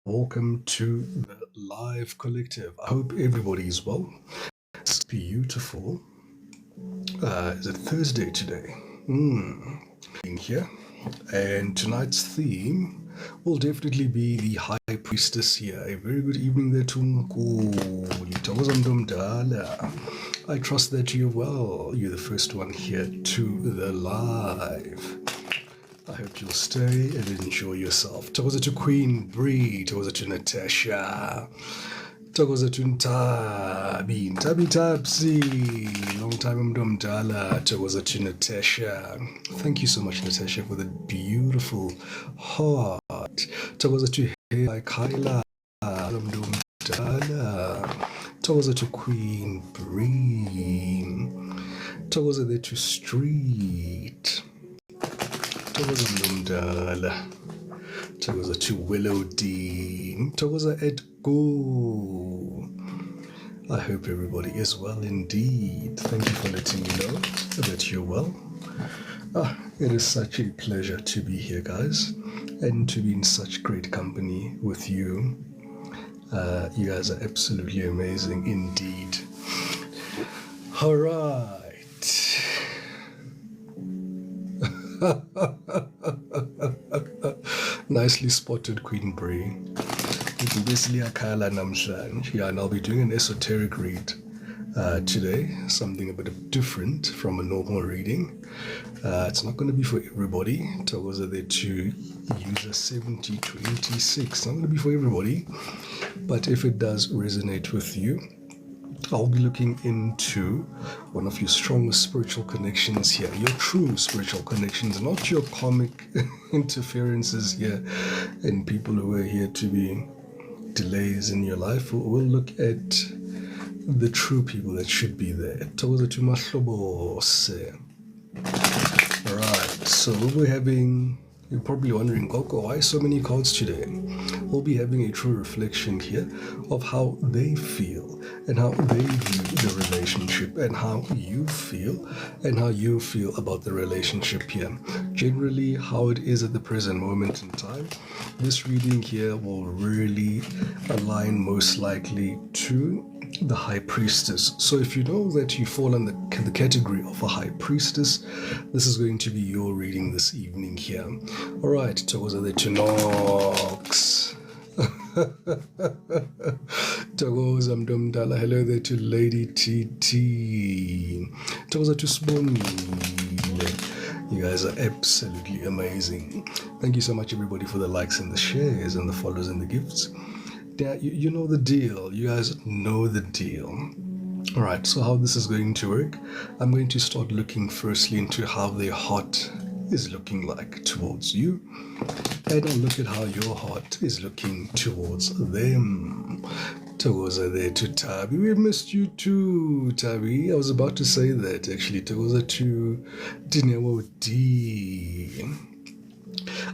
Welcome to the live collective. I hope everybody is well. It's beautiful. Is it Thursday today? Being here. And tonight's theme will definitely be the High Priestess here. A very good evening there, Tunku. I trust that you're well. You're the first one here to the live. I hope you'll stay and enjoy yourself. Tokoza to Queen Bree, Tokoza to Natasha, Tokoza to Ntabi, Ntabi Tapsi, long time Mdomdala, Tokoza to Natasha. Thank you so much, Natasha, for the beautiful heart. Tokoza to Hey Kyla, Mdomdala, Tokoza to Queen Bree, Tokoza there to Street. Thokoza Mdala, Thokoza to Willow Dean, Thokoza at Go. I hope everybody is well indeed. Thank you for letting me know that you're well. It is such a pleasure to be here, guys, and to be in such great company with you. You guys are absolutely amazing indeed. All right. Nicely spotted, Queen Bree. Yeah, and I'll be doing an esoteric read today, something a bit different from a normal reading. It's not going to be for everybody. Togoza there to user 7026. Not going to be for everybody, but if it does resonate with you, I'll be looking into one of your strongest spiritual connections here, your true spiritual connections, not your comic interferences here and people who are here to be delays in your life. We'll look at the true people that should be there. Alright, so we're having, you're probably wondering, Coco, why so many cards today? We'll be having a true reflection here of how they feel and how they view the relationship and how you feel about the relationship here. Generally, how it is at the present moment in time. This reading here will really align most likely to the High Priestess. So if you know that you fall in the category of a High Priestess, this is going to be your reading this evening here. All right, Togoza the Chinox. Togoza Mdomdala. Hello there to Lady TT. Togoza to Spoonile. You guys are absolutely amazing. Thank you so much, everybody, for the likes and the shares and the follows and the gifts. Yeah, you know the deal. You guys know the deal. All right, so how this is going to work, I'm going to start looking firstly into how their heart is looking like towards you, and I'll look at how your heart is looking towards them. Togoza there to Tabi. We missed you too, Tabi. I was about to say that actually. Togoza to Dinewo D.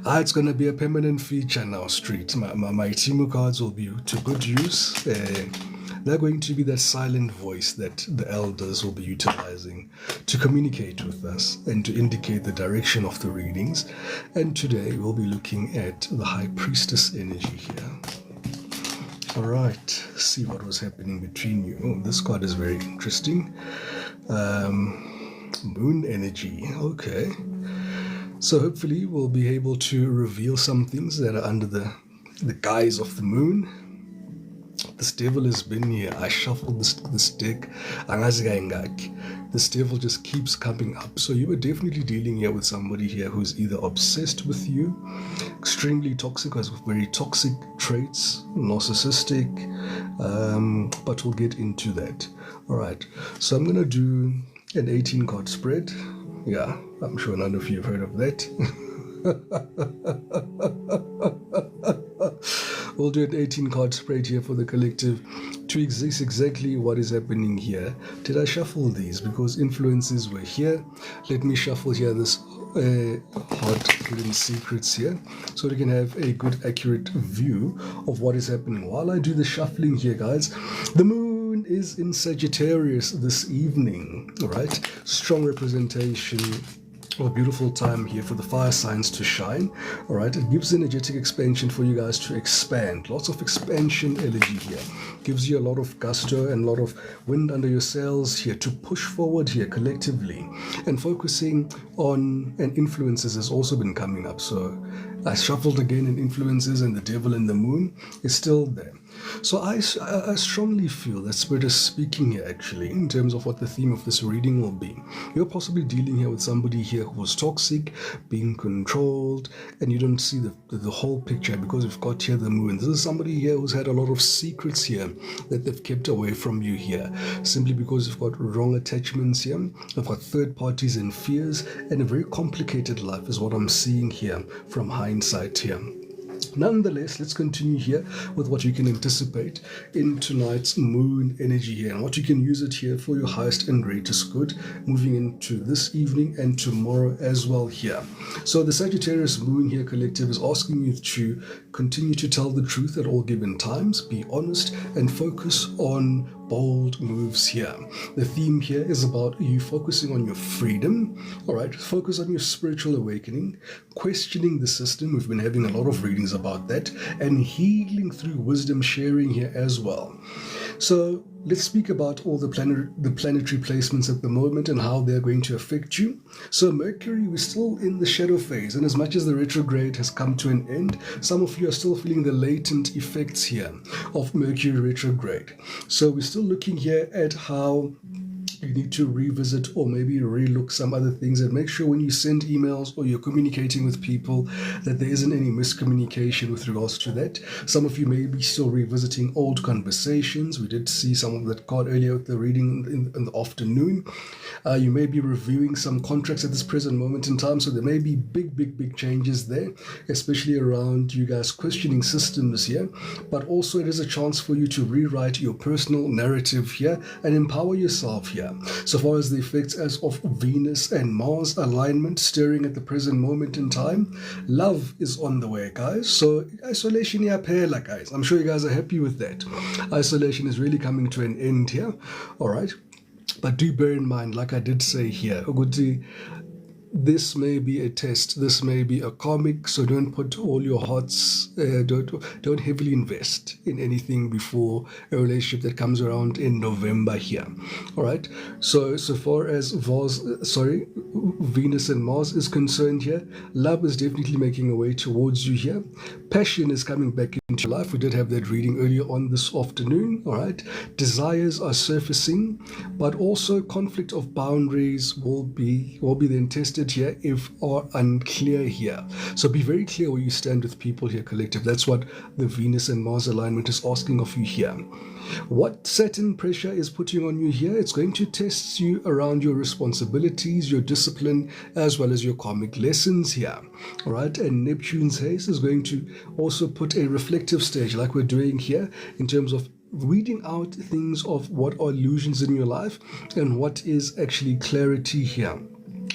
It's going to be a permanent feature now, Street. My Timu cards will be to good use. They're going to be that silent voice that the elders will be utilizing to communicate with us and to indicate the direction of the readings. And today we'll be looking at the High Priestess energy here. All right, see what was happening between you. Oh, this card is very interesting. Moon energy. Okay. So hopefully we'll be able to reveal some things that are under the guise of the moon. This devil has been here. I shuffled this deck. This devil just keeps coming up. So you were definitely dealing here with somebody here who's either obsessed with you, extremely toxic, has very toxic traits, narcissistic, but we'll get into that. All right, so I'm going to do an 18 card spread. Yeah, I'm sure none of you have heard of that. We'll do an 18 card spread here for the collective to exist exactly what is happening here. Did I shuffle these? Because influences were here. Let me shuffle here this heart hidden secrets here so we can have a good accurate view of what is happening. While I do the shuffling here, guys, the moon is in Sagittarius this evening, all right? Strong representation a beautiful time here for the fire signs to shine. All right, it gives energetic expansion for you guys to expand. Lots of expansion energy here. Gives you a lot of gusto and a lot of wind under your sails here to push forward here collectively. And focusing on and influences has also been coming up. So I shuffled again in influences, and the devil in the moon is still there. So I strongly feel that Spirit is speaking here actually in terms of what the theme of this reading will be. You're possibly dealing here with somebody here who's toxic, being controlled, and you don't see the whole picture because you've got here the moon. This is somebody here who's had a lot of secrets here that they've kept away from you here, simply because you've got wrong attachments here. They've got third parties and fears, and a very complicated life is what I'm seeing here from hindsight here. Nonetheless, let's continue here with what you can anticipate in tonight's moon energy here, and what you can use it here for your highest and greatest good moving into this evening and tomorrow as well here. So the Sagittarius moon here collective is asking you to continue to tell the truth at all given times, be honest, and focus on bold moves here. The theme here is about you focusing on your freedom, all right? Focus on your spiritual awakening, questioning the system. We've been having a lot of readings about that, and healing through wisdom sharing here as well. So let's speak about all the planetary placements at the moment and how they're going to affect you. So Mercury, we're still in the shadow phase, and as much as the retrograde has come to an end, some of you are still feeling the latent effects here of Mercury retrograde. So we're still looking here at how you need to revisit or maybe relook some other things, and make sure when you send emails or you're communicating with people that there isn't any miscommunication with regards to that. Some of you may be still revisiting old conversations. We did see some of that card earlier with the reading in the afternoon. You may be reviewing some contracts at this present moment in time, so there may be big changes there, especially around you guys questioning systems here. But also it is a chance for you to rewrite your personal narrative here and empower yourself here. So far as the effects as of Venus and Mars alignment stirring at the present moment in time, love is on the way, guys. So isolation here, guys. I'm sure you guys are happy with that. Isolation is really coming to an end here. All right. But do bear in mind, like I did say here, this may be a test, this may be a comic, so don't put all your hearts, don't heavily invest in anything before a relationship that comes around in November here. All right, so far as Venus and Mars is concerned here, love is definitely making a way towards you here. Passion is coming back into life. We did have that reading earlier on this afternoon. All right, desires are surfacing, but also conflict of boundaries will be then tested here if are unclear here. So be very clear where you stand with people here, collective. That's what the Venus and Mars alignment is asking of you here. What Saturn pressure is putting on you here, it's going to test you around your responsibilities, your discipline, as well as your karmic lessons here. All right, and Neptune's haze is going to also put a reflective stage like we're doing here in terms of weeding out things of what are illusions in your life and what is actually clarity here.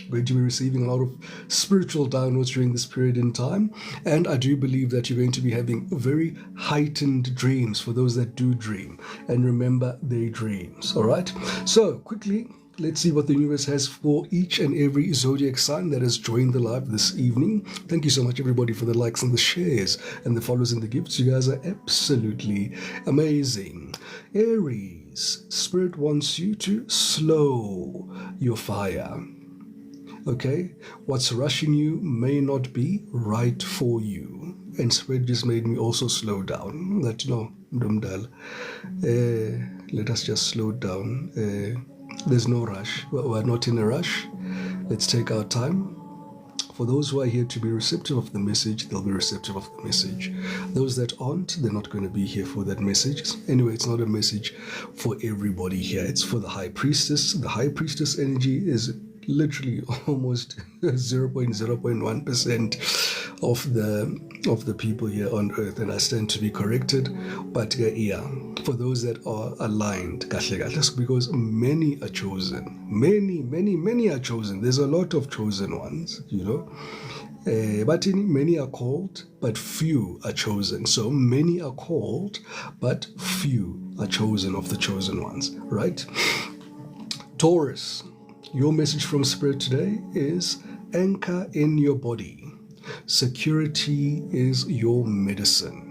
Going to be receiving a lot of spiritual downloads during this period in time, and I do believe that you're going to be having very heightened dreams for those that do dream and remember their dreams. All right, so quickly let's see what the universe has for each and every zodiac sign that has joined the live this evening. Thank you so much, everybody, for the likes and the shares and the follows and the gifts. You guys are absolutely amazing. Aries, Spirit wants you to slow your fire. Okay, what's rushing you may not be right for you. And Spirit just made me also slow down. That, Dumdal, let us just slow down. There's no rush. We're not in a rush. Let's take our time. For those who are here to be receptive of the message, they'll be receptive of the message. Those that aren't, they're not going to be here for that message. Anyway, it's not a message for everybody here. It's for the High Priestess. The High Priestess energy is literally almost 0.1% of the people here on earth, and I stand to be corrected. But yeah, for those that are aligned, because many are chosen, many are chosen. There's a lot of chosen ones, but many are called, but few are chosen. So many are called, but few are chosen of the chosen ones, right? Taurus, your message from Spirit today is Anchor in your body. Security is your medicine.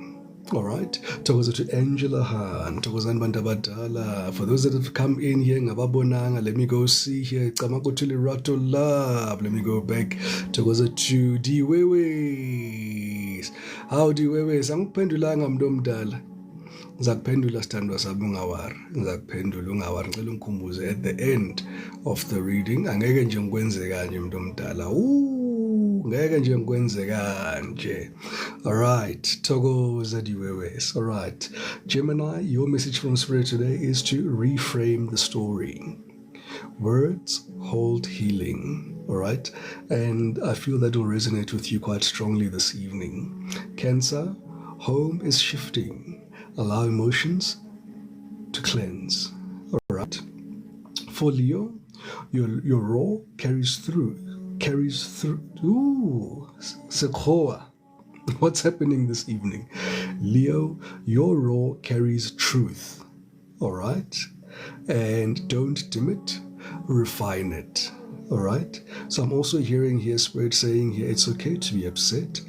All right. Tokoza to Angela Han. Tokoza Bandabadala. For those that have come in here, ngababonanga, let me go see here. Kamako to Rato Love. Let me go back. Tokoza to Diwewe. How Diwewe? Sangpendulanga mdomdala. Ngizakuphendula sithandwa sami ungawari. Ngizakuphendula ungawari. Ngicela ungikhumbuze at the end of the reading. Angeke nje ngikwenze kanje mntu omdala. Ngeke nje ngikwenze kanje. Alright, Togoza Diwewes. Alright, Gemini, your message from Spirit today is to reframe the story. Words hold healing. Alright, and I feel that will resonate with you quite strongly this evening. Cancer, home is shifting. Allow emotions to cleanse. Alright. For Leo, your raw carries through. Ooh, Sekhoa. What's happening this evening? Leo, your raw carries truth. All right? And don't dim it, refine it. All right? So I'm also hearing here Spirit saying here it's okay to be upset.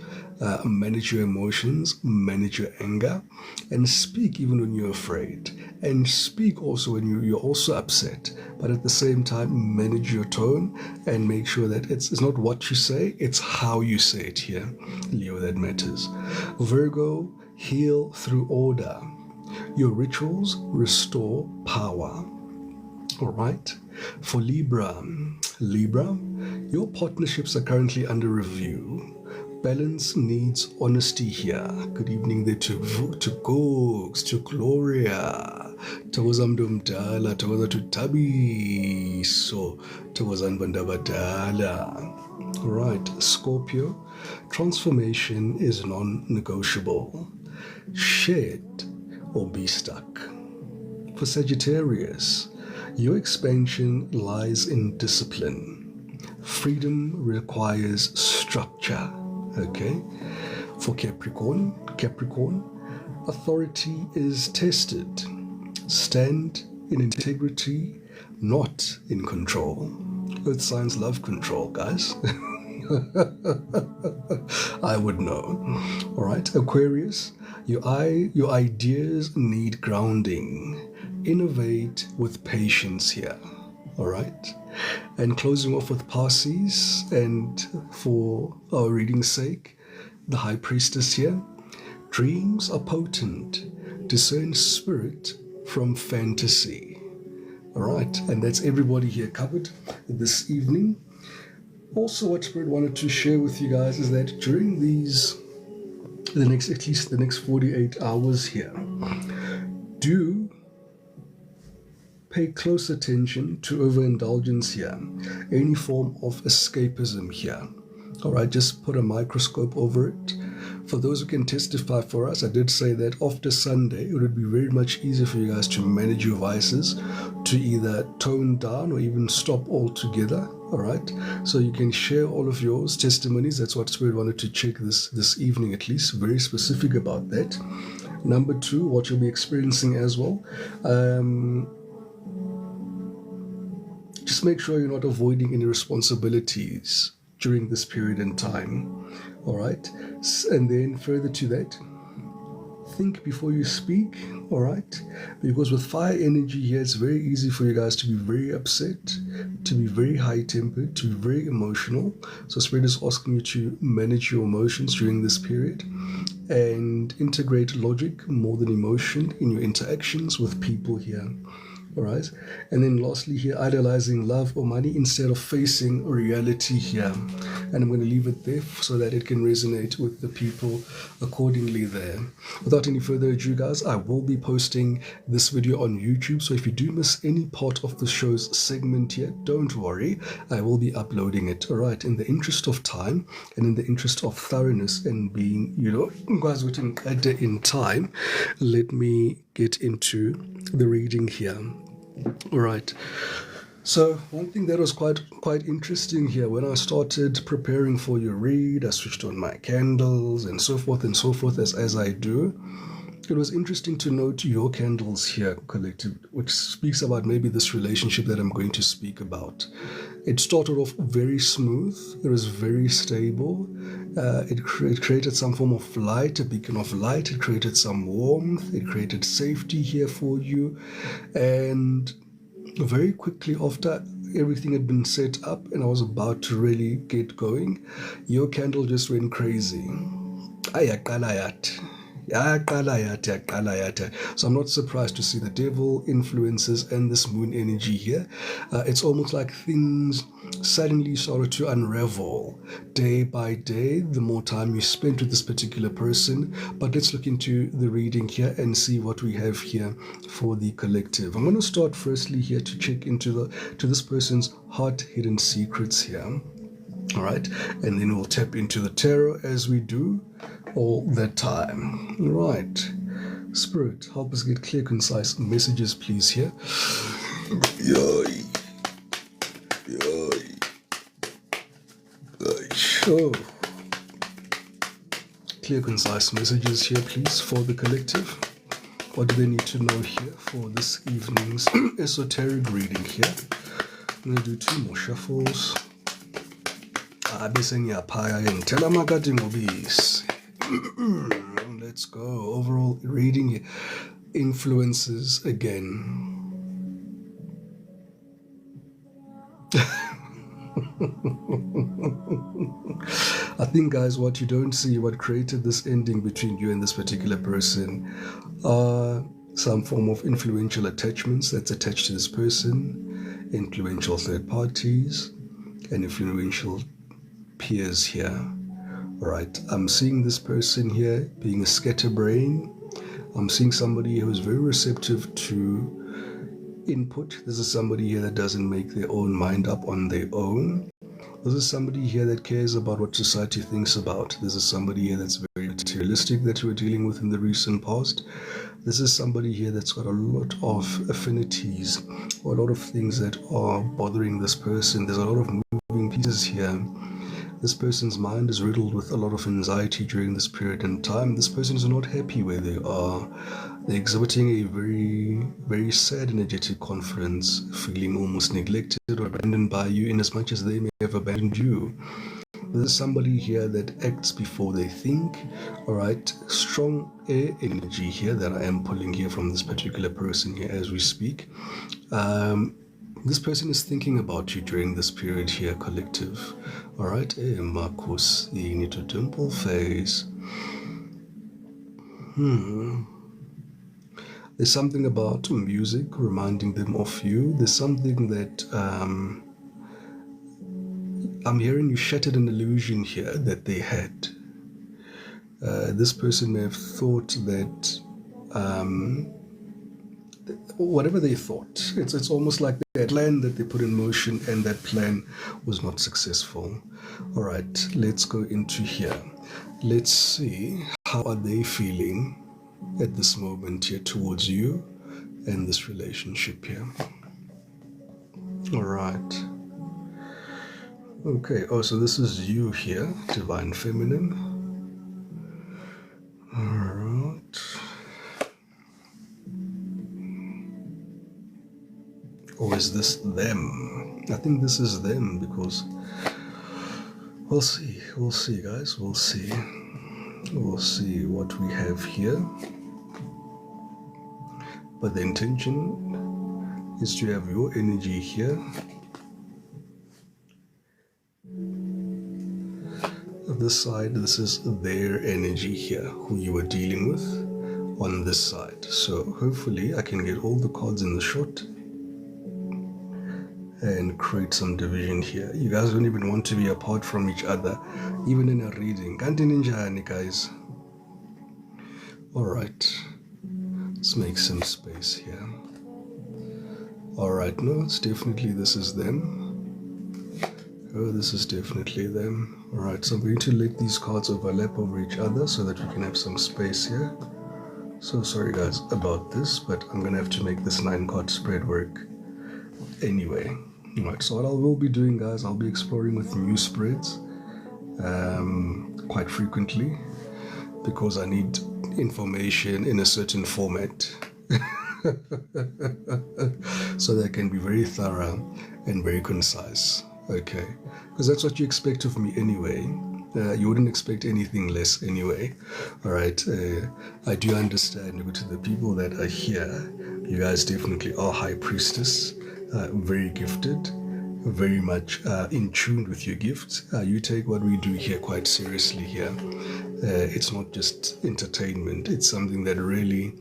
Manage your emotions, manage your anger, and speak even when you're afraid. And speak also when you're also upset. But at the same time, manage your tone and make sure that it's not what you say, it's how you say it here, Leo, that matters. Virgo, heal through order. Your rituals restore power. All right? For Libra, your partnerships are currently under review. Balance needs honesty here. Good evening there to Gogs, to Gloria, Togoza Mdomdala, Togoza to Tabiso, Togoza Bandabadala. Alright, Scorpio, transformation is non-negotiable. Share it or be stuck. For Sagittarius, your expansion lies in discipline. Freedom requires structure. Okay. For Capricorn, authority is tested. Stand in integrity, not in control. Earth signs love control, guys. I would know. All right, Aquarius, your ideas need grounding. Innovate with patience here. All right. And closing off with Pisces, and for our reading's sake, the High Priestess here. Dreams are potent. Discern spirit from fantasy. All right. And that's everybody here covered this evening. Also, what Spirit wanted to share with you guys is that during at least the next 48 hours here, do pay close attention to overindulgence here, any form of escapism here. All right, just put a microscope over it. For those who can testify for us, I did say that after Sunday, it would be very much easier for you guys to manage your vices, to either tone down or even stop altogether. All right, so you can share all of yours testimonies. That's what Spirit wanted to check this evening, at least, very specific about that. Number two, what you'll be experiencing as well. Just make sure you're not avoiding any responsibilities during this period in time. All right. And then further to that, think before you speak. All right. Because with fire energy here, it's very easy for you guys to be very upset, to be very high-tempered, to be very emotional. So Spirit is asking you to manage your emotions during this period and integrate logic more than emotion in your interactions with people here. All right. And then lastly here, idolizing love or money instead of facing reality here. And I'm going to leave it there so that it can resonate with the people accordingly there. Without any further ado, guys, I will be posting this video on YouTube. So if you do miss any part of the show's segment here, don't worry. I will be uploading it. All right. In the interest of time and in the interest of thoroughness and being, guys, in time, let me get into the reading here. All right. So one thing that was quite interesting here, when I started preparing for your read, I switched on my candles and so forth as I do. It was interesting to note your candles here, collective, which speaks about maybe this relationship that I'm going to speak about. It started off very smooth. It was very stable. It created some form of light, a beacon of light. It created some warmth. It created safety here for you. And very quickly after everything had been set up and I was about to really get going, your candle just went crazy. So I'm not surprised to see the devil influences and this moon energy here. It's almost like things suddenly started to unravel day by day the more time you spent with this particular person. But let's look into the reading here and see what we have here for the collective. I'm going to start firstly here to check into this person's heart hidden secrets here. All right, and then we'll tap into the tarot as we do all the time. All right, Spirit, help us get clear, concise messages, please. Here, sure. Clear, concise messages here, please, for the collective. What do they need to know here for this evening's esoteric reading here? I'm gonna do 2 more shuffles. Let's go. Overall reading influences again. I think, guys, what you don't see, what created this ending between you and this particular person are some form of influential attachments that's attached to this person, influential third parties, and influential peers here. All right, I'm seeing this person here being a scatterbrain. I'm seeing somebody who is very receptive to input. This is somebody here that doesn't make their own mind up on their own. This is somebody here that cares about what society thinks about. This is somebody here that's very materialistic that we're dealing with in the recent past. This is somebody here that's got a lot of affinities, or a lot of things that are bothering this person. There's a lot of moving pieces here. This person's mind is riddled with a lot of anxiety during this period in time. This person is not happy where they are. They're exhibiting a very, very sad energetic confidence, feeling almost neglected or abandoned by you in as much as they may have abandoned you. There's somebody here that acts before they think. All right, strong air energy here that I am pulling here from this particular person here as we speak. This person is thinking about you during this period here, collective. All right, Marcus, you need to dimple face. There's something about music reminding them of you. There's something that I'm hearing you shattered an illusion here that they had. This person may have thought that whatever they thought, it's almost like that plan that they put in motion and that plan was not successful. All right, let's go into here. Let's see, how are they feeling at this moment here towards you and this relationship here. All right. Okay, oh, so this is you here, Divine Feminine. All right. Or is this them? I think this is them, because we'll see, guys, we'll see what we have here. But the intention is to have your energy here. This side, this is their energy here, who you were dealing with on this side. So hopefully I can get all the cards in the shot and create some division here. You guys don't even want to be apart from each other, even in a reading. Kanti ninjani, guys? Alright, let's make some space here. Alright, no, it's definitely, this is them. Oh, this is definitely them. Alright, so I'm going to let these cards overlap over each other so that we can have some space here. So sorry guys about this, but I'm gonna have to make this 9-card spread work anyway. Alright, so what I will be doing, guys, I'll be exploring with new spreads quite frequently, because I need information in a certain format so that I can be very thorough and very concise. Okay, because that's what you expect of me anyway. You wouldn't expect anything less anyway. All right, I do understand to the people that are here, you guys definitely are high priestess, very gifted, very much in tune with your gifts. You take what we do here quite seriously here. It's not just entertainment, it's something that really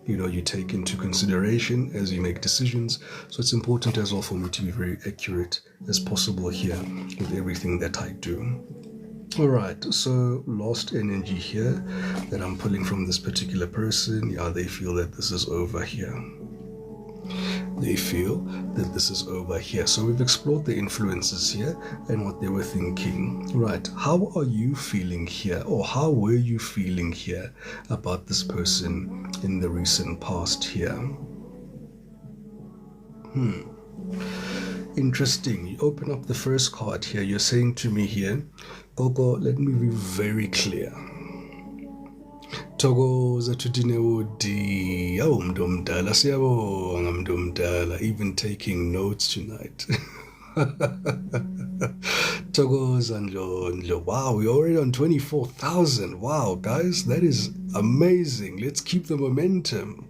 you take into consideration as you make decisions. So it's important as well for me to be very accurate as possible here with everything that I do. All right, so lost energy here that I'm pulling from this particular person. Yeah, they feel that this is over here. They feel that this is over here. So we've explored the influences here and what they were thinking. Right, how are you feeling here, or how were you feeling here about this person in the recent past here? Interesting. You open up the first card here. You're saying to me here, Gogo, let me be very clear. Thokoza tutinewudi mntu mdala siyabonga mntu mdala, even taking notes tonight. Thokoza Ndlondlo. Wow, we're already on 24,000. Wow, guys, that is amazing. Let's keep the momentum.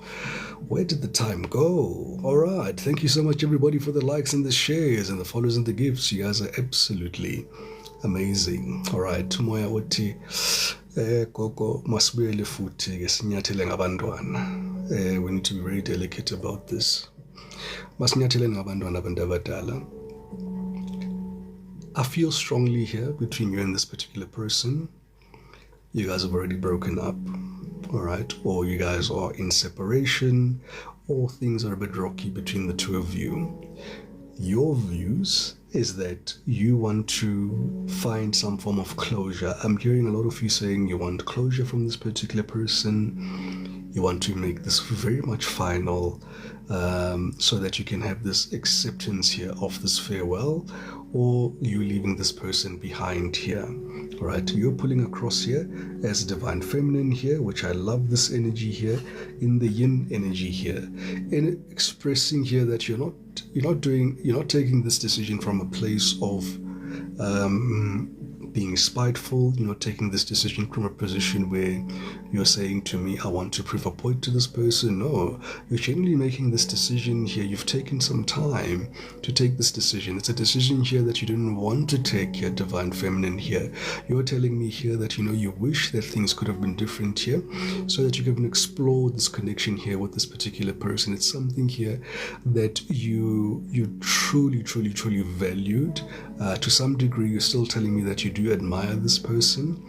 Where did the time go? All right, thank you so much everybody for the likes and the shares and the follows and the gifts. You guys are absolutely amazing. All right, Tumoya uthi gogo masibuyele futhi ke sinyathele ngabantwana. We need to be very delicate about this. Masinyathele ngabantwana abantu abadala. I feel strongly here between you and this particular person. You guys have already broken up, all right? Or you guys are in separation, or things are a bit rocky between the two of you. Your views is that you want to find some form of closure. I'm hearing a lot of you saying you want closure from this particular person. You want to make this very much final, so that you can have this acceptance here of this farewell, or you leaving this person behind here. All right, you're pulling across here as divine feminine here, which I love this energy here, in the yin energy here, and expressing here that you're not taking this decision from a place of being spiteful. You're not taking this decision from a position where you're saying to me, I want to prove a point to this person. No, you're genuinely making this decision here. You've taken some time to take this decision. It's a decision here that you didn't want to take here, divine feminine here. You're telling me here that you wish that things could have been different here, so that you can explore this connection here with this particular person. It's something here that you truly valued. To some degree, you're still telling me that you do admire this person,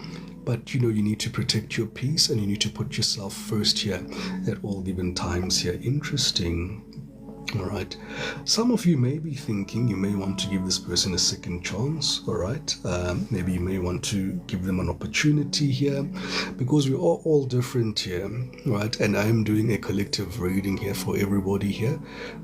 but you need to protect your peace and you need to put yourself first here at all given times here. Interesting. All right, some of you may be thinking you may want to give this person a second chance. All right, maybe you may want to give them an opportunity here, because we are all different here, right? And I am doing a collective reading here for everybody here.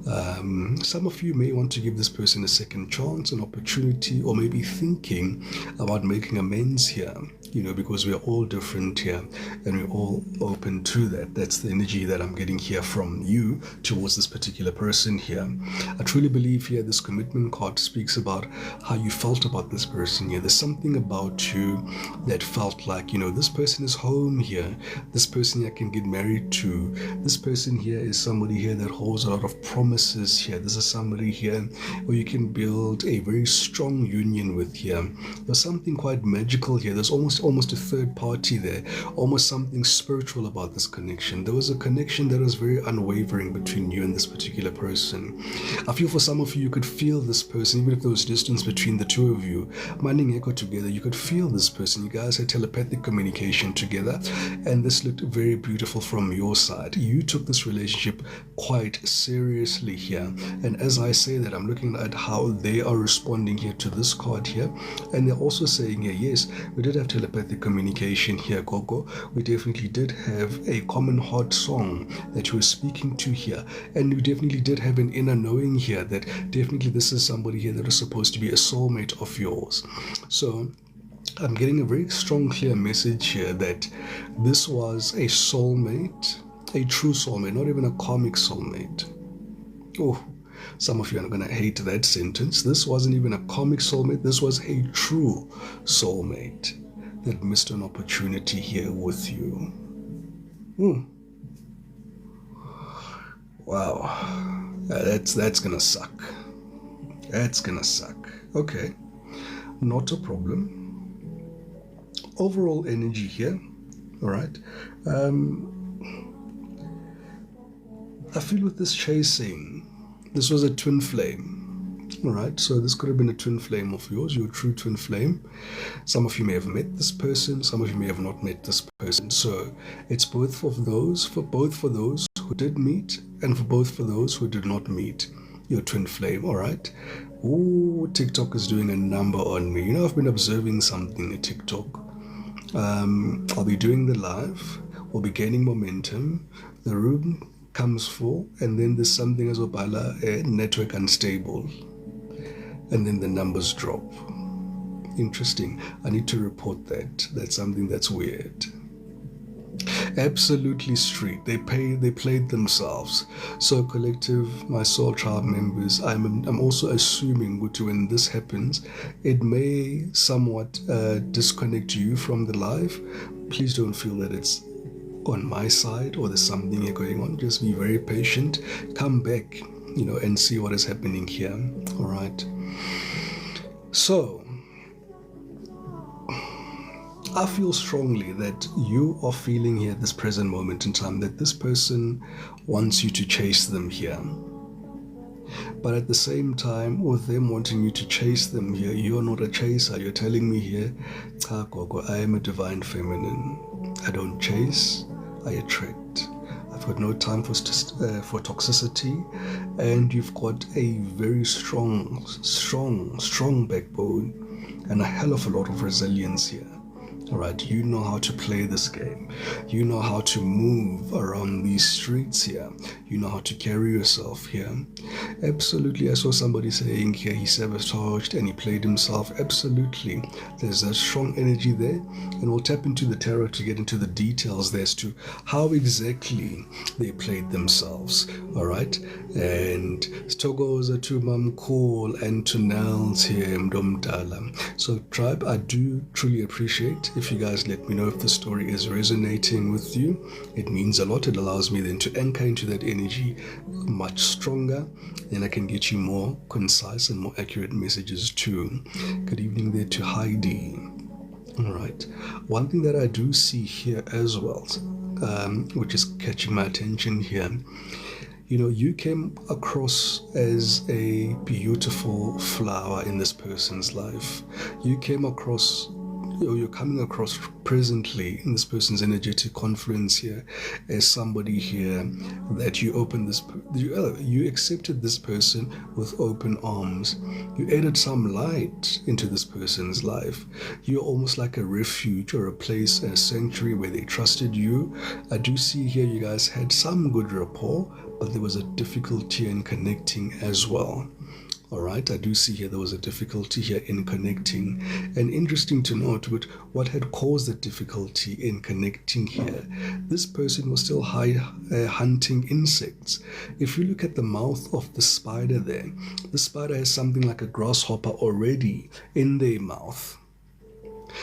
Some of you may want to give this person a second chance, an opportunity, or maybe thinking about making amends here, because we are all different here and we're all open to that. That's the energy that I'm getting here from you towards this particular person here. I truly believe here this commitment card speaks about how you felt about this person here. There's something about you that felt like, this person is home here. This person here I can get married to. This person here is somebody here that holds a lot of promises here. This is somebody here where you can build a very strong union with here. There's something quite magical here. There's almost a third party there, almost something spiritual about this connection. There was a connection that was very unwavering between you and this particular person. I feel for some of you, you could feel this person, even if there was distance between the two of you. Minding echo together, you could feel this person. You guys had telepathic communication together, and this looked very beautiful from your side. You took this relationship quite seriously here. And as I say that, I'm looking at how they are responding here to this card here. And they're also saying here, yes, we did have telepathic communication here, Gogo. We definitely did have a common heart song that you were speaking to here. And we definitely did have an inner knowing here that definitely this is somebody here that is supposed to be a soulmate of yours. So I'm getting a very strong, clear message here that this was a soulmate, a true soulmate, not even a karmic soulmate. Oh, Some of you are going to hate that sentence. This wasn't even a comic soulmate. This was a true soulmate that missed an opportunity here with you. Wow. That's going to suck. That's going to suck. Okay. Not a problem. Overall energy here. All right. I feel with this chasing, this was a twin flame. All right, so this could have been a twin flame of yours, your true twin flame. Some of you may have met this person, some of you may have not met this person. So it's both for those who did meet and for those who did not meet your twin flame. All right. Ooh, TikTok is doing a number on me. You know, I've been observing something at TikTok. I'll be doing the live, we'll be gaining momentum, the room comes full, and then there's something as Obala, network unstable, and then the numbers drop. Interesting. I need to report that. That's something that's weird. Absolutely street. They played themselves. So collective, my soul tribe members, I'm also assuming when this happens, it may somewhat disconnect you from the live. Please don't feel that it's on my side or there's something here going on. Just be very patient. Come back, and see what is happening here. All right. So I feel strongly that you are feeling here at this present moment in time that this person wants you to chase them here. But at the same time, with them wanting you to chase them here, you're not a chaser. You're telling me here, Cha Gogo, I am a divine feminine. I don't chase, I attract. I've got no time for toxicity, and you've got a very strong backbone and a hell of a lot of resilience here. All right, you know how to play this game. You know how to move around these streets here. You know how to carry yourself here. Absolutely, I saw somebody saying here he sabotaged and he played himself. Absolutely, there's a strong energy there, and we'll tap into the tarot to get into the details there as to how exactly they played themselves. All right, and Togoza to Mam Call and to Nels here, Mdomdala. So tribe, I do truly appreciate if you guys let me know if the story is resonating with you. It means a lot. It allows me then to anchor into that energy much stronger. Then I can get you more concise and more accurate messages too. Good evening there to Heidi. All right. One thing that I do see here as well, which is catching my attention here, you came across as a beautiful flower in this person's life. You came across, you're coming across presently in this person's energetic confluence here as somebody here that you accepted this person with open arms. You added some light into this person's life. You're almost like a refuge or a place, a sanctuary where they trusted you. I do see here you guys had some good rapport, but there was a difficulty in connecting as well. All right, I do see here there was a difficulty here in connecting. And interesting to note, what had caused the difficulty in connecting here, this person was still hunting insects. If you look at the mouth of the spider there, the spider has something like a grasshopper already in their mouth.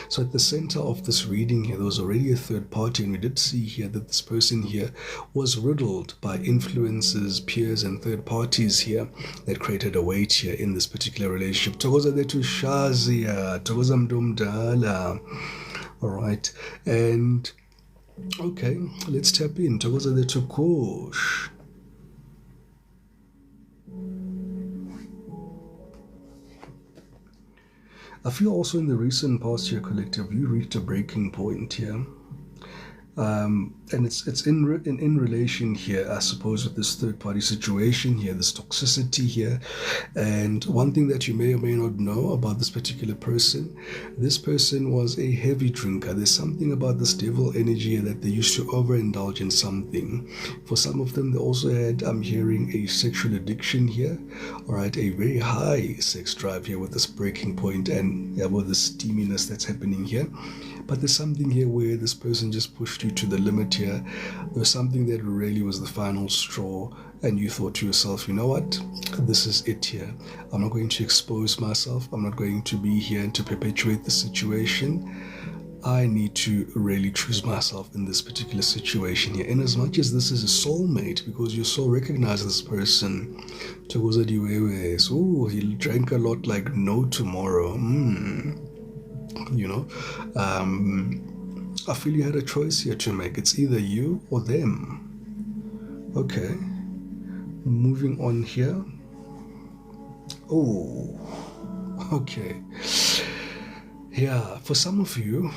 So at the center of this reading here, there was already a third party, and we did see here that this person here was riddled by influences, peers, and third parties here that created a weight here in this particular relationship. Togoza de Tushazia, Togoza Mdomdala. All right, and okay, let's tap in. Togoza de Tukush. I feel also in the recent past here, collective, you reached a breaking point here. And it's in relation here, I suppose, with this third party situation here, this toxicity here. And one thing that you may or may not know about this particular person, this person was a heavy drinker. There's something about this devil energy that they used to overindulge in something. For some of them, they also had, I'm hearing, a sexual addiction here. All right, a very high sex drive here with this breaking point and with the steaminess that's happening here. but there's something here where this person just pushed you to the limit here. There's something that really was the final straw, and you thought to yourself, you know what, this is it here. I'm not going to expose myself. I'm not going to be here to perpetuate the situation. I need to really choose myself in this particular situation here. In as much as this is a soulmate, because your soul recognizes this person. Oh, he drank a lot like no tomorrow. You know, I feel you had a choice here to make. It's either you or them. Okay. Moving on here. Oh, okay. Yeah, for some of you,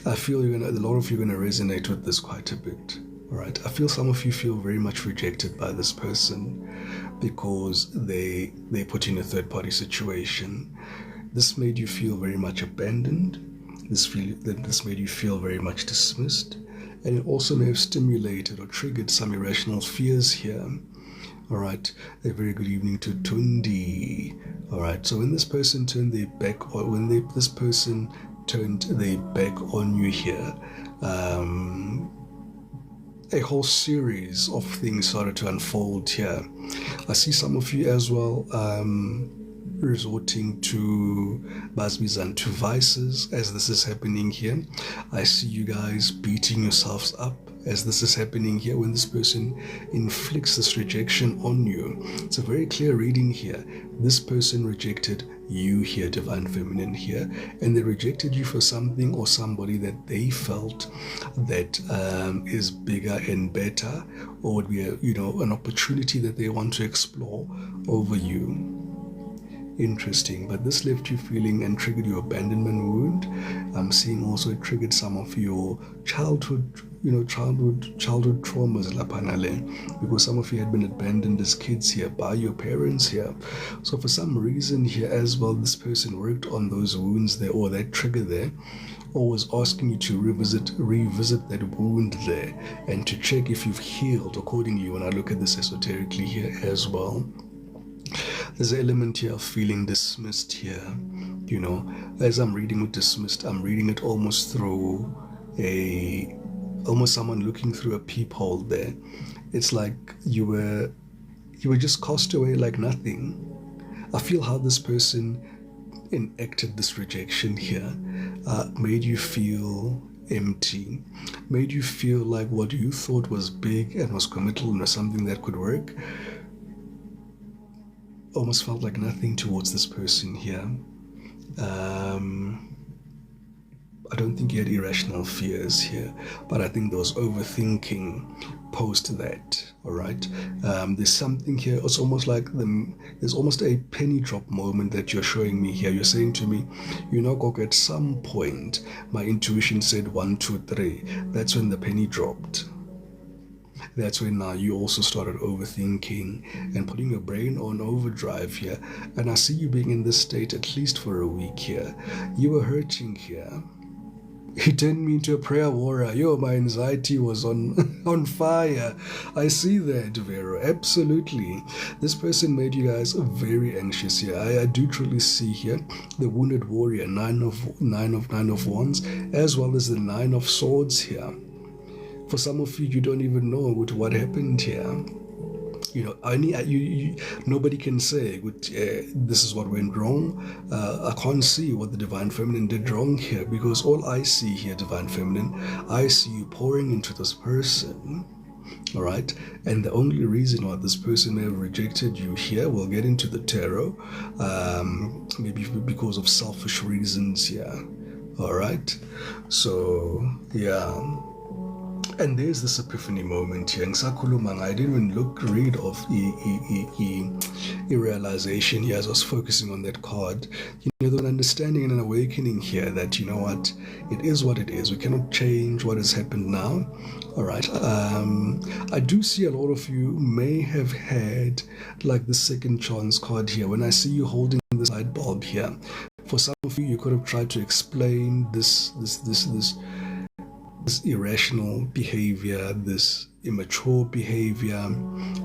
I feel a lot of you are gonna resonate with this quite a bit. All right, I feel some of you feel very much rejected by this person because they put you in a third-party situation. This made you feel very much abandoned. This made you feel very much dismissed, and it also may have stimulated or triggered some irrational fears here. All right, a very good evening to Tundi. All right, so when this person turned their back, or when this person turned their back on you here, a whole series of things started to unfold here. I see some of you as well resorting to Basbis to vices as this is happening here. I see you guys beating yourselves up as this is happening here when this person inflicts this rejection on you. It's a very clear reading here. This person rejected you here, Divine Feminine here, and they rejected you for something or somebody that they felt that is bigger and better, or would be an opportunity that they want to explore over you. Interesting, but this left you feeling and triggered your abandonment wound. I'm seeing also it triggered some of your childhood traumas, because some of you had been abandoned as kids here by your parents here. So for some reason here as well, this person worked on those wounds there, or that trigger there, or was asking you to revisit that wound there and to check if you've healed accordingly. When I look at this esoterically here as well, there's an element here of feeling dismissed here. As I'm reading with dismissed, I'm reading it almost through almost someone looking through a peephole there. It's like you were just cast away like nothing. I feel how this person enacted this rejection here, made you feel empty, made you feel like what you thought was big and was committal and was something that could work, almost felt like nothing towards this person here. I don't think you had irrational fears here, but I think there was overthinking post that. All right, there's something here. It's almost like there's almost a penny drop moment that you're showing me here. You're saying to me, Gok, at some point my intuition said 1, 2, 3. That's when the penny dropped. That's when now you also started overthinking and putting your brain on overdrive here. And I see you being in this state at least for a week here. You were hurting here. He turned me into a prayer warrior. My anxiety was on fire. I see that, Vero. Absolutely. This person made you guys very anxious here. I do truly see here the wounded warrior, 9 of wands, as well as the 9 of swords here. For some of you, you don't even know what happened here. Nobody can say this is what went wrong. I can't see what the Divine Feminine did wrong here, because all I see here, Divine Feminine, I see you pouring into this person. All right, and the only reason why this person may have rejected you here, we'll get into the tarot, maybe because of selfish reasons here. All right, so yeah. And there's this epiphany moment here. I didn't even read of a realization here as I was focusing on that card. There's an understanding and an awakening here that, it is what it is. We cannot change what has happened now. All right. I do see a lot of you may have had like the second chance card here. When I see you holding this light bulb here, for some of you, you could have tried to explain this irrational behavior, this immature behavior,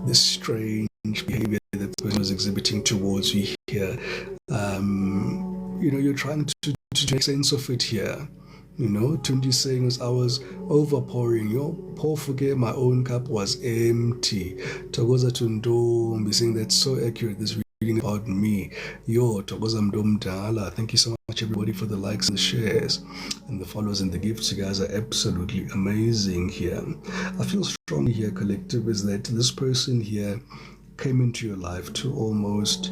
this strange behavior that the person was exhibiting towards you here. You're trying to make sense of it here. Tundi saying was, I was overpouring. Pour forget my own cup was empty. Togoza Tundo saying that's so accurate. This reading about me. Togoza Mdomdala. Thank you so much, everybody, for the likes and the shares and the follows and the gifts. You guys are absolutely amazing here. I feel strongly here, collective, is that this person here came into your life to almost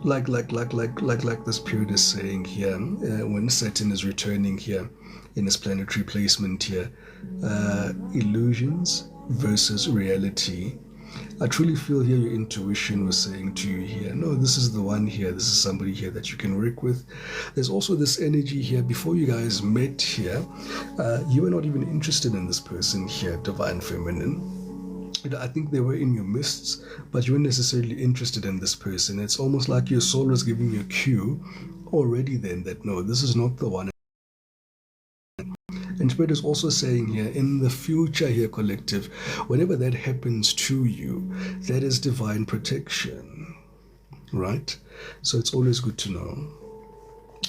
like this period is saying here, when Saturn is returning here in his planetary placement here, illusions versus reality. I truly feel here your intuition was saying to you here, no, this is the one here, this is somebody here that you can work with. There's also this energy here, before you guys met here, you were not even interested in this person here, Divine Feminine. I think they were in your midst, but you weren't necessarily interested in this person. It's almost like your soul was giving you a cue already then that no, this is not the one. And Spirit is also saying here, in the future here, collective, whenever that happens to you, that is divine protection, right? So it's always good to know.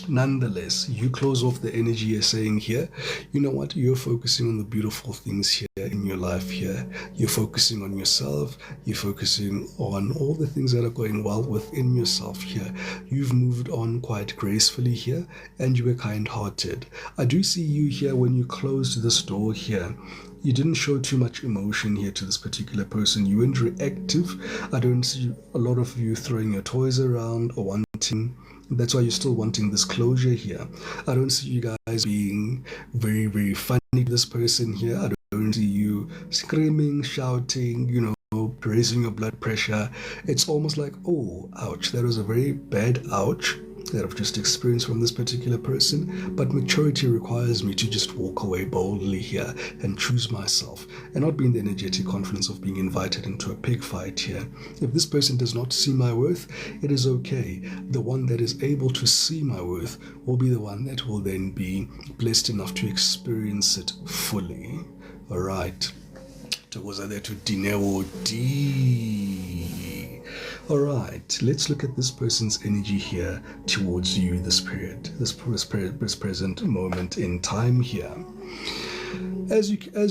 Nonetheless, you close off the energy you're saying here, you know what, you're focusing on the beautiful things here in your life here. You're focusing on yourself, you're focusing on all the things that are going well within yourself here. You've moved on quite gracefully here, and you were kind-hearted. I do see you here when you closed this door here. You didn't show too much emotion here to this particular person. You weren't reactive. I don't see a lot of you throwing your toys around or wanting. That's why you're still wanting this closure here. I don't see you guys being very, very funny to this person here. I don't see you screaming, shouting, raising your blood pressure. It's almost like, oh, ouch, that was a very bad ouch that I've just experienced from this particular person, but maturity requires me to just walk away boldly here and choose myself and not be in the energetic confidence of being invited into a pig fight here. If this person does not see my worth, it is okay. The one that is able to see my worth will be the one that will then be blessed enough to experience it fully. All right. Was there to Dinero D? All right, let's look at this person's energy here towards you this period, this present moment in time here. As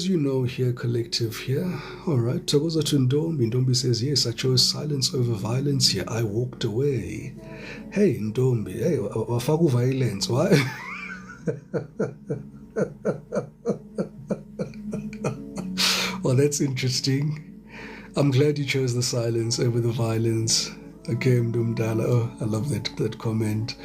you know here, collective here. All right, Togoza Ndombi. Ndombi says, yes, I chose silence over violence here. I walked away. Hey, Ndombi, hey, wafaku violence, why? Well, that's interesting. I'm glad you chose the silence over the violence. Okay, Mdumdala. Oh, I love that comment.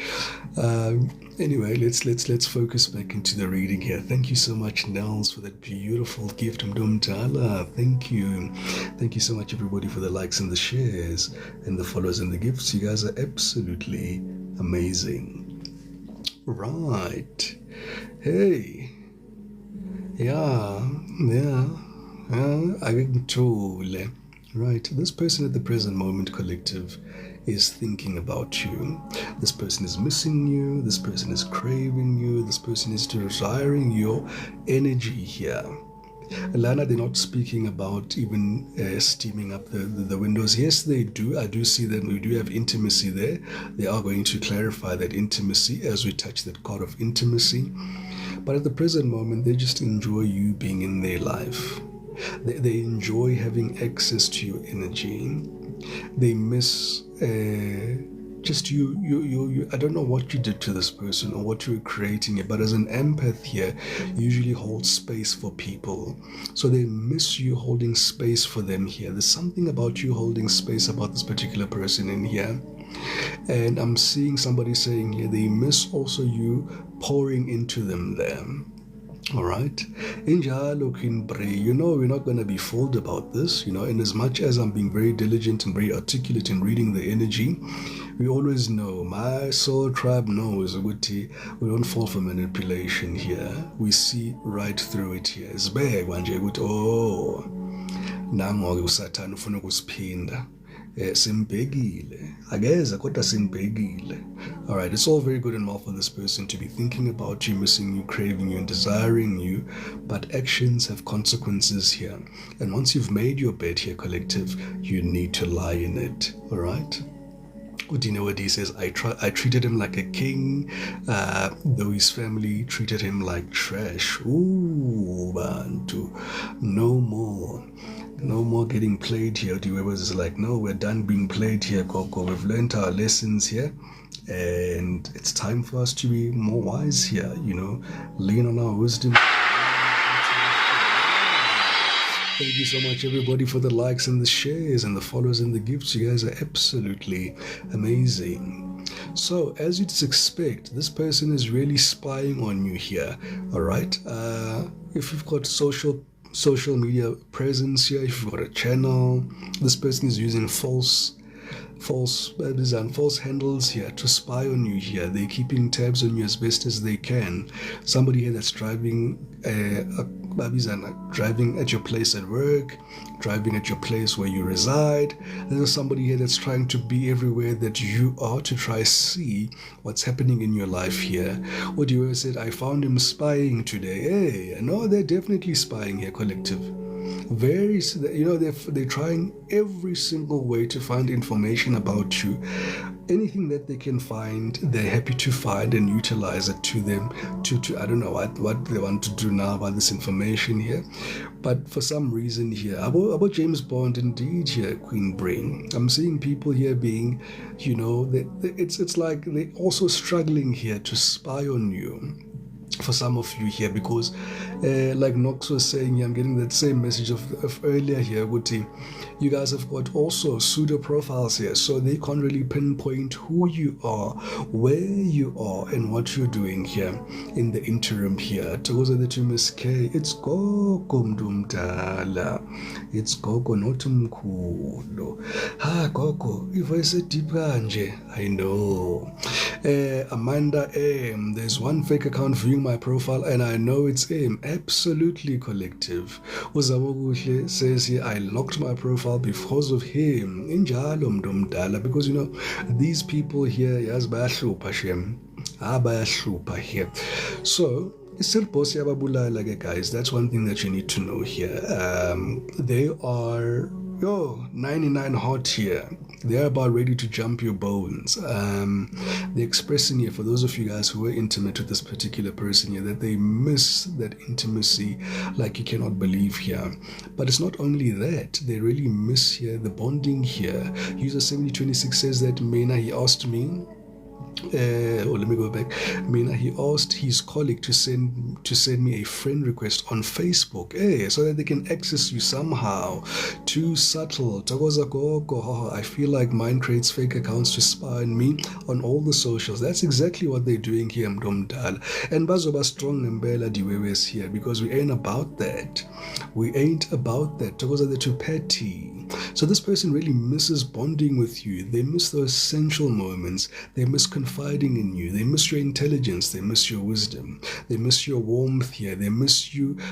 Anyway, let's focus back into the reading here. Thank you so much, Nels, for that beautiful gift, Mdumdala. Thank you. Thank you so much, everybody, for the likes and the shares and the follows and the gifts. You guys are absolutely amazing. Right. Hey. Yeah. Right, this person at the present moment, collective, is thinking about you. This person is missing you. This person is craving you. This person is desiring your energy here. Lana, they're not speaking about even steaming up the windows. Yes, they do. I do see them. We do have intimacy there. They are going to clarify that intimacy as we touch that card of intimacy. But at the present moment, they just enjoy you being in their life. They enjoy having access to your energy. They miss just you. I don't know what you did to this person or what you were creating here, but as an empath here, you usually hold space for people. So they miss you holding space for them here. There's something about you holding space about this particular person in here. And I'm seeing somebody saying here, they miss also you pouring into them there. All right. Injalo Kinbre, we're not going to be fooled about this, in as much as I'm being very diligent and very articulate in reading the energy, we always know, my soul tribe knows, we don't fall for manipulation here. We see right through it here. It's bad, oh, nango usathana ufuna ukusiphinda. Simbhekile akeza kodwa simbhekile. All right, it's all very good and well for this person to be thinking about you, missing you, craving you, and desiring you, but actions have consequences here. And once you've made your bed here, collective, you need to lie in it. All right. Udinewadi says, I treated him like a king, though his family treated him like trash. Ooh, Bantu. No more. No more getting played here. Whoever is like, no, we're done being played here, Coco. We've learned our lessons here. And it's time for us to be more wise here, lean on our wisdom. Thank you so much, everybody, for the likes and the shares and the follows and the gifts. You guys are absolutely amazing. So, as you'd expect, this person is really spying on you here. All right. If you've got social media presence here, if you've got a channel, this person is using false handles here to spy on you here. They're keeping tabs on you as best as they can. Somebody here that's driving driving at your place at work, driving at your place where you reside. There's somebody here that's trying to be everywhere that you are to try see what's happening in your life here. What you said, I found him spying today. Hey, no, they're definitely spying here, collective. They're trying every single way to find information about you. Anything that they can find, they're happy to find and utilize it to them to I don't know what they want to do now about this information here. But for some reason here, about James Bond, indeed here, Queen Brain, I'm seeing people here being, it's like they're also struggling here to spy on you. For some of you here, because like Knox was saying here, I'm getting that same message of earlier here, Guti. You guys have got also pseudo profiles here, so they can't really pinpoint who you are, where you are, and what you're doing here in the interim here. Togoza the to Miss K, it's Gogo Mdumdala, it's Gogo not Mkulo. Ha Gogo, if I say deep I know. Amanda M, there's one fake account viewing my profile and I know it's M. Absolutely, collective. Uzawoguhle says here, I locked my profile because of him. Injalo mdumdala, because these people here, yes, bayahlupa shem. Bayahlupa here. So guys, that's one thing that you need to know here. They are 99 hot here. They're about ready to jump your bones. They're expressing here, for those of you guys who are intimate with this particular person here, that they miss that intimacy like you cannot believe here. But it's not only that, they really miss here the bonding here. User 7026 says that Mena, he asked me, let me go back. Mina, he asked his colleague to send me a friend request on Facebook, so that they can access you somehow. Too subtle. I feel like mine creates fake accounts to spy on me on all the socials. That's exactly what they're doing here, Mdomdal. And bazoba strong mbela diwewes here, because we ain't about that. We ain't about that. They're too petty. So this person really misses bonding with you. They miss those essential moments. They miss confiding in you. They miss your intelligence. They miss your wisdom. They miss your warmth here. They miss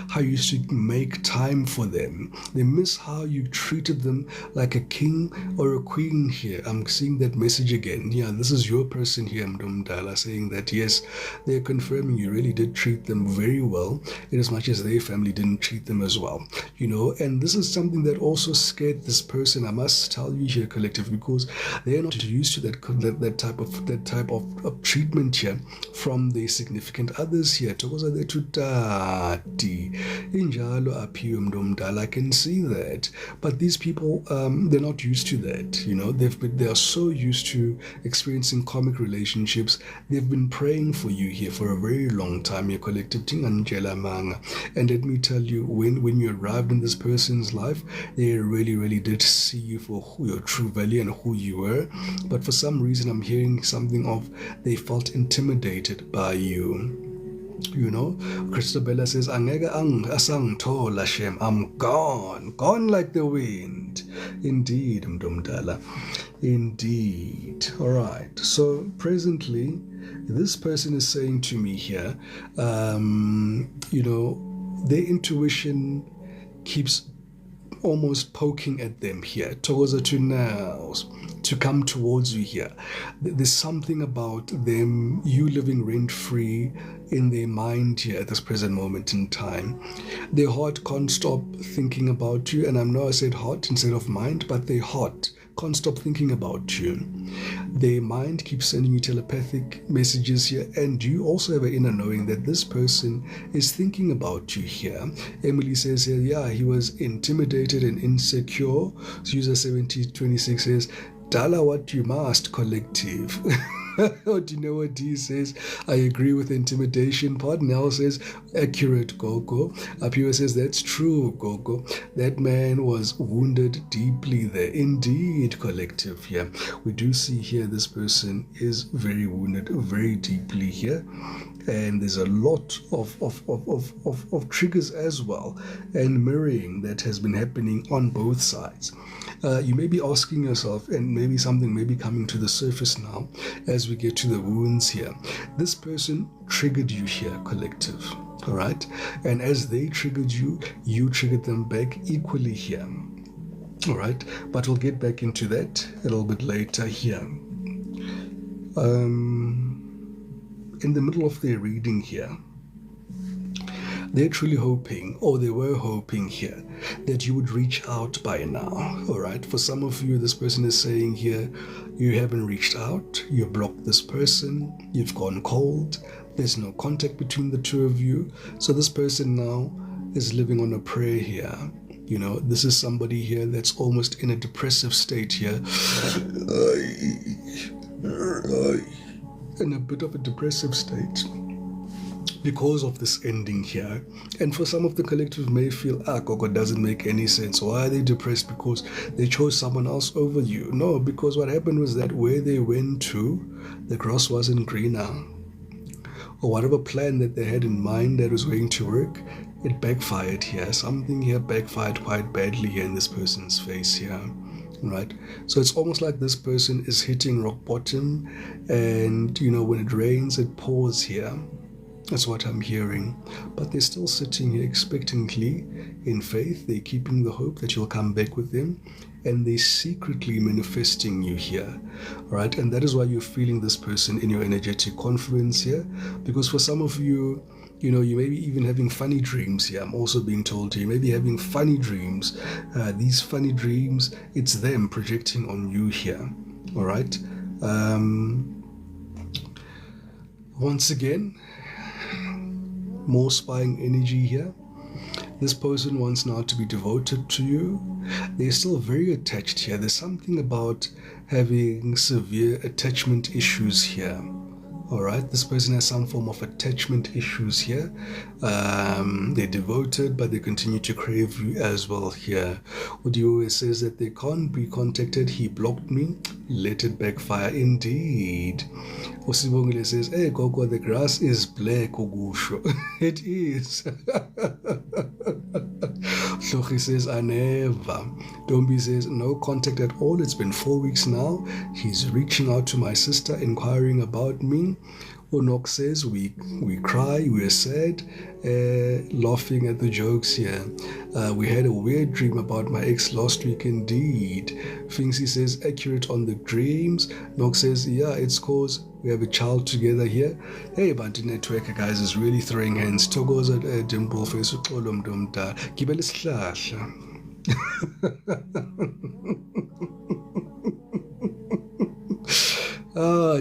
how you used to make time for them. They miss how you treated them like a king or a queen here. I'm seeing that message again. Yeah, this is your person here, Mdomdala, saying that yes, they're confirming you really did treat them very well, in as much as their family didn't treat them as well. And this is something that also scared this person, I must tell you here, collective, because they're not used to that type of treatment here from their significant others here. I can see that, but these people, they're not used to that. They are so used to experiencing karmic relationships. They've been praying for you here for a very long time, your collective. And let me tell you, when you arrived in this person's life, they really did see you for your true value and who you were. But for some reason, I'm hearing something of they felt intimidated by you. Christabella says, Angega asang tola shem, I'm gone like the wind. Indeed, Mdomdala. Indeed. All right. So presently, this person is saying to me here, their intuition keeps almost poking at them here, towards to nails, to come towards you here. There's something about them, you living rent-free in their mind here at this present moment in time. Their heart can't stop thinking about you, and I know I said heart instead of mind, but their heart can't stop thinking about you. Their mind keeps sending you telepathic messages here, and you also have an inner knowing that this person is thinking about you here. Emily says here, yeah, he was intimidated and insecure. User 7026 says, Dala what you must, collective. Do you know what he says? I agree with the intimidation part. Nell says, accurate, Gogo. Apio says, that's true, Gogo. That man was wounded deeply there. Indeed, collective here. We do see here this person is very wounded, very deeply here. And there's a lot of triggers as well, and mirroring that has been happening on both sides. You may be asking yourself, and maybe something may be coming to the surface now as we get to the wounds here. This person triggered you here, collective. All right. And as they triggered you, you triggered them back equally here. All right. But we'll get back into that a little bit later here. In the middle of their reading here, they're truly hoping, or they were hoping here, that you would reach out by now. All right. For some of you, this person is saying here, you haven't reached out. You blocked this person. You've gone cold. There's no contact between the two of you. So this person now is living on a prayer here. You know, this is somebody here that's almost in a depressive state here. In a bit of a depressive state because of this ending here. And for some of the collective may feel, Gogo doesn't make any sense. Why are they depressed? Because they chose someone else over you. No, because what happened was that where they went to, the grass wasn't greener. Or whatever plan that they had in mind that was going to work, it backfired here. Something here backfired quite badly here in this person's face here. Right, so it's almost like this person is hitting rock bottom, and you know, when it rains it pours here. That's what I'm hearing. But they're still sitting here expectantly in faith. They're keeping the hope that you'll come back with them, and they're secretly manifesting you here. Right, and that is why you're feeling this person in your energetic confluence here, because for some of you, you know, you may be even having funny dreams here. I'm also being told here, you may be having funny dreams. These funny dreams, it's them projecting on you here. All right. Once again, more spying energy here. This person wants now to be devoted to you. They're still very attached here. There's something about having severe attachment issues here. All right, this person has some form of attachment issues here. They're devoted, but they continue to crave you as well here. Udiwe says that they can't be contacted. He blocked me. Let it backfire. Indeed. Osibongile says, hey, Gogo, the grass is black, Ogusho. It is. Shochi says, I never. Dombi says, no contact at all. It's been 4 weeks now. He's reaching out to my sister, inquiring about me. Onok says, we cry, we're sad, laughing at the jokes here. We had a weird dream about my ex last week indeed. Finksy says, accurate on the dreams. Nok says, yeah, it's cause we have a child together here. Hey, Bantu Network, guys, is really throwing hands. Togo's at Dimple Face, Uxolom Domda. Gibel Slashla.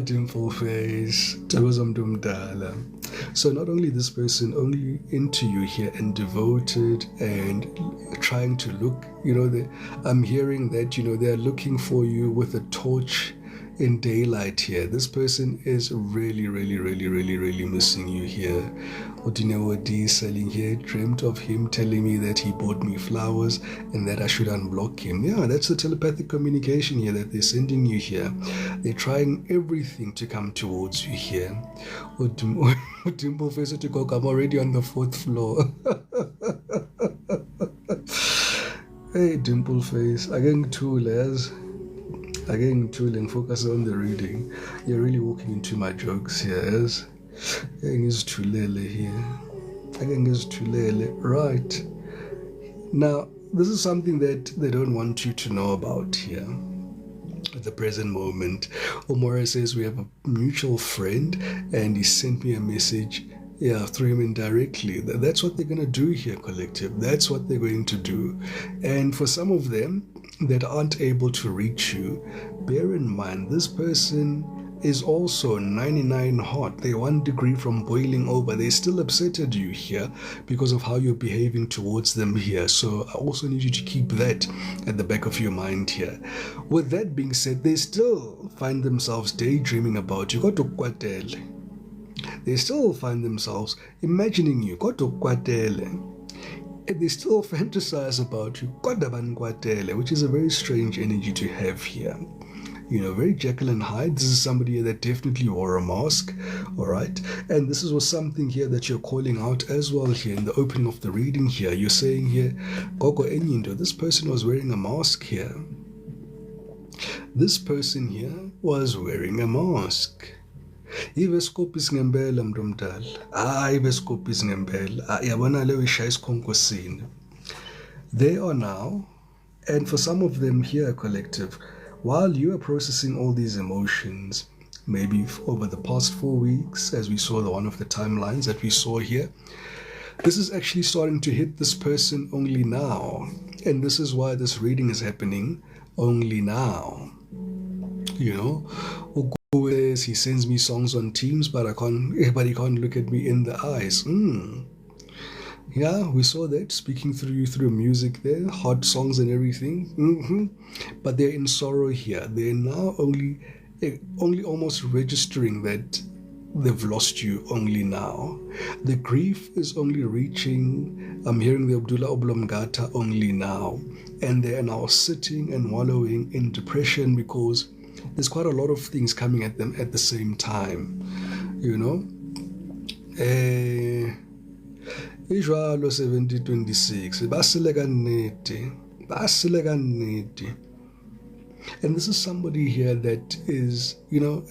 Dimple face. So not only this person only into you here and devoted and trying to look, you know, I'm hearing that, you know, they're looking for you with a torch in daylight here. This person is really missing you here. What do you know what D is selling here? Dreamt of him telling me that he bought me flowers and that I should unblock him. Yeah, that's the telepathic communication here that they're sending you here. They're trying everything to come towards you here. Dimple face to cook. I'm already on the 4th floor. Hey, Dimple face. Again, two layers. Again, Tuling, focus on the reading. You're really walking into my jokes here, as again is Tulele here. Again is Tulele. Right. Now, this is something that they don't want you to know about here at the present moment. Omora says we have a mutual friend and he sent me a message. Yeah, through him indirectly. That's what they're going to do here, collective. That's what they're going to do. And for some of them, that aren't able to reach you, bear in mind this person is also 99 hot. They're 1 degree from boiling over. They still upset at you here because of how you're behaving towards them here. So I also need you to keep that at the back of your mind here. With that being said, they still find themselves daydreaming about you. They still find themselves imagining you. And they still fantasize about you, which is a very strange energy to have here. Very Jekyll and Hyde. This is somebody that definitely wore a mask, all right? And this was something here that you're calling out as well here in the opening of the reading here. You're saying here, Gogo Enyindo, this person was wearing a mask here. This person here was wearing a mask. Iveskopis ngempela mntu omdala. Iveskopis ngempela. Yabona leyo ishaya isikhonkosini. They are now, and for some of them here, collective, while you are processing all these emotions, maybe over the past 4 weeks, as we saw one of the timelines that we saw here, this is actually starting to hit this person only now. And this is why this reading is happening only now. He sends me songs on Teams, but he can't look at me in the eyes. Yeah, we saw that, speaking through music there, hot songs and everything. But they're in sorrow here. They're now only almost registering that they've lost you only now. The grief is only reaching, I'm hearing the Abdullah Oblomgata only now. And they are now sitting and wallowing in depression because there's quite a lot of things coming at them at the same time. Ijwalo 7026 basileka nnete. And this is somebody here that is,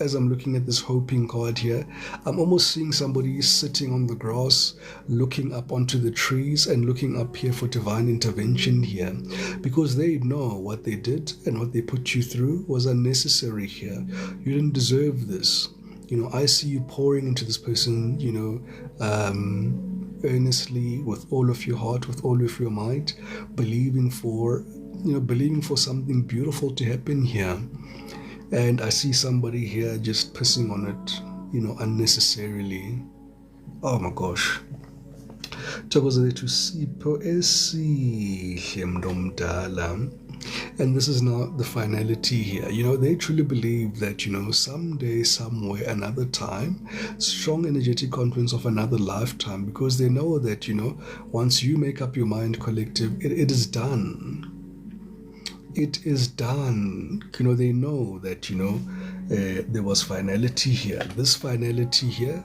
as I'm looking at this hoping card here, I'm almost seeing somebody sitting on the grass, looking up onto the trees and looking up here for divine intervention here, because they know what they did and what they put you through was unnecessary here. You didn't deserve this. I see you pouring into this person, earnestly, with all of your heart, with all of your might, believing for something beautiful to happen here. And I see somebody here just pissing on it, unnecessarily. Oh my gosh. And this is now the finality here. They truly believe that, someday, somewhere, another time, strong energetic confidence of another lifetime, because they know that, once you make up your mind, collective, it is done. It is done. They know that, there was finality here. This finality here,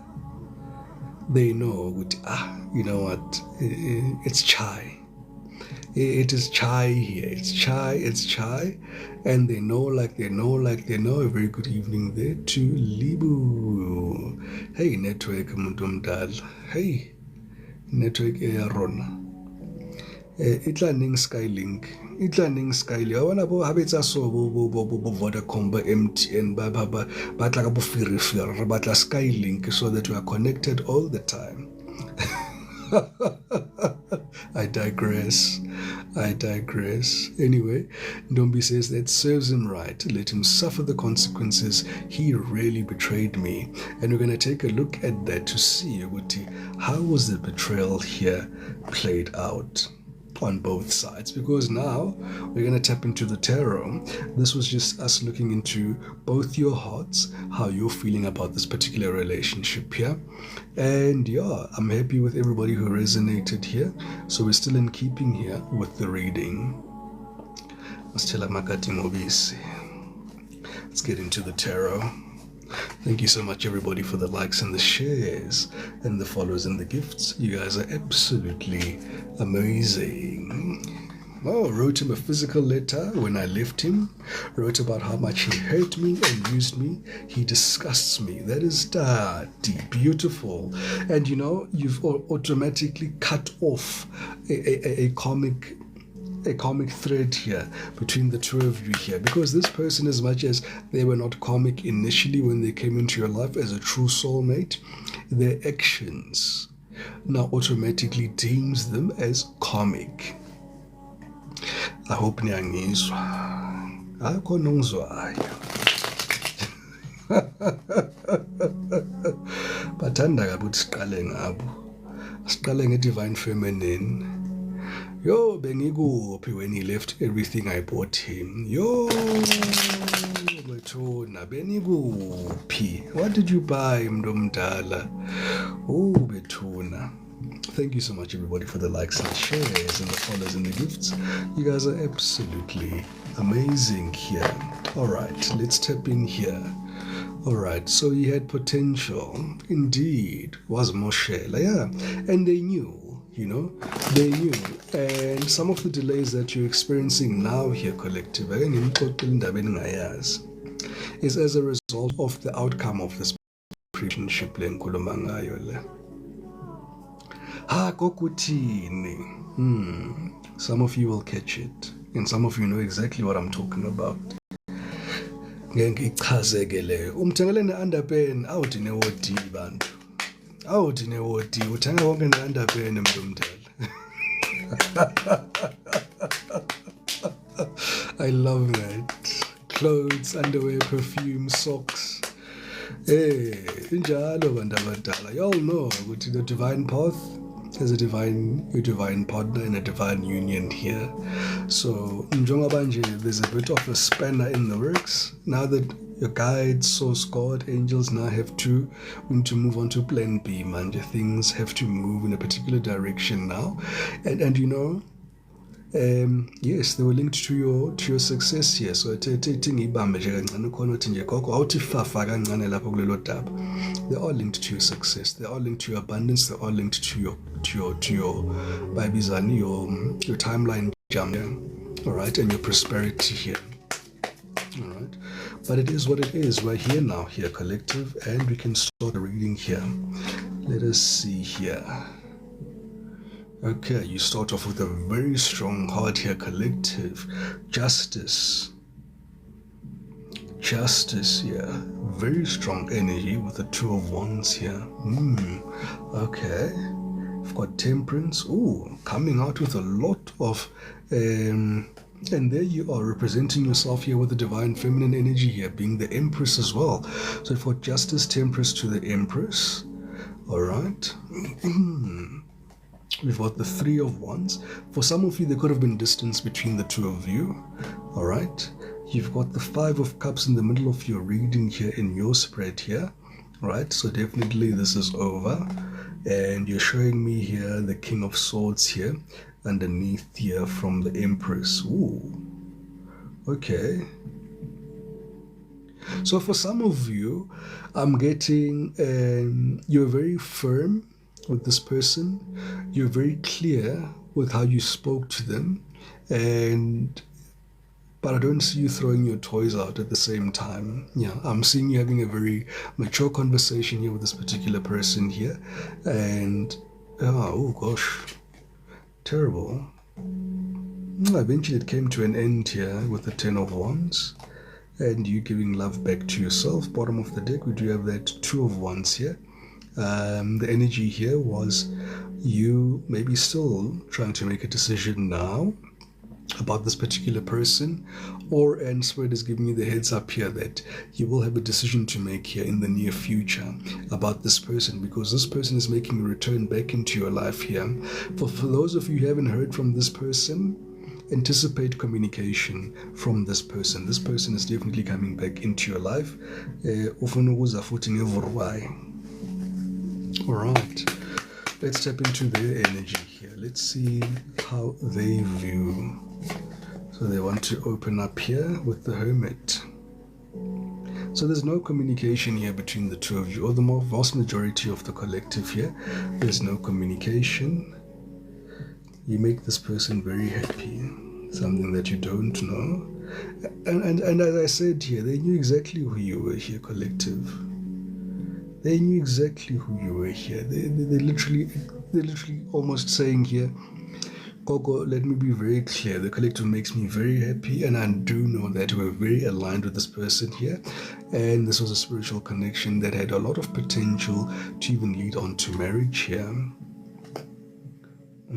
they know, you know what, it's chai. It is chai here. It's chai. And they know. A very good evening there to Libu. Hey, network Mundumdal. Hey, network Aarona. Itlaning Skylink. I wanna bo habetsa so bo Vodacom, MTN, batla ka bo firifiri, batla Skylink, so that we are connected all the time. I digress. Anyway, Ndombi says that serves him right. Let him suffer the consequences. He really betrayed me. And we're going to take a look at that to see, how was the betrayal here played out on both sides, because now we're going to tap into the tarot. This was just us looking into both your hearts, how you're feeling about this particular relationship here. And yeah, I'm happy with everybody who resonated here. So we're still in keeping here with the reading. Let's get into the tarot. Thank you so much, everybody, for the likes and the shares and the follows and the gifts. You guys are absolutely amazing. Wrote him a physical letter when I left him. Wrote about how much he hurt me and used me. He disgusts me. That is deep, beautiful. And you've automatically cut off a comic thread here between the two of you here, because this person, as much as they were not comic initially when they came into your life as a true soulmate, their actions now automatically deems them as comic. I hope niyangizwa. Akho nongizwayo. Bathanda kabi ukuthi siqale ngabo. Siqale nge-divine feminine. Yo, bengikuphi when he left everything I bought him? Yo, Bethuna, bengikuphi? What did you buy, mntomdala? Oh, Bethuna. Thank you so much, everybody, for the likes and shares and the follows and the gifts. You guys are absolutely amazing here. All right, let's tap in here. All right, so he had potential. Indeed, was Moshela, yeah. And they knew, they knew. And some of the delays that you're experiencing now here, collective, is as a result of the outcome of this relationship. Some of you will catch it, and some of you know exactly what I'm talking about. Ngeke ichazeke leyo. Umthengele ne-underpan awuthi ne-wodi bantu. Awuthi ne-wodi uthenga konke ne-underpan mntomdala. I love that. Clothes, underwear, perfume, socks. Injalo bantu abadala. You all know ukuthi the divine path has a divine partner and a divine union here. So there's a bit of a spanner in the works. Now that your guides, source, God, angels now have to move on to plan B, man. Things have to move in a particular direction now. And yes, they were linked to your success here. So they're all linked to your success. They're all linked to your abundance. They're all linked to your Babizani, your timeline jump. All right, and your prosperity here. All right, but it is what it is. We're here now, here, collective, and we can start the reading here. Let us see here. Okay, you start off with a very strong heart here, collective. Justice. Justice here. Very strong energy with the Two of Wands here. Okay. We've got Temperance. Ooh, coming out with a lot of... and there you are, representing yourself here with the divine feminine energy here, being the Empress as well. So we've got Justice, Temperance to the Empress. All right. We've got the Three of Wands. For some of you, there could have been distance between the two of you. All right. You've got the Five of Cups in the middle of your reading here in your spread here. All right. So definitely this is over. And you're showing me here the King of Swords here underneath here from the Empress. Ooh. Okay. So for some of you, I'm getting you're very firm with this person. You're very clear with how you spoke to them, but I don't see you throwing your toys out at the same time. Yeah, I'm seeing you having a very mature conversation here with this particular person here, and oh gosh, terrible. Eventually it came to an end here with the Ten of Wands, and you giving love back to yourself. Bottom of the deck, we do have that Two of Wands here. The energy here was you maybe still trying to make a decision now about this particular person, and Spirit is giving you the heads up here that you will have a decision to make here in the near future about this person, because this person is making a return back into your life here. For those of you who haven't heard from this person, anticipate communication from this person. This person is definitely coming back into your life. All right, let's tap into their energy here. Let's see how they view. So they want to open up here with the Hermit. So there's no communication here between the two of you, or the vast majority of the collective here. There's no communication. You make this person very happy, something that you don't know. And as I said here, they knew exactly who you were here, collective. They knew exactly who you were here. They're literally almost saying here, Gogo, let me be very clear. The collective makes me very happy, and I do know that we're very aligned with this person here. And this was a spiritual connection that had a lot of potential to even lead on to marriage here.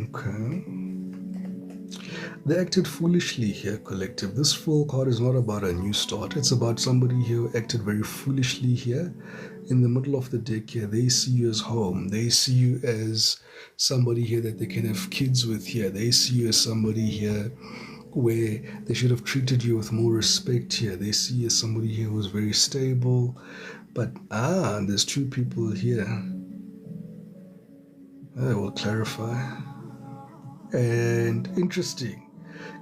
Okay. They acted foolishly here, collective. This Fool card is not about a new start. It's about somebody here who acted very foolishly here. In the middle of the deck here, they see you as home. They see you as somebody here that they can have kids with here. They see you as somebody here where they should have treated you with more respect here. They see you as somebody here who's very stable. But there's two people here. I will clarify. And interesting.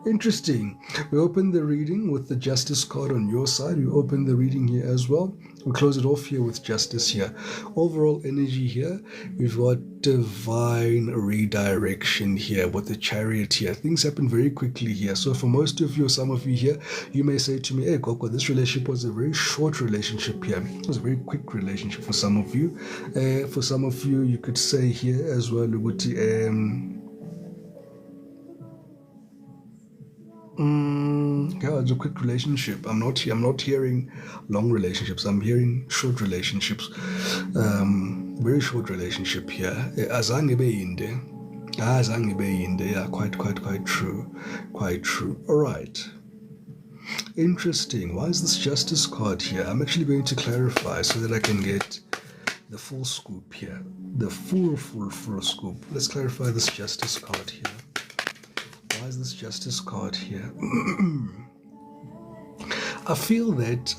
We open the reading with the Justice card on your side. We open the reading here as well. We close it off here with Justice here. Overall energy here, we've got divine redirection here with the Chariot here. Things happen very quickly here. So for most of you, or some of you here, you may say to me, hey Coco, this relationship was a very short relationship here. It was a very quick relationship for some of you. For some of you, you could say here as well, yeah, it's a quick relationship. I'm not hearing long relationships. I'm hearing short relationships. Very short relationship here. Azange beinde. Yeah, quite true. Quite true. All right. Interesting. Why is this Justice card here? I'm actually going to clarify so that I can get the full scoop here. The full scoop. Let's clarify this Justice card here. Why is this Justice card here? I feel that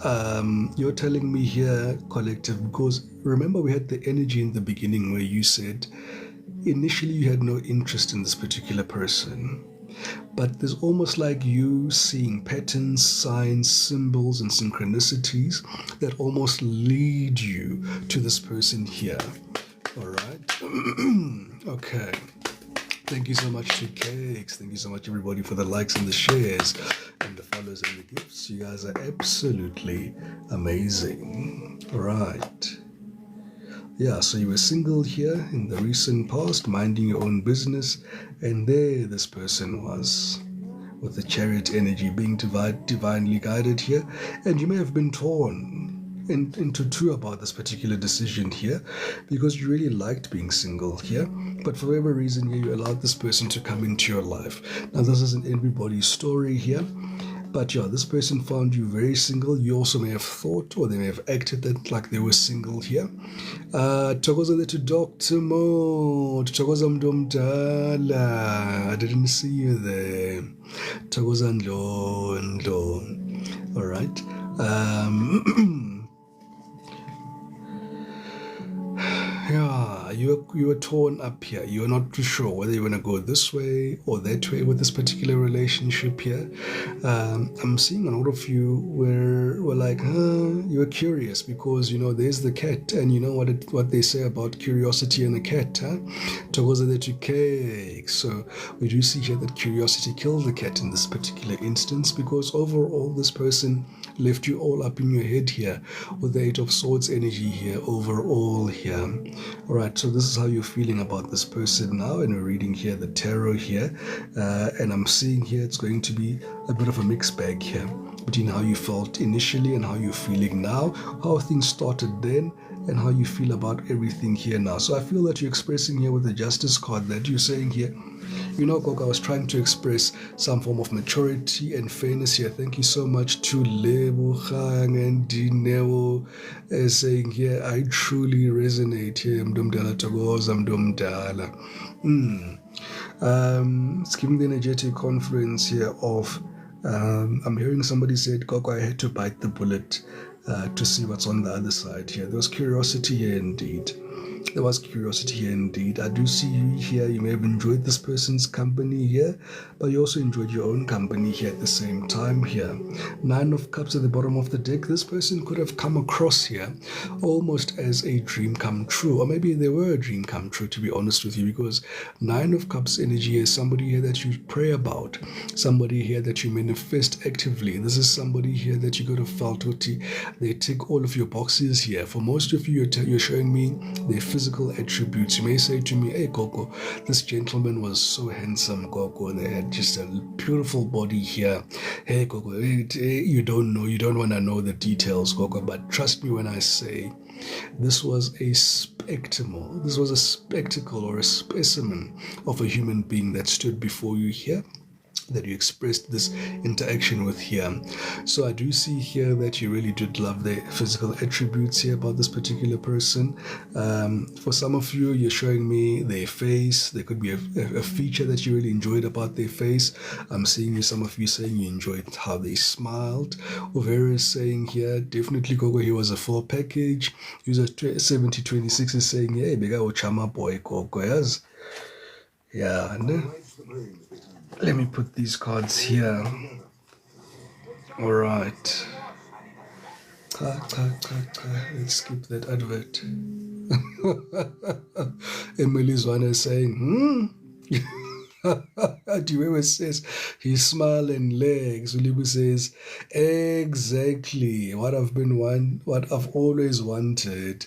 you're telling me here, collective, because remember we had the energy in the beginning where you said initially you had no interest in this particular person. But there's almost like you seeing patterns, signs, symbols, and synchronicities that almost lead you to this person here. All right? Okay. Thank you so much to Cakes. Thank you so much, everybody, for the likes and the shares and the follows and the gifts. You guys are absolutely amazing. All right. Yeah, so you were single here in the recent past, minding your own business, and there this person was with the Chariot energy being divinely guided here, and you may have been torn into two about this particular decision here because you really liked being single here, but for whatever reason here you allowed this person to come into your life. Now this isn't everybody's story here, but yeah, this person found you very single. You also may have thought, or they may have acted that like they were single here. Thokoza to Dr. Mo, Thokoza Mdomdala. I didn't see you there. Thokoza Ndlo. All right. Yeah, you were torn up here. You're not too sure whether you're going to go this way or that way with this particular relationship here. I'm seeing a lot of you were like, you were curious because, there's the cat. And you know what they say about curiosity and the cat, huh? Togoza there to cake. So we do see here that curiosity killed the cat in this particular instance because overall this person left you all up in your head here with the Eight of Swords energy here overall here. All right, so this is how you're feeling about this person now, and we're reading here the tarot here, and I'm seeing here it's going to be a bit of a mixed bag here between how you felt initially and how you're feeling now, how things started then, and how you feel about everything here now. So I feel that you're expressing here with the Justice card that you're saying here, Koko, I was trying to express some form of maturity and fairness here. Thank you so much to Lebuchang and Dineo saying here, I truly resonate here. Mdomdala Togoza, Mdomdala. It's giving the energetic confluence here of, I'm hearing somebody said, Koko, I had to bite the bullet to see what's on the other side here. There was curiosity here indeed. There was curiosity here indeed. I do see you here. You may have enjoyed this person's company here, but you also enjoyed your own company here at the same time here. Nine of Cups at the bottom of the deck. This person could have come across here almost as a dream come true, or maybe they were a dream come true, to be honest with you, because Nine of Cups energy is somebody here that you pray about, somebody here that you manifest actively. This is somebody here that you could have felt they tick all of your boxes here. For most of you, you're showing me their physical attributes. You may say to me, hey Coco, this gentleman was so handsome, Coco. They had just a beautiful body here. Hey Coco, you don't want to know the details, Coco, but trust me when I say this was a spectacle. This was a spectacle or a specimen of a human being that stood before you here. that you expressed this interaction with here. So I do see here that you really did love the physical attributes here about this particular person. For some of you, you're showing me their face. There could be a feature that you really enjoyed about their face. I'm seeing you, some of you saying you enjoyed how they smiled. Overa is saying here, definitely Gogo, he was a full package. User 7026 is saying, hey, bega ochama boy Gogo, yes. Yeah, no? Let me put these cards here. All right. Let's skip that advert. Emily's one is saying, Diwewe says, his smile and legs. Ulibu says, exactly what I've always wanted.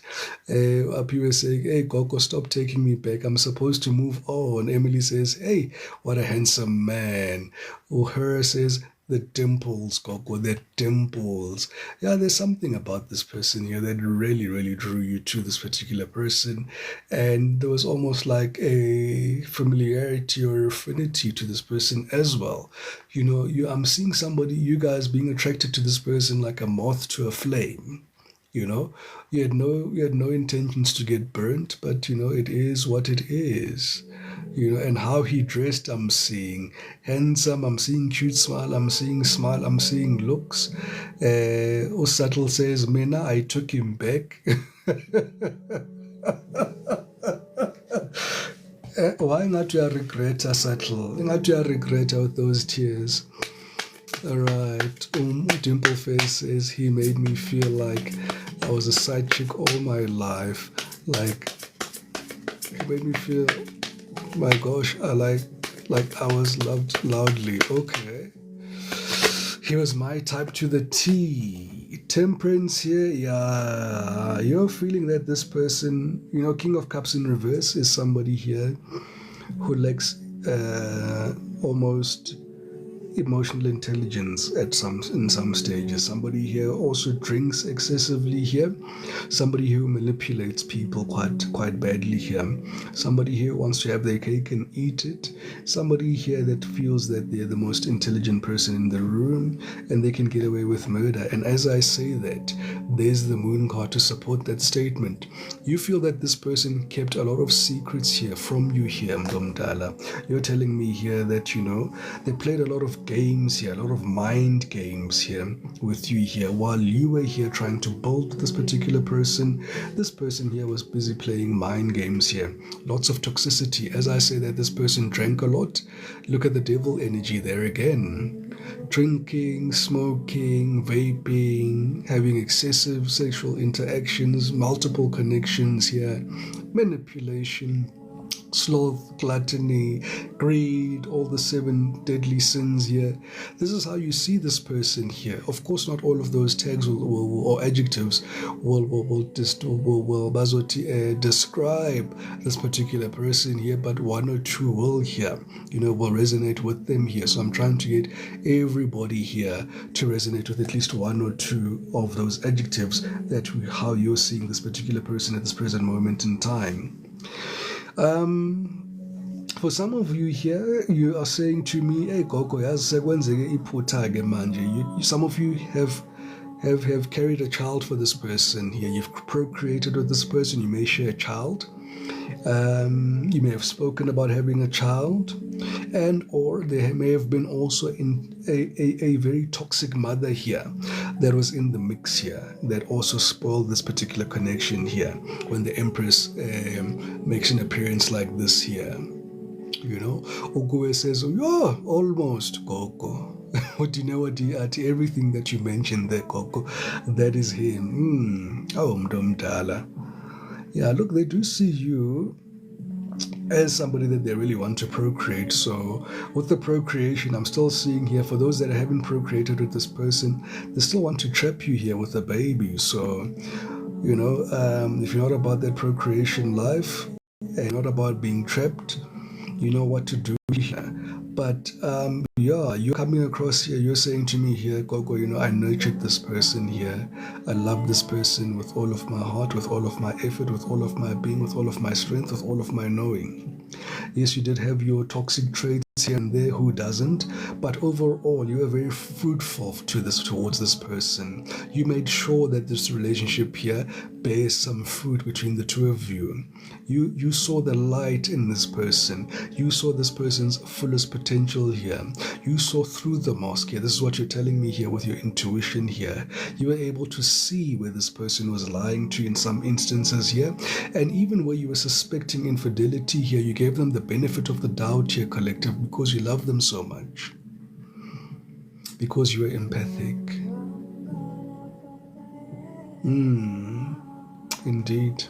Apiwe saying, hey, Gogo, stop taking me back. I'm supposed to move on. Emily says, hey, what a handsome man. O'Hara says, the dimples, Gogo, the dimples. Yeah, there's something about this person here that really, really drew you to this particular person. And there was almost like a familiarity or affinity to this person as well. I'm seeing you guys being attracted to this person like a moth to a flame. You had no intentions to get burnt, but it is what it is. And how he dressed, I'm seeing handsome, I'm seeing cute smile, I'm seeing looks. Subtle says, Mena, I took him back. Why not you regret, Subtle? Not you regret with those tears. All right. Dimple Face says he made me feel like I was a side chick all my life. Like, he made me feel, my gosh, I like I was loved loudly. Okay. He was my type to the T. Temperance here, yeah. You're feeling that this person, King of Cups in reverse is somebody here who lacks almost emotional intelligence in some stages. Somebody here also drinks excessively here. Somebody who manipulates people quite badly here. Somebody here wants to have their cake and eat it. Somebody here that feels that they're the most intelligent person in the room and they can get away with murder. And as I say that, there's the moon card to support that statement. You feel that this person kept a lot of secrets here from you here, Mdomdala. You're telling me here that, they played a lot of games here, a lot of mind games here with you here. While you were here trying to build this particular person, this person here was busy playing mind games here. Lots of toxicity. As I say that this person drank a lot, look at the devil energy there again. Drinking, smoking, vaping, having excessive sexual interactions, multiple connections here, manipulation, sloth, gluttony, greed, all the 7 deadly sins here. This is how you see this person here. Of course, not all of those tags or adjectives will describe this particular person here, but 1 or 2 will here, will resonate with them here. So I'm trying to get everybody here to resonate with at least 1 or 2 of those adjectives how you're seeing this particular person at this present moment in time. For some of you here, you are saying to me, hey Gogo, some of you have carried a child for this person here. You've procreated with this person. You may share a child. You may have spoken about having a child, or there may have been also a very toxic mother here that was in the mix here that also spoiled this particular connection here when the Empress makes an appearance like this here. Oguwe says, yeah, almost, Gogo. Everything that you mentioned there, Gogo, that is him. Oh, Mdomdala. Yeah, look, they do see you as somebody that they really want to procreate. So with the procreation, I'm still seeing here, for those that haven't procreated with this person, they still want to trap you here with a baby. So, if you're not about that procreation life and not about being trapped, you know what to do here. But you're coming across here, you're saying to me here, Gogo, I nurtured this person here. I love this person with all of my heart, with all of my effort, with all of my being, with all of my strength, with all of my knowing. Yes, you did have your toxic traits here and there who doesn't, but overall you are very fruitful towards this person. You made sure that this relationship here bears some fruit between the two of you. You saw the light in this person. You saw this person's fullest potential here. You saw through the mask here. This is what you're telling me here with your intuition here. You were able to see where this person was lying to you in some instances here, and even where you were suspecting infidelity here, you gave them the benefit of the doubt here, collective, because you love them so much, because you are empathic. Indeed.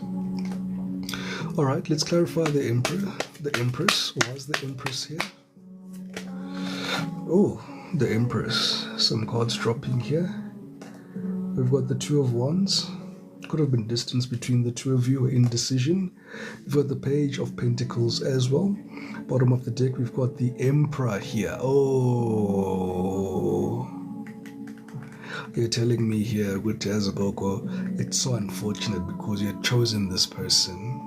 All right, let's clarify the emperor, the empress. Was the empress here? Oh, the empress. Some cards dropping here. We've got the Two of Wands. Could have been distance between the two of you, or indecision. We've got the Page of Pentacles as well. Bottom of the deck, we've got the Emperor here. Oh, you're telling me here, good Azagoko, it's so unfortunate because you had chosen this person.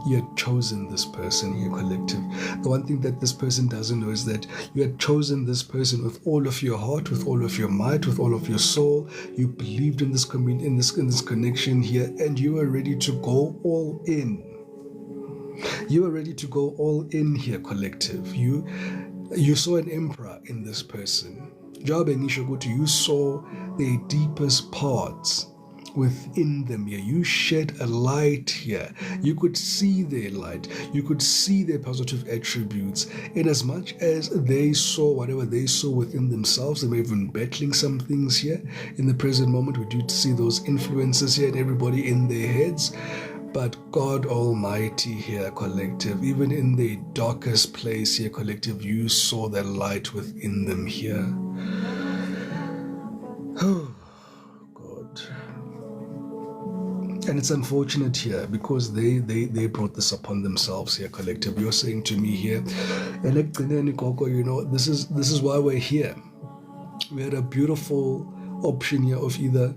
You had chosen this person here, collective. The one thing that this person doesn't know is that you had chosen this person with all of your heart, with all of your might, with all of your soul. You believed in this in this connection here, and you were ready to go all in. You were ready to go all in here, collective. You saw an emperor in this person. You saw their deepest parts within them here. You shed a light here. You could see their light. You could see their positive attributes. In as much as they saw whatever they saw within themselves, they may have been battling some things here. In the present moment, we do see those influences here and everybody in their heads. But God Almighty here, collective, even in the darkest place here, collective, you saw the light within them here. Oh, God. And it's unfortunate here because they brought this upon themselves here, collective. You're saying to me here, you know, this is why we're here. We had a beautiful option here of either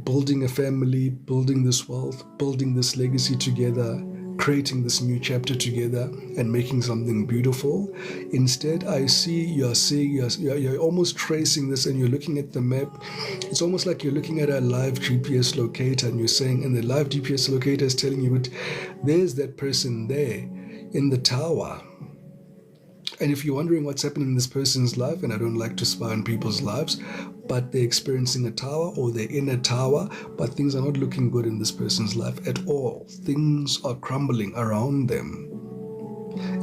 building a family, building this wealth, building this legacy together, creating this new chapter together, and making something beautiful. Instead, I see you're almost tracing this, and you're looking at the map. It's almost like you're looking at a live GPS locator, and you're saying, and the live GPS locator is telling you, there's that person there in the tower. And if you're wondering what's happening in this person's life, and I don't like to spy on people's lives, but they're experiencing a tower, or they're in a tower, but things are not looking good in this person's life at all. Things are crumbling around them.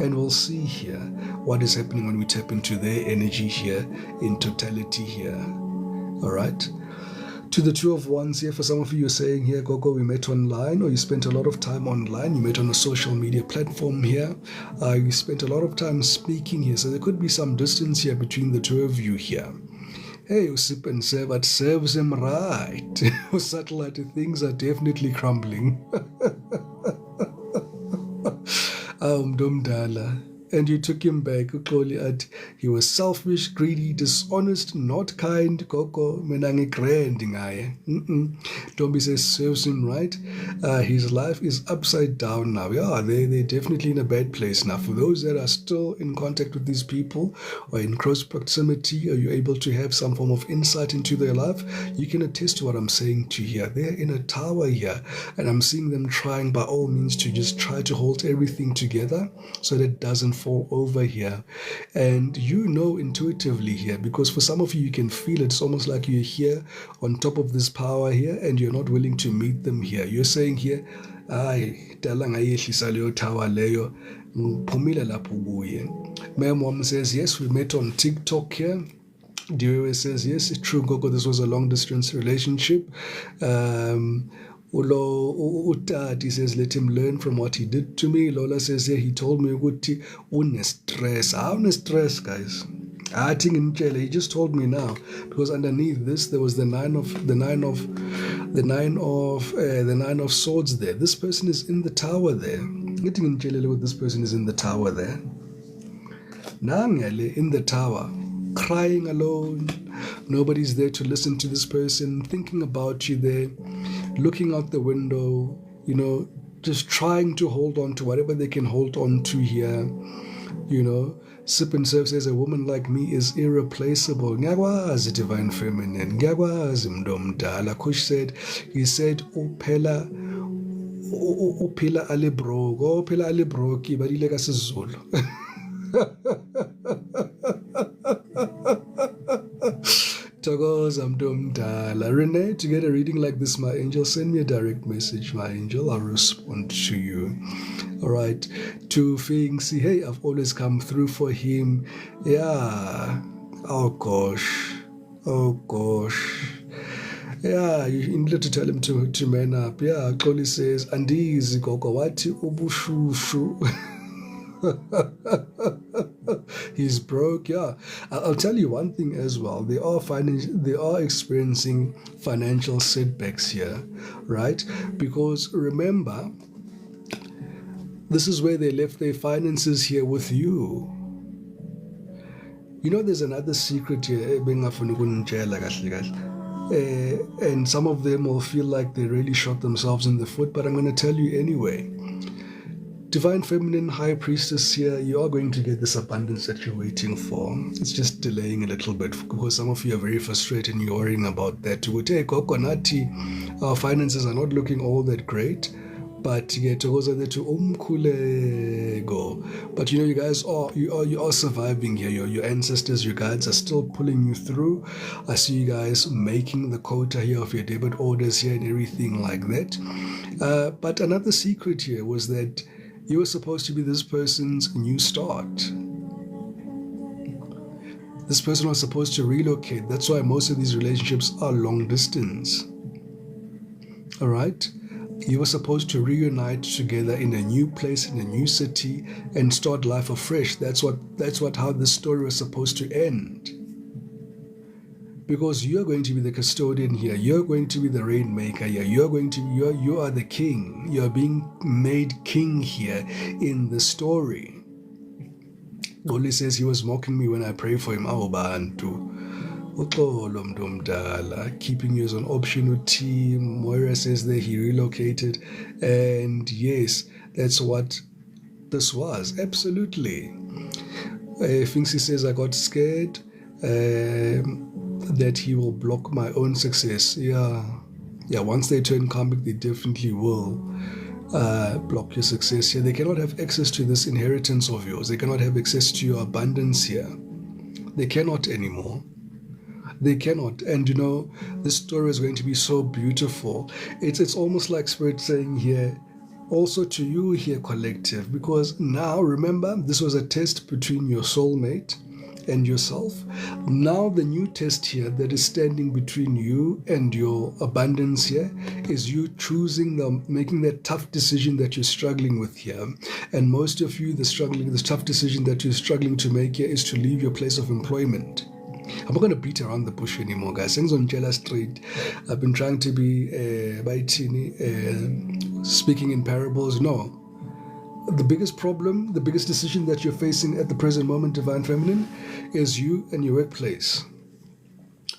And we'll see here what is happening when we tap into their energy here in totality here. All right? To the Two of Wands here, for some of you, you're saying here, Gogo, we met online, or you spent a lot of time online. You met on a social media platform here. You spent a lot of time speaking here. So there could be some distance here between the two of you here. Hey, you sip and serve, it serves him right. Satellite things are definitely crumbling. Domdala. And you took him back. He was selfish, greedy, dishonest, not kind. Koko menangi grand ngaye. Dombi says serves him right. His life is upside down now. Yeah, they're definitely in a bad place now. For those that are still in contact with these people or in close proximity, are you able to have some form of insight into their life? You can attest to what I'm saying to you here. They're in a tower here, and I'm seeing them trying by all means to just try to hold everything together so that it doesn't fall over here. And you know intuitively here, because for some of you, you can feel it. It's almost like you're here on top of this power here, and you're not willing to meet them here. You're saying here, ay, dala ngayehlisa leyo tower leyo, phumile lapho kuye. My mom says, yes, we met on TikTok here. Dewey says, yes, it's true, Gogo, this was a long distance relationship. Utati says, let him learn from what he did to me. Lola says, yeah, he told me ukuthi une stress. How stress, guys? I think in jail, he just told me now, because underneath this there was the nine of swords there. This person is in the tower there. Getting in jail with this person is in the tower there. Nangale in the tower, crying alone. Nobody's there to listen to this person, thinking about you there, looking out the window, you know, just trying to hold on to whatever they can hold on to here. You know, Sip and Serve says a woman like me is irreplaceable. Ngiyakwazi divine feminine. Ngiyakwazi mntomdala. Kush said, he said, uphela ali broke. Uphela ali broke. Ibadile kasizulu. Thokoza mntomdala. Renee, to get a reading like this, my angel, send me a direct message, my angel. I'll respond to you. All right. To Fingsi, hey, I've always come through for him. Yeah. Oh gosh. Yeah, you need to tell him to man up. Yeah, Xoli says, Andizi gogo wati ubushushu. He's broke. Yeah, I'll tell you one thing as well. They are experiencing financial setbacks here, right? Because remember, this is where they left their finances here with you. You know, there's another secret here. And some of them will feel like they really shot themselves in the foot, but I'm going to tell you anyway. Divine Feminine High Priestess here, you are going to get this abundance that you're waiting for. It's just delaying a little bit because some of you are very frustrated and you're worrying about that. Our finances are not looking all that great, but you know, you guys are surviving here. Your ancestors, your guides are still pulling you through. I see you guys making the quota here of your debit orders here and everything like that. But another secret here was that you were supposed to be this person's new start. This person was supposed to relocate. That's why most of these relationships are long distance. All right? You were supposed to reunite together in a new place, in a new city, and start life afresh. That's how this story was supposed to end. Because you're going to be the custodian here. You're going to be the rainmaker here. You are the king. You're being made king here in the story. Oli says he was mocking me when I pray for him. Keeping you as an optional team. Moira says that he relocated. And yes, that's what this was. Absolutely. Finksy says I got scared. That he will block my own success. Yeah, once they turn karmic, they definitely will block your success here. They cannot have access to this inheritance of yours. They cannot have access to your abundance here. They cannot anymore. They cannot. And you know, this story is going to be so beautiful. It's almost like Spirit saying here, also to you here, collective, because now remember, this was a test between your soulmate and yourself. Now the new test here that is standing between you and your abundance here is you making that tough decision that you're struggling with here. And most of you, the tough decision that you're struggling to make here is to leave your place of employment. I'm not going to beat around the bush anymore, guys. Things on Jella Street. I've been trying to be speaking in parables. No. The biggest problem, the biggest decision that you're facing at the present moment, Divine Feminine, is you and your workplace.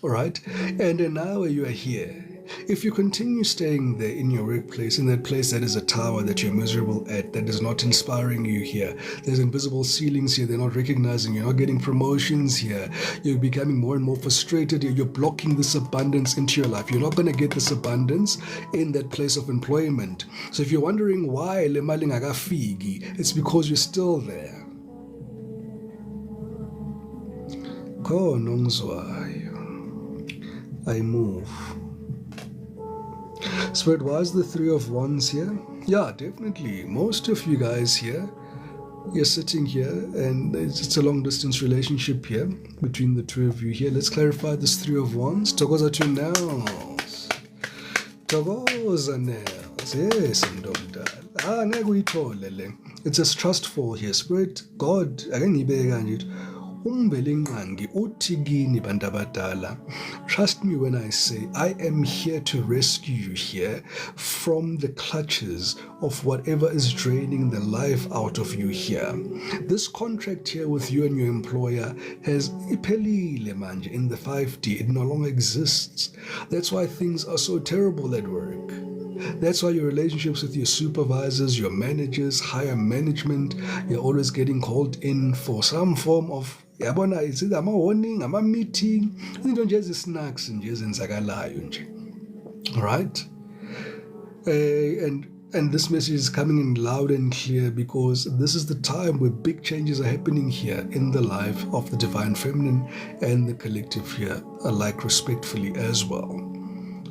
All right? And now you are here. If you continue staying there in your workplace, in that place that is a tower that you're miserable at, that is not inspiring you here, there's invisible ceilings here, they're not recognizing you, you're not getting promotions here, you're becoming more and more frustrated, you're blocking this abundance into your life. You're not going to get this abundance in that place of employment. So if you're wondering why le mali ngakafiki, it's because you're still there. I move. Spirit, why is the Three of Wands here? Yeah, definitely. Most of you guys here, you're sitting here and it's a long distance relationship here between the two of you here. Let's clarify this Three of Wands. Togoza to nails. Togoza nails. Yes, Ndomdala. It's a trustful here. Spirit, God, trust me when I say I am here to rescue you here from the clutches of whatever is draining the life out of you here. This contract here with you and your employer has iphelile manje in the 5D. It no longer exists. That's why things are so terrible at work. That's why your relationships with your supervisors, your managers, higher management, you're always getting called in for some form of, yabona, is it ama-warning, ama-meeting, into nje ezi-snacks nje ezenzakalayo nje. All right? And this message is coming in loud and clear because this is the time where big changes are happening here in the life of the divine feminine and the collective here, alike respectfully as well.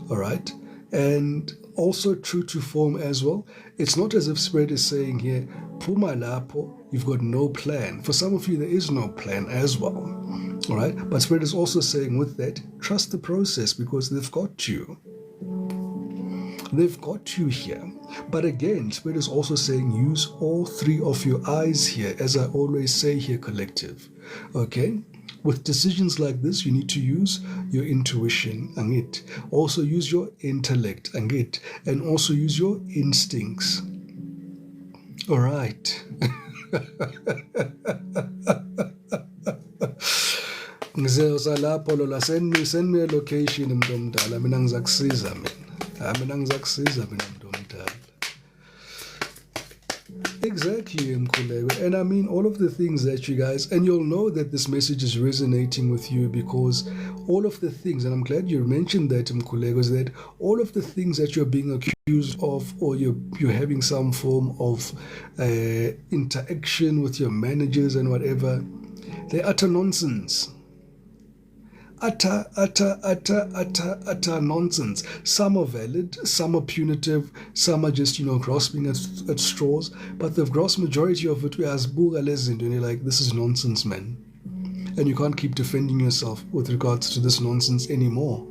All right? And also true to form as well. It's not as if Spirit is saying here, Puma lapo, you've got no plan. For some of you, there is no plan as well. All right? But Spirit is also saying with that, trust the process because they've got you. They've got you here. But again, Spirit is also saying use all three of your eyes here, as I always say here, collective. Okay? With decisions like this, you need to use your intuition, angit. Also use your intellect, angit. And also use your instincts. All right. Send me a location, mntomdala. Mina ngizakusiza mina. Exactly, Mkhuleko. And I mean all of the things that you guys, and you'll know that this message is resonating with you because all of the things, and I'm glad you mentioned that, Mkhuleko, is that all of the things that you're being accused of, or you're having some form of interaction with your managers and whatever, they're utter nonsense. Utter nonsense. Some are valid, some are punitive, some are just, grasping at straws. But the gross majority of it, we as and you're like, this is nonsense, man. And you can't keep defending yourself with regards to this nonsense anymore.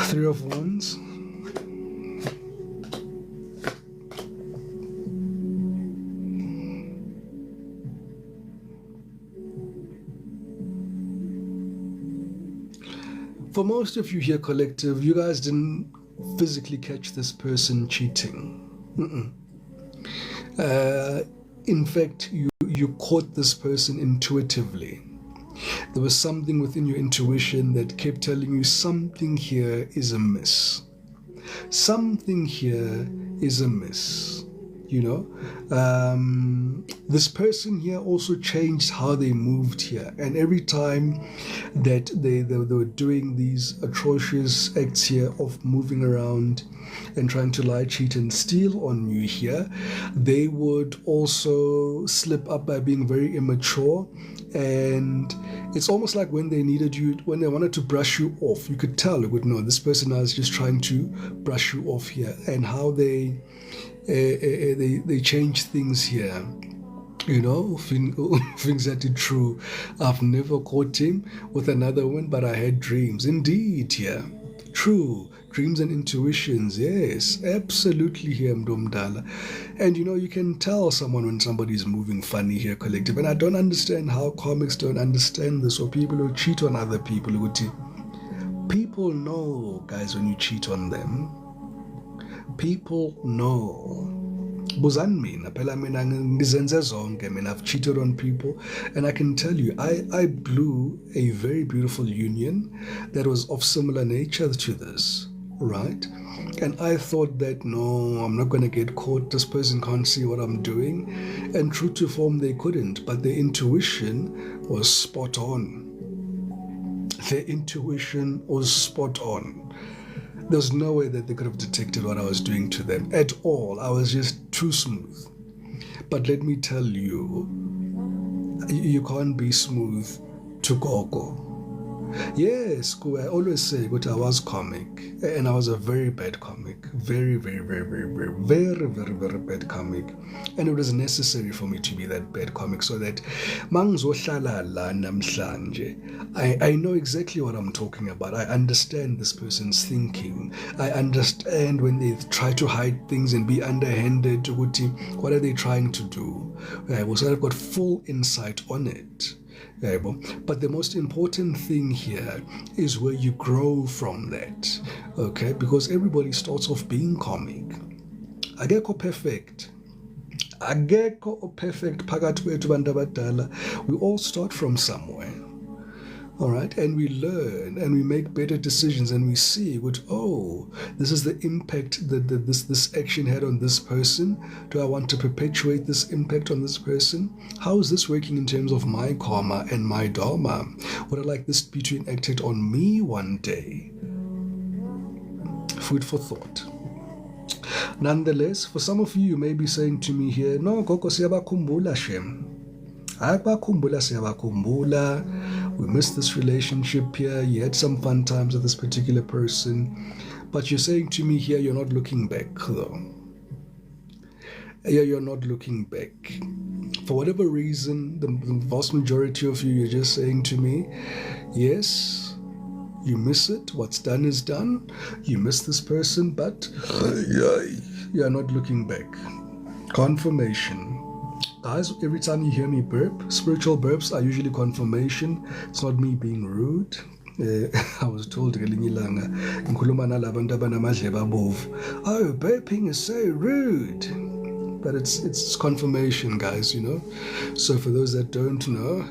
Three of Wands. For most of you here, collective, you guys didn't physically catch this person cheating. In fact, you caught this person intuitively. There was something within your intuition that kept telling you something here is amiss. Something here is amiss. This person here also changed how they moved here, and every time that they were doing these atrocious acts here of moving around and trying to lie, cheat, and steal on you here, they would also slip up by being very immature. And it's almost like when they needed you, when they wanted to brush you off, you could tell, you would know this person is just trying to brush you off here, and how they change things here. Things that are true. I've never caught him with another one, but I had dreams. Indeed, yeah. True. Dreams and intuitions, yes, absolutely here, Mdomdala. And you can tell someone when somebody's moving funny here, collective. And I don't understand how comics don't understand this, or people who cheat on other people. People know, guys, when you cheat on them. People know. Buzani mina, phela mina ngizenze zonke, mina I've cheated on people, and I can tell you, I blew a very beautiful union that was of similar nature to this, right? And I thought that, no, I'm not going to get caught, this person can't see what I'm doing, and true to form, they couldn't, but their intuition was spot on. Their intuition was spot on. There's no way that they could have detected what I was doing to them at all. I was just too smooth. But let me tell you, you can't be smooth to Gogo. Yes, I always say that I was comic, and I was a very bad comic. Very, very, very, very, very, very, very, very bad comic. And it was necessary for me to be that bad comic so that I know exactly what I'm talking about. I understand this person's thinking. I understand when they try to hide things and be underhanded. What are they trying to do? So I've got full insight on it. But the most important thing here is where you grow from that, okay? Because everybody starts off being comic. Akekho perfect. Akekho perfect phakathi kwethu bantu abadala. We all start from somewhere. All right, and we learn and we make better decisions and we see what, oh, this is the impact that this action had on this person. Do I want to perpetuate this impact on this person? How is this working in terms of my karma and my dharma? Would I like this to be enacted on me one day? Food for thought. Nonetheless, for some of you may be saying to me here, no, Gogo siyabakhumbula Shem. Akubakhumbula siyabakhumbula. We missed this relationship here. You had some fun times with this particular person. But you're saying to me here, you're not looking back, though. Yeah, you're not looking back. For whatever reason, the vast majority of you, you're just saying to me, yes, you miss it. What's done is done. You miss this person, but you're not looking back. Confirmation. Guys, every time you hear me burp, spiritual burps are usually confirmation. It's not me being rude. I was told, oh, burping is so rude. But it's confirmation, guys, you know. So for those that don't know,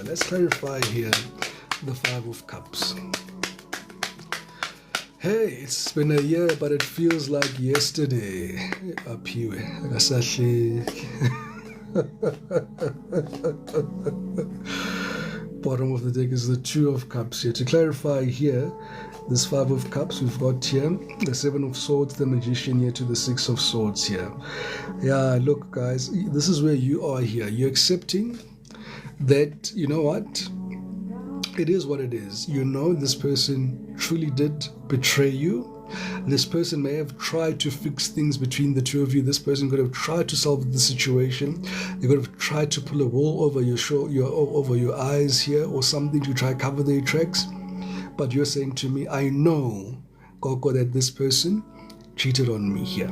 let's clarify here the Five of Cups. Hey, it's been a year, but it feels like yesterday. Up here, bottom of the deck is the Two of Cups here. To clarify here, this Five of Cups, we've got here the Seven of Swords, the Magician here to the Six of Swords here. Yeah, look, guys, this is where you are here. You're accepting that, you know what? It is what it is. You know this person truly did betray you. This person may have tried to fix things between the two of you. This person could have tried to solve the situation. They could have tried to pull a wool over over your eyes here or something to try to cover their tracks. But you're saying to me, I know, Gogo, that this person cheated on me here.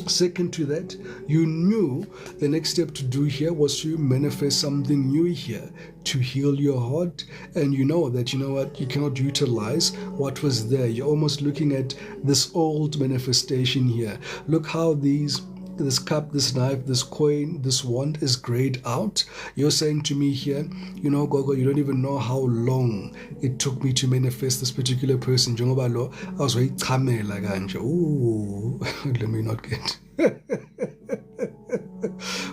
Second to that, you knew the next step to do here was to manifest something new here, to heal your heart. And you know that, you know what, you cannot utilize what was there. You're almost looking at this old manifestation here. Look how this cup, this knife, this coin, this wand is grayed out. You're saying to me here, you know, Gogo, you don't even know how long it took me to manifest this particular person. I was very chamela kanje. Ooh, let me not get.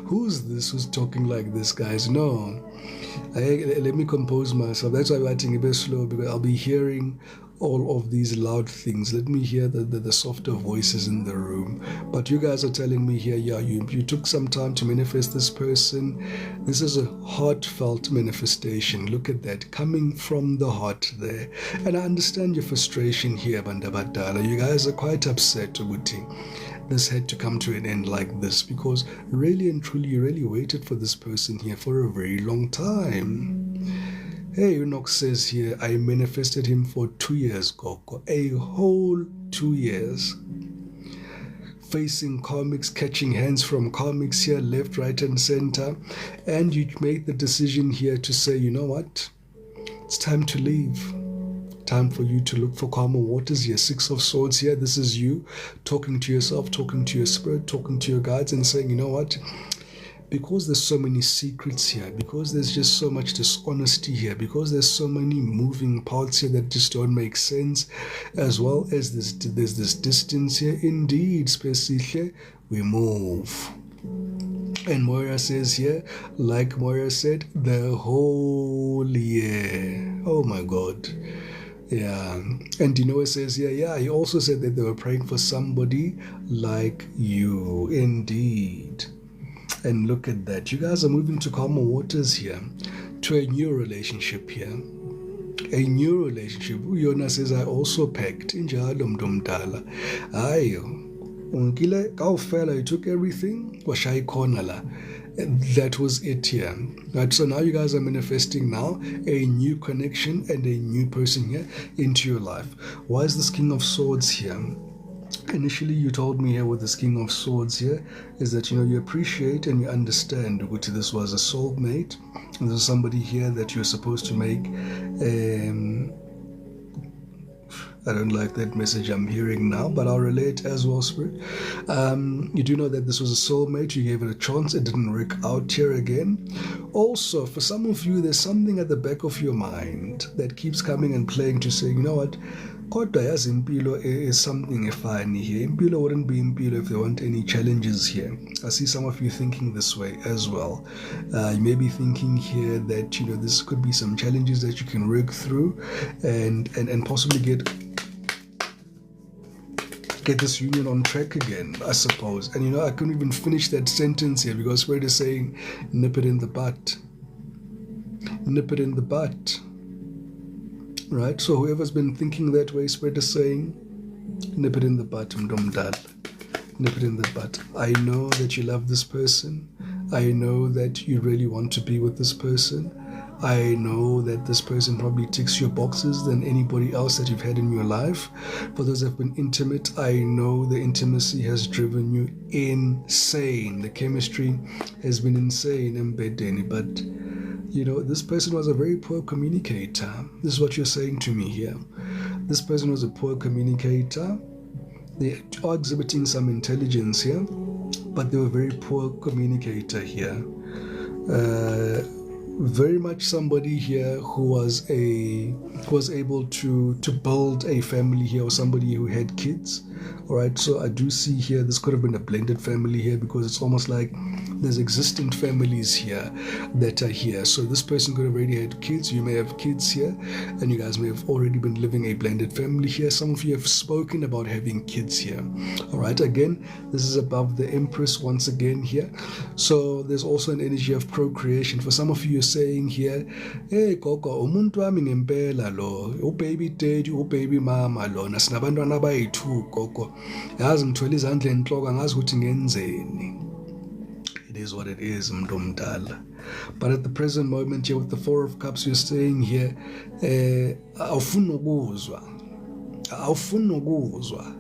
Who's this who's talking like this, guys? No. Let me compose myself. That's why I'm writing a bit slow, because I'll be hearing all of these loud things. Let me hear the softer voices in the room. But you guys are telling me here, yeah, you took some time to manifest this person. This is a heartfelt manifestation. Look at that, coming from the heart there. And I understand your frustration here, Bandabadala. You guys are quite upset, Uguti. This had to come to an end like this, because really and truly you really waited for this person here for a very long time. Hey, Enoch says here, I manifested him for 2 years, Gogo. A whole 2 years. Facing karmics, catching hands from karmics here, left, right, and center. And you made the decision here to say, you know what? It's time to leave. Time for you to look for calmer waters here. Six of Swords here. This is you talking to yourself, talking to your spirit, talking to your guides and saying, you know what? Because there's so many secrets here, because there's just so much dishonesty here, because there's so many moving parts here that just don't make sense, as well as there's this distance here. Indeed, specifically, we move. And Moira says here, like Moira said, the whole year. Oh my God. Yeah. And Dinoa says here, yeah, he also said that they were praying for somebody like you. Indeed. And look at that. You guys are moving to calmer waters here, to a new relationship here. A new relationship. Uyona says, I also packed. Injalo mdomdala. Ayo. Unkile kaufela, you took everything. Washai konala. That was it here. Right, so now you guys are manifesting now a new connection and a new person here into your life. Why is this King of Swords here? Initially, you told me here with this King of Swords here is that, you know, you appreciate and you understand that this was a soulmate. And there's somebody here that you're supposed to make. I don't like that message I'm hearing now, but I'll relate as well, Spirit. You do know that this was a soulmate. You gave it a chance. It didn't work out here again. Also, for some of you, there's something at the back of your mind that keeps coming and playing to say, you know what, kodwa yazi impilo is something funny here. Impilo wouldn't be impilo if there weren't any challenges here. I see some of you thinking this way as well. You may be thinking here that, you know, this could be some challenges that you can work through and possibly get this union on track again, I suppose. And you know, I couldn't even finish that sentence here because Spirit is saying, nip it in the butt. Nip it in the butt. Right? So whoever's been thinking that way, Spirit is saying, nip it in the butt, mdomdal. Nip it in the butt. I know that you love this person. I know that you really want to be with this person. I know that this person probably ticks your boxes than anybody else that you've had in your life. For those that have been intimate, I know the intimacy has driven you insane. The chemistry has been insane, Mbedeni. But, you know, this person was a very poor communicator. This is what you're saying to me here. This person was a poor communicator. They are exhibiting some intelligence here, but they were a very poor communicator here. Very much somebody here who was able to build a family here, or somebody who had kids. All right, so I do see here this could have been a blended family here because it's almost like there's existent families here that are here. So this person could have already had kids. You may have kids here, and you guys may have already been living a blended family here. Some of you have spoken about having kids here. All right, again, this is above the Empress once again here. So there's also an energy of procreation. For some of you, you're saying here, hey, Koko, umuntu wami ngempela lo, ubaby daddy, ubaby mama lo, nasinabantwana abayi-2 Koko. Yazi ngithwele izandla enhloko angazi ukuthi ngenzeni. It is what it is, mntomdala. But at the present moment here with the Four of Cups, you're staying here, awufuni ukuzwa. Awufuni ukuzwa.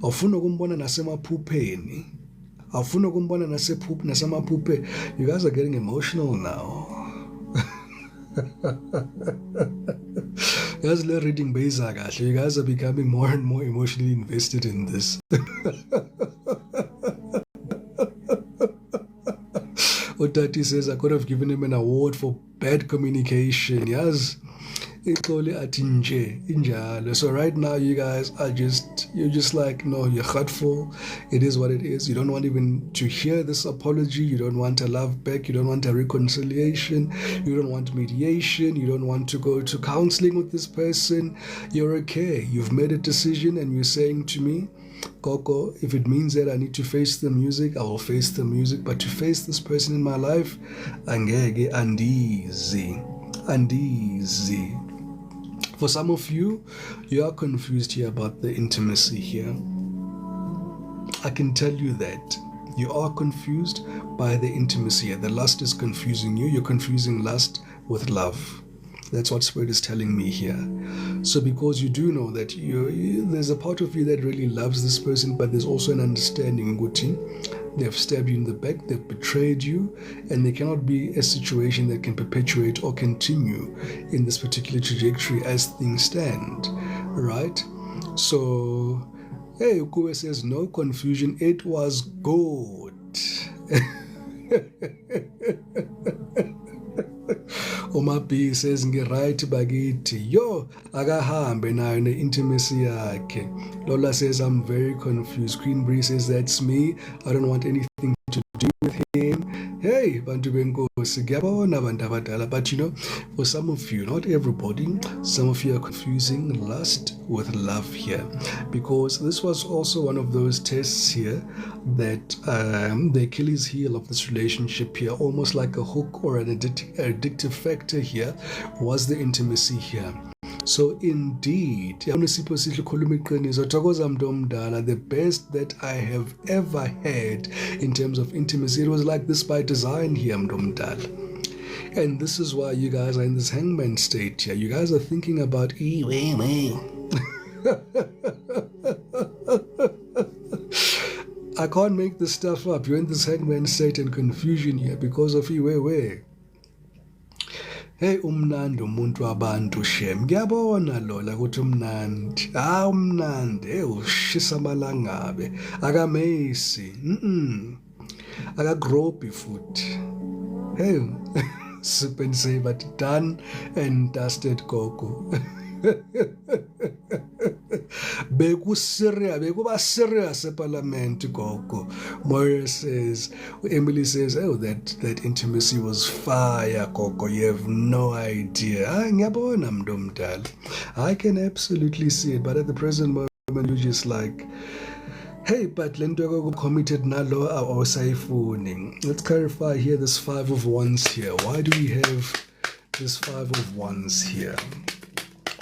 Awufuni ukumbona nasemaphupheni. Awufuni ukumbona nasemaphupheni. You guys are getting emotional now. Guys, reading kahle. You guys are becoming more and more emotionally invested in this. Otati says I could have given him an award for bad communication. Yes. So right now you guys are you're just like, no, you're hurtful. It is what it is. You don't want even to hear this apology. You don't want a love back. You don't want a reconciliation. You don't want mediation. You don't want to go to counseling with this person. You're okay. You've made a decision and you're saying to me, Coco, if it means that I need to face the music, I will face the music. But to face this person in my life, angeke andizi. For some of you, you are confused here about the intimacy here. I can tell you that. You are confused by the intimacy here. The lust is confusing you. You're confusing lust with love. That's what Spirit is telling me here. So because you do know that there's a part of you that really loves this person, but there's also an understanding, Guti. They've stabbed you in the back, they've betrayed you, and there cannot be a situation that can perpetuate or continue in this particular trajectory as things stand, right? So, hey, Ukwe says, no confusion, it was good. Umabi says nge-right bakithi yo akahambe nayo ne-intimacy yakhe. Lola says I'm very confused. Queen Bree says that's me. I don't want anything to do with him. Hey, bantu benkosi ngiyabona abantu abadala. But you know, for some of you, not everybody, some of you are confusing lust with love here, because this was also one of those tests here that the Achilles heel of this relationship here, almost like a hook or an addictive factor here, was the intimacy here. So indeed, the best that I have ever had in terms of intimacy, it was like this by design here, mdomdala. And this is why you guys are in this hangman state here. You guys are thinking about I can't make this stuff up. You're in this hangman state and confusion here because of iwewe. Hey, umnandi umuntu wabantu shem. Ngiyabona lola ukuthi umnandi. Umnandi. Hey, ushisa amalangabe. Akamesi. Akagrobhi futhi. Hey. Sip and say, but done and dusted, Gogo. Bekuba serious parliament, Gogo. Moira says, Emily says, oh, that intimacy was fire, Gogo. You have no idea. I can absolutely see it, but at the present moment, you're just like, hey, but lento committed nalo awusayifuni. Let's clarify here this 5 of Wands here. Why do we have this 5 of Wands here?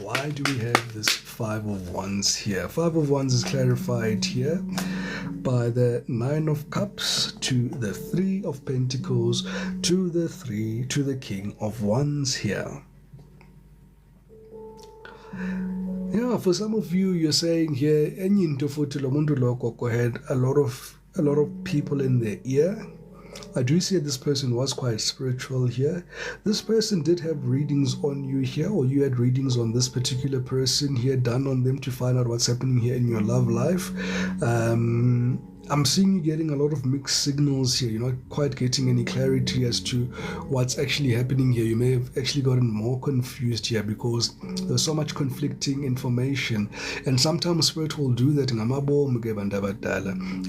Why do we have this 5 of Wands here? 5 of Wands is clarified here by the 9 of Cups to the 3 of Pentacles to the King of Wands here. Yeah, for some of you, you're saying here, had a lot of people in their ear. I do see this person was quite spiritual here. This person did have readings on you here, or you had readings on this particular person here done on them to find out what's happening here in your love life. I'm seeing you getting a lot of mixed signals here. You're not quite getting any clarity as to what's actually happening here. You may have actually gotten more confused here because there's so much conflicting information. And sometimes Spirit will do that.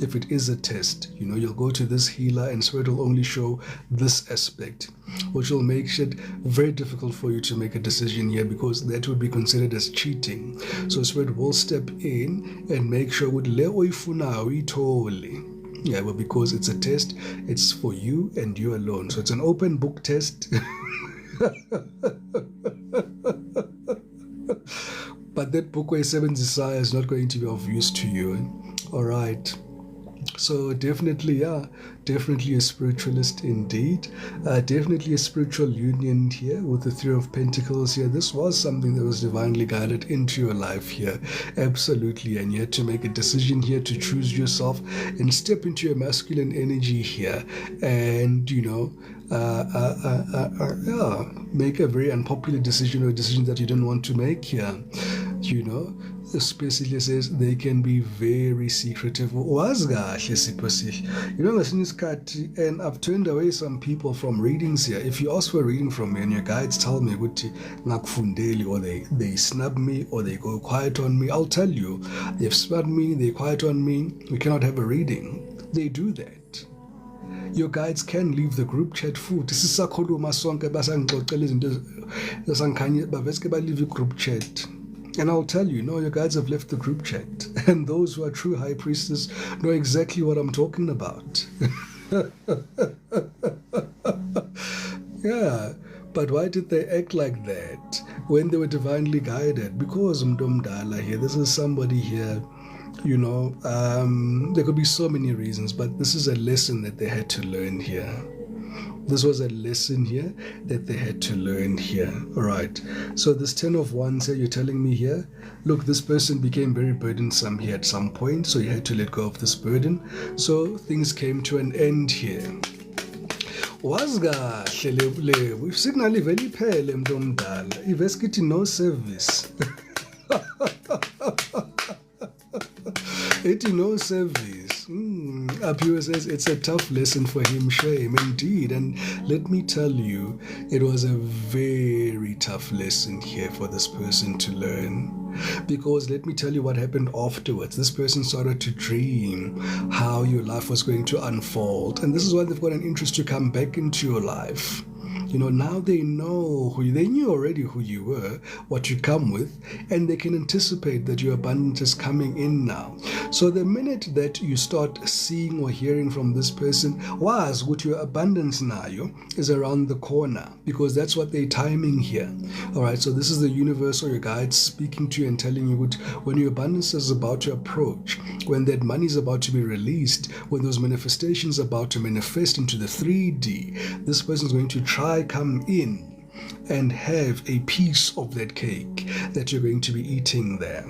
If it is a test, you'll go to this healer and Spirit will only show this aspect, which will make it very difficult for you to make a decision here because that would be considered as cheating. So Spirit will step in and make sure with yeah, but because it's a test, it's for you and you alone. So it's an open book test. But that book where 7 desire is not going to be of use to you. All right. So definitely a spiritualist indeed. Definitely a spiritual union here with the 3 of Pentacles here. This was something that was divinely guided into your life here. Absolutely. And you had to make a decision here to choose yourself and step into your masculine energy here. And, make a very unpopular decision or a decision that you didn't want to make here. Especially says they can be very secretive. And I've turned away some people from readings here. If you ask for a reading from me and your guides tell me or they snub me or they go quiet on me, I'll tell you, they've snubbed me, they quiet on me, we cannot have a reading. They do that. Your guides can leave the group chat food. This is leave group chat. And I'll tell you, no, your guides have left the group chat. And those who are true high priestess know exactly what I'm talking about. Yeah, but why did they act like that when they were divinely guided? Because Mdomdala here, this is somebody here, there could be so many reasons, but this is a lesson that they had to learn here. This was a lesson here that they had to learn here. All right. So this 10 of Wands here, you're telling me here, look, this person became very burdensome here at some point, so you had to let go of this burden. So things came to an end here. We've signally very pale mdomdala. Iveskiti no service. It no service. Apio says it's a tough lesson for him, shame indeed. And let me tell you, it was a very tough lesson here for this person to learn. Because let me tell you what happened afterwards. This person started to dream how your life was going to unfold. And this is why they've got an interest to come back into your life. Now they know they knew already who you were, what you come with, and they can anticipate that your abundance is coming in now. So the minute that you start seeing or hearing from this person, was what your abundance now is around the corner, because that's what they're timing here. All right, so this is the universe or your guides speaking to you and telling you when your abundance is about to approach, when that money is about to be released, when those manifestations are about to manifest into the 3D, this person is going to try come in and have a piece of that cake that you're going to be eating there.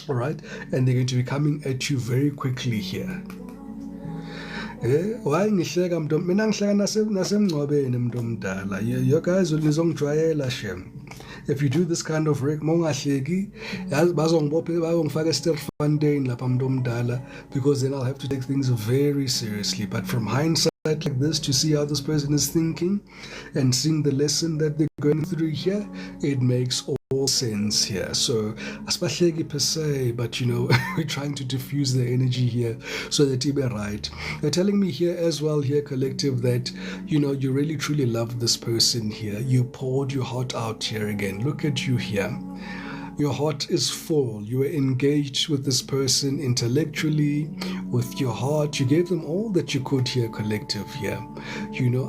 All right, and they're going to be coming at you very quickly here. Why ngihleka mntom mina ngihleka nasemngcwabeni mntomdala. You guys will nizongijwayela shem. If you do this kind of work, mongahleki bazongibophe bayongifaka eSterfontein lapha mntomdala, because then I'll have to take things very seriously. But from hindsight, like this to see how this person is thinking and seeing the lesson that they're going through here, it makes all sense here. So aspahleki per se, but we're trying to diffuse the energy here so that you be right. They're telling me here as well here, collective, that you really truly love this person here. You poured your heart out here again. Look at you here. Your heart is full. You are engaged with this person intellectually, with your heart. You gave them all that you could here, collective here.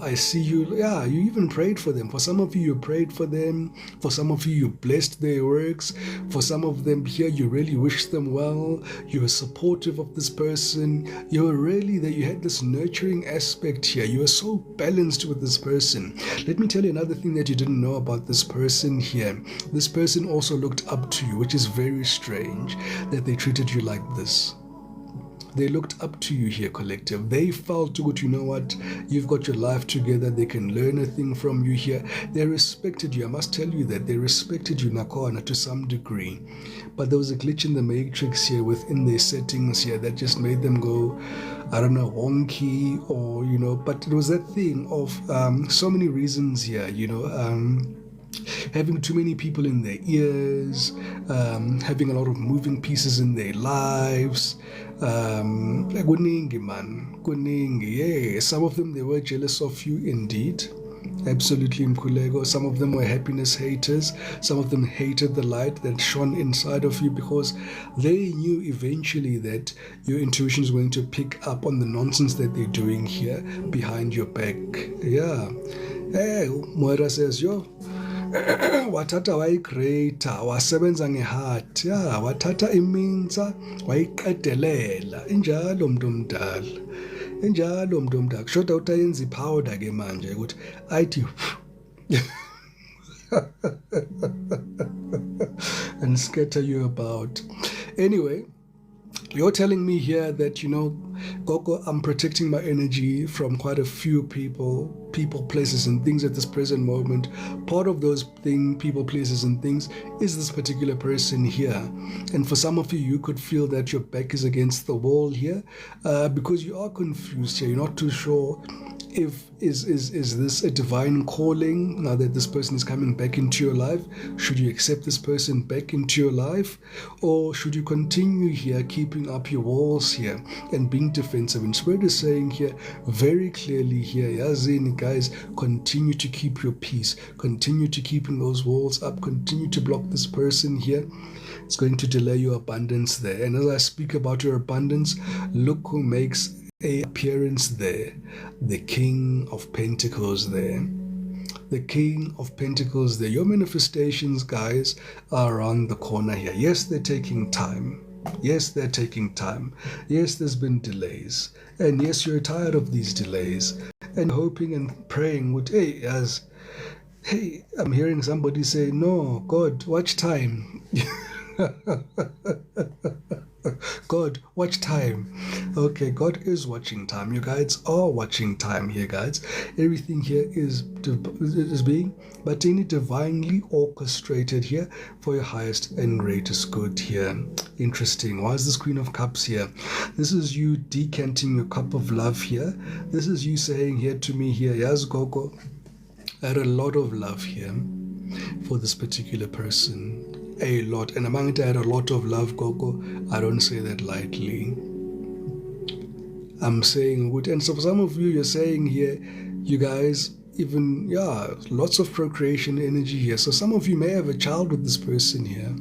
I see you. Yeah, you even prayed for them. For some of you, you prayed for them. For some of you, you blessed their works. For some of them here, you really wished them well. You were supportive of this person. You were really that you had this nurturing aspect here. You were so balanced with this person. Let me tell you another thing that you didn't know about this person here. This person also looked up to you, which is very strange that they treated you like this. They looked up to you here, collective. They felt good, you know what, you've got your life together. They can learn a thing from you here. They respected you. I must tell you that they respected you, Nakona, to some degree. But there was a glitch in the matrix here within their settings here that just made them go, I don't know, wonky, or but it was that thing of so many reasons here, having too many people in their ears, having a lot of moving pieces in their lives. Kuningi, man. Kuningi. Yeah. Some of them, they were jealous of you indeed. Absolutely, Mkulego. Some of them were happiness haters. Some of them hated the light that shone inside of you because they knew eventually that your intuition is going to pick up on the nonsense that they're doing here behind your back. Yeah. Hey, Moira says, yo, wathatha wayicreator, wasebenza ngeheart, ya wathatha iminsa wayiqedelela. Injalo mntu omdala kushoda ukuthi ayenza ipowder ke manje ukuthi ayithi and scatter you about. Anyway, you're telling me here that, Gogo, I'm protecting my energy from quite a few people, places, and things at this present moment. Part of those people, places, and things is this particular person here. And for some of you, you could feel that your back is against the wall here because you are confused here. You're not too sure if is this a divine calling now that this person is coming back into your life. Should you accept this person back into your life, or should you continue here keeping up your walls here and being defensive? And Spirit is saying here very clearly here, Yazini, guys, continue to keep your peace, continue to keeping those walls up, continue to block this person here. It's going to delay your abundance there. And as I speak about your abundance, look who makes a appearance there. The King of Pentacles there. The King of Pentacles there. Your manifestations, guys, are around the corner here. Yes, they're taking time. Yes, they're taking time. Yes, there's been delays. And yes, you're tired of these delays. And hoping and praying with, hey, I'm hearing somebody say, no, God, watch time. God, watch time. Okay, God is watching time. You guys are watching time here, guys. Everything here is being divinely orchestrated here for your highest and greatest good here. Interesting. Why is this Queen of Cups here? This is you decanting your cup of love here. This is you saying here to me here, yes, Gogo, I had a lot of love here for this particular person. A lot. And among it, I had a lot of love, Gogo. I don't say that lightly. I'm saying good. And so for some of you, you're saying here, you guys, even, lots of procreation energy here. So some of you may have a child with this person here.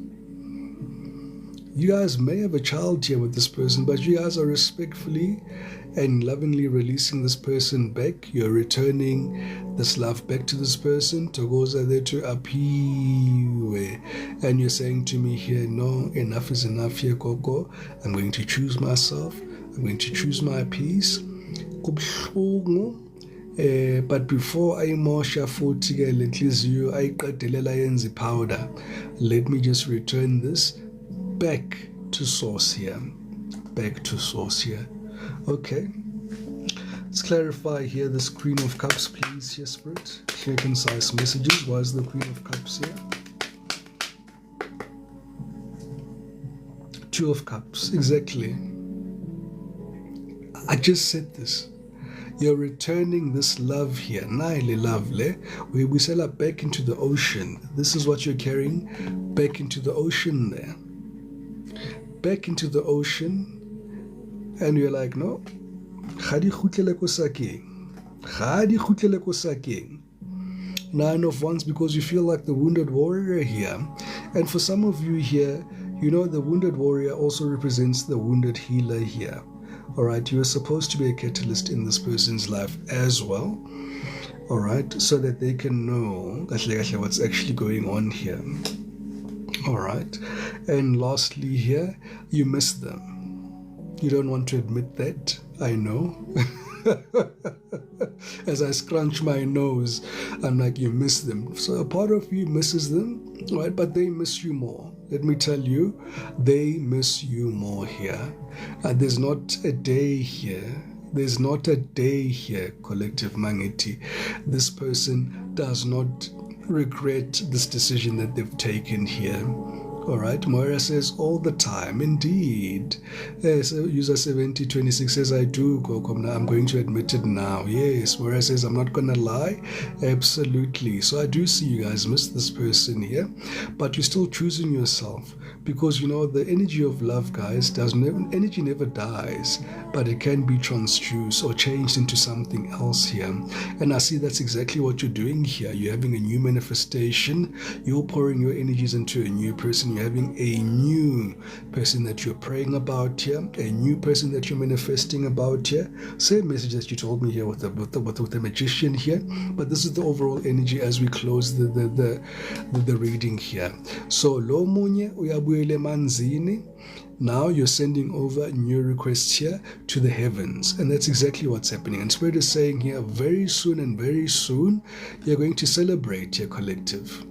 You guys may have a child here with this person, but you guys are respectfully and lovingly releasing this person back. You're returning this love back to this person. Togoza there to apiwe. And you're saying to me here, no, enough is enough here, Gogo. I'm going to choose myself. I'm going to choose my peace. But before I mosha futhi ke lenhliziyo ayiqedelela yenze powder, let me just return this back to source here. Back to source here. Okay. Let's clarify here this Queen of Cups, please, here, Spirit. Clear, concise messages. Why is the Queen of Cups here? Two of Cups, exactly. I just said this. You're returning this love here. Naile lovely. We sell up back into the ocean. This is what you're carrying back into the ocean there. Back into the ocean. And you're like, no. Khadi khutlele ko sakeng. Khadi khutlele ko sakeng. Nine of Wands, because you feel like the wounded warrior here. And for some of you here, you know the wounded warrior also represents the wounded healer here. All right, you are supposed to be a catalyst in this person's life as well. All right, so that they can know what's actually going on here. All right, and lastly here, you miss them. You don't want to admit that, I know. As I scrunch my nose, I'm like, you miss them. So a part of you misses them, right? But they miss you more. Let me tell you, they miss you more here. There's not a day here. There's not a day here, collective Mangeti. This person does not regret this decision that they've taken here. All right, Moira says all the time, indeed. So user 7026 says, I do, Kokom. I'm going to admit it now. Yes, Moira says, I'm not going to lie. Absolutely. So I do see you guys miss this person here, but you're still choosing yourself because, you know, the energy of love, guys, energy never dies, but it can be transfused or changed into something else here. And I see that's exactly what you're doing here. You're having a new manifestation. You're pouring your energies into a new person. You're having a new person that you're praying about here, a new person that you're manifesting about here. Same message that you told me here with the magician here, but this is the overall energy as we close the reading here. So lo munye uyabuyele manzini. Now you're sending over new requests here to the heavens, and that's exactly what's happening. And Spirit is saying here, very soon and very soon, you're going to celebrate your collective.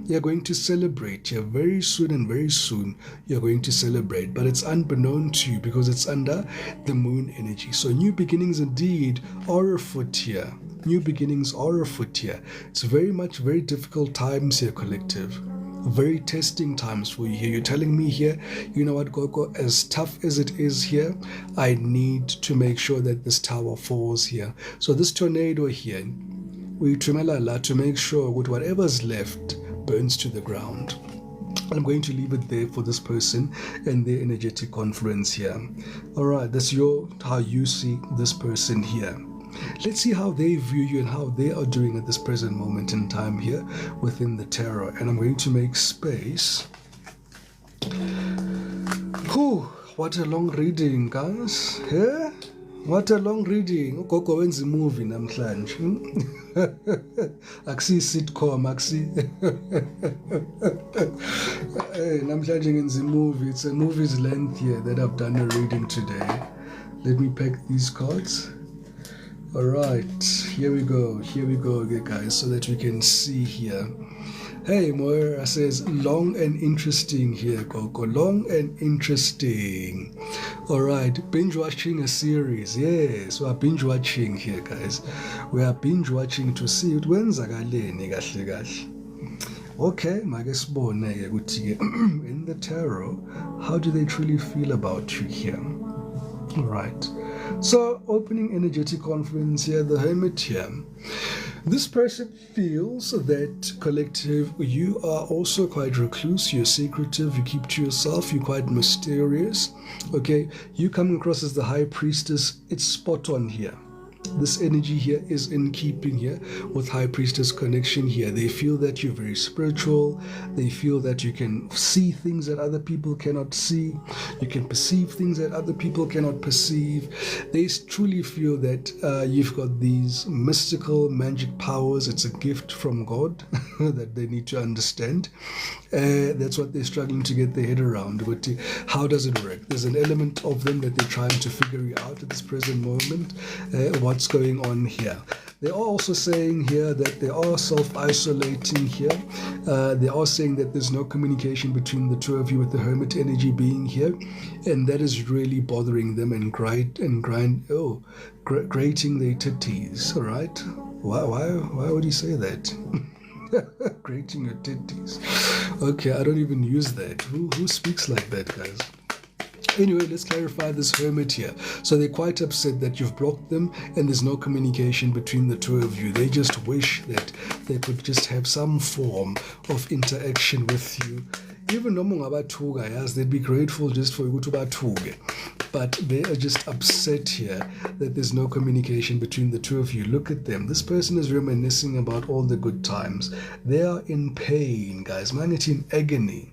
You're going to celebrate here very soon and very soon. You're going to celebrate, but it's unbeknown to you because it's under the moon energy. So new beginnings indeed are afoot here. New beginnings are afoot here. It's very difficult times here, collective. Very testing times for you here. You're telling me here, you know what, Gogo, as tough as it is here, I need to make sure that this tower falls here. So this tornado here, we tremela to make sure with whatever's left burns to the ground. I'm going to leave it there for this person and their energetic confluence here. All right, that's how you see this person here. Let's see how they view you and how they are doing at this present moment in time here within the tarot. And I'm going to make space. Whew, what a long reading, guys. Yeah? What a long reading. Ugogo wenza movie namhlanje. Akusi sitcom, akusi. Namhlanje ngenza movie. It's a movie's length here that I've done a reading today. Let me pack these cards. All right, here we go, okay, guys, so that we can see here. Hey, Moira says, long and interesting here, Coco, long and interesting. All right, binge watching a series. Yes, we are binge watching here, guys. We are binge watching to see it. Okay, in the tarot, how do they truly feel about you here? All right. So, opening energetic confluence here, the Hermit here. This person feels that, collective, you are also quite recluse, you're secretive, you keep to yourself, you're quite mysterious. Okay, you coming across as the High Priestess, it's spot on here. This energy here is in keeping here with High Priestess connection here. They feel that you're very spiritual. They feel that you can see things that other people cannot see. You can perceive things that other people cannot perceive. They truly feel that you've got these mystical magic powers. It's a gift from God that they need to understand. That's what they're struggling to get their head around. But how does it work? There's an element of them that they're trying to figure out at this present moment. What's going on here? They are also saying here that they are self-isolating here. They are saying that there's no communication between the two of you with the Hermit energy being here, and that is really bothering them and grating their titties. All right, why would you say that? Grating your titties. Okay, I don't even use that. Who speaks like that, guys? Anyway, let's clarify this hermit here. So they're quite upset that you've blocked them and there's no communication between the two of you. They just wish that they could just have some form of interaction with you. Even though guys, they'd be grateful just for you to bathuke. But they are just upset here that there's no communication between the two of you. Look at them. This person is reminiscing about all the good times. They are in pain, guys. Man, it's in agony.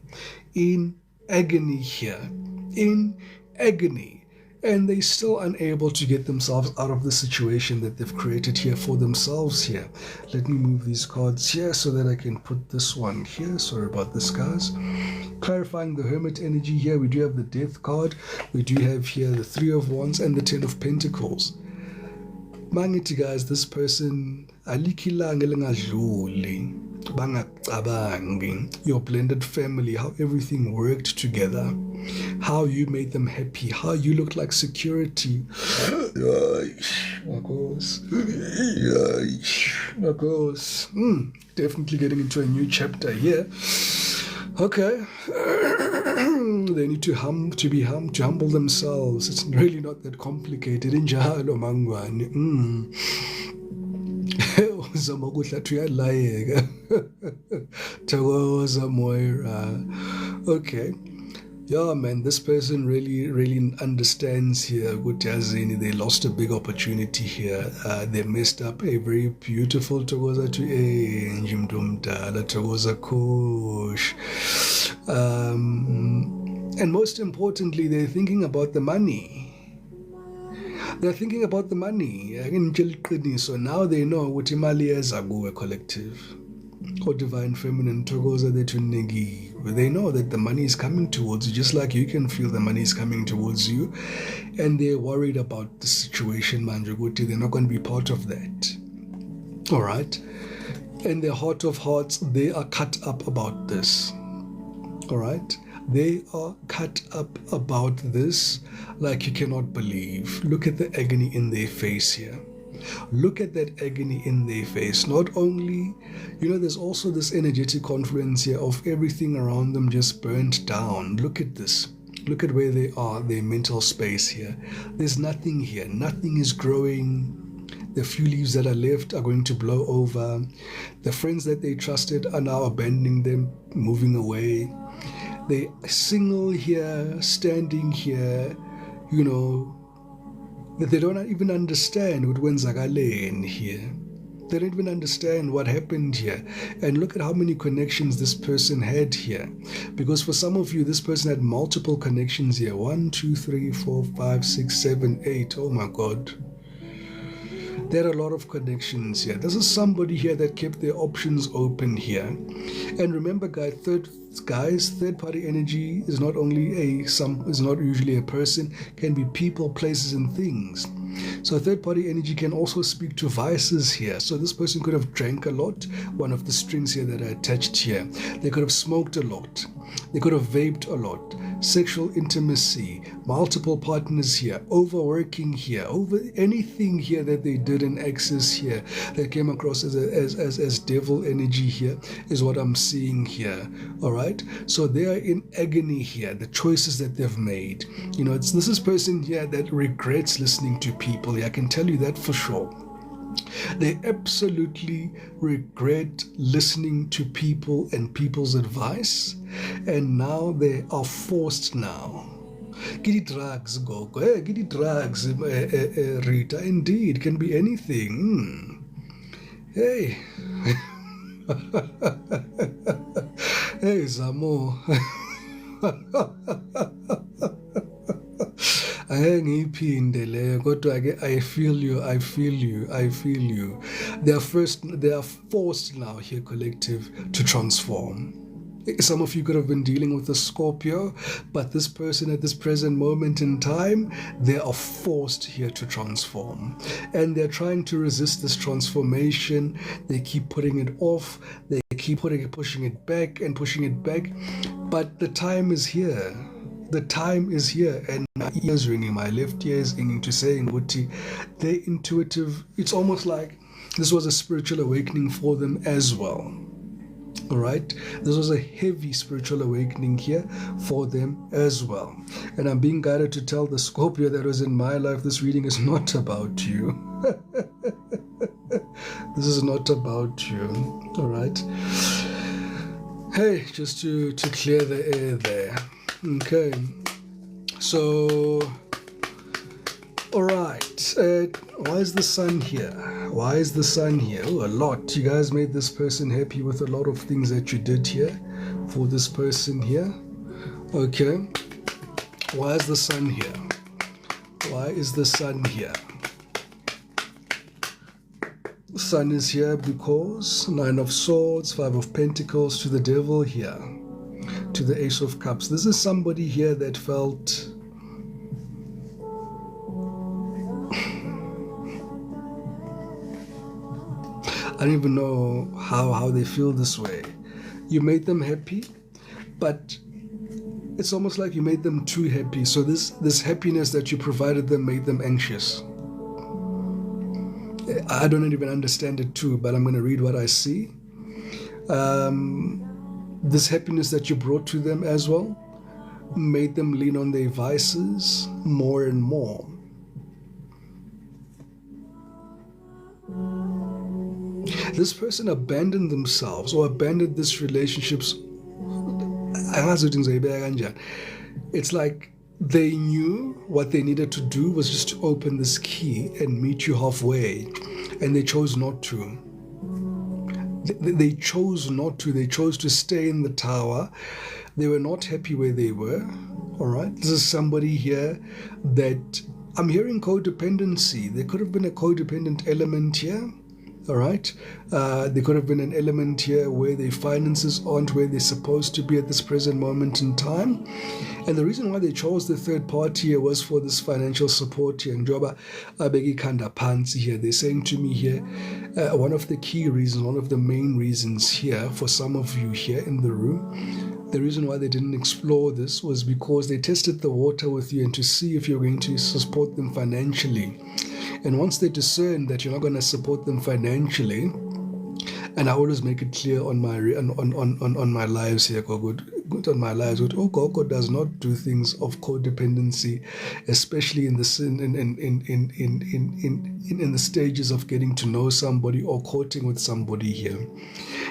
In agony here. In agony. And they're still unable to get themselves out of the situation that they've created here for themselves here. Let me move these cards here so that I can put this one here. Sorry about this, guys. Clarifying the Hermit energy here, we do have the Death card. We do have here the Three of Wands and the Ten of Pentacles. Mangithi guys, this person alikilanga elingadluli bangacabangi your blended family, how everything worked together, how you made them happy, how you looked like security. Definitely getting into a new chapter here. Okay. They need to humble themselves. It's really not that complicated. Injalo mangwane. Uzama ukuhlathi uyalayeka. Thokoza Moira. Okay. Yeah, man, this person really understands here. They lost a big opportunity here. They messed up a very beautiful Thokoza to Njimdumdala, Thokoza Kush. And most importantly, they're thinking about the money. They're thinking about the money. So now they know what Imali is a collective. Or divine feminine Thokoza they to negi. They know that the money is coming towards you, just like you can feel the money is coming towards you. And they're worried about the situation, Mandraguti. They're not going to be part of that. All right? In their heart of hearts, they are cut up about this. All right? They are cut up about this like you cannot believe. Look at the agony in their face here. Look at that agony in their face. Not only, there's also this energetic confluence here of everything around them just burnt down. Look at this. Look at where they are, their mental space here. There's nothing here. Nothing is growing. The few leaves that are left are going to blow over. The friends that they trusted are now abandoning them, moving away. They're single here, standing here, that they don't even understand what wenzakale here. They don't even understand what happened here. And look at how many connections this person had here. Because for some of you, this person had multiple connections here. 1, 2, 3, 4, 5, 6, 7, 8. Oh my God. There are a lot of connections here. This is somebody here that kept their options open here. And remember, guys, third-party energy is not only is not usually a person, can be people, places, and things. So third-party energy can also speak to vices here. So this person could have drank a lot, one of the strings here that are attached here. They could have smoked a lot. They could have vaped a lot. Sexual intimacy, multiple partners here, overworking here, over anything here that they did in excess here that came across as devil energy here is what I'm seeing here. All right. So they are in agony here. The choices that they've made. This is person here that regrets listening to people. I can tell you that for sure. They absolutely regret listening to people and people's advice, and now they are forced now. Get the drugs, Gogo. Hey, get the drugs, Rita. Indeed, it can be anything. Hey. Hey, Zamo. I feel you. They are forced now here, collective, to transform. Some of you could have been dealing with a Scorpio, but this person at this present moment in time, they are forced here to transform. And they're trying to resist this transformation. They keep putting it off. They keep pushing it back and pushing it back. But the time is here. The time is here, and my ears ringing, my left ear is ringing to saying, they're intuitive. It's almost like this was a spiritual awakening for them as well. All right, this was a heavy spiritual awakening here for them as well. And I'm being guided to tell the Scorpio that was in my life, this reading is not about you. This is not about you. All right. Hey, just to clear the air there. Okay. So, all right. Why is the sun here? Why is the sun here? Oh, a lot. You guys made this person happy with a lot of things that you did here for this person here. Okay. Why is the sun here? Why is the sun here? The sun is here because 9 of Swords, 5 of Pentacles to the Devil here, to the Ace of Cups. This is somebody here that felt I don't even know how they feel this way. You made them happy, but it's almost like you made them too happy. So this happiness that you provided them made them anxious. I don't even understand it too, but I'm going to read what I see. This happiness that you brought to them as well made them lean on their vices more and more. This person abandoned themselves or abandoned this relationships. It's like they knew what they needed to do was just to open this key and meet you halfway, and they chose not to. They chose not to. They chose to stay in the tower. They were not happy where they were. All right. This is somebody here that I'm hearing codependency. There could have been a codependent element here. All right. There could have been an element here where their finances aren't where they're supposed to be at this present moment in time. And the reason why they chose the third party here was for this financial support here. They're saying to me here, one of the key reasons, one of the main reasons here for some of you here in the room, the reason why they didn't explore this was because they tested the water with you and to see if you're going to support them financially. And once they discern that you're not going to support them financially, and I always make it clear on my lives here, on my lives, Gogo does not do things of codependency, especially in the stages of getting to know somebody or courting with somebody here.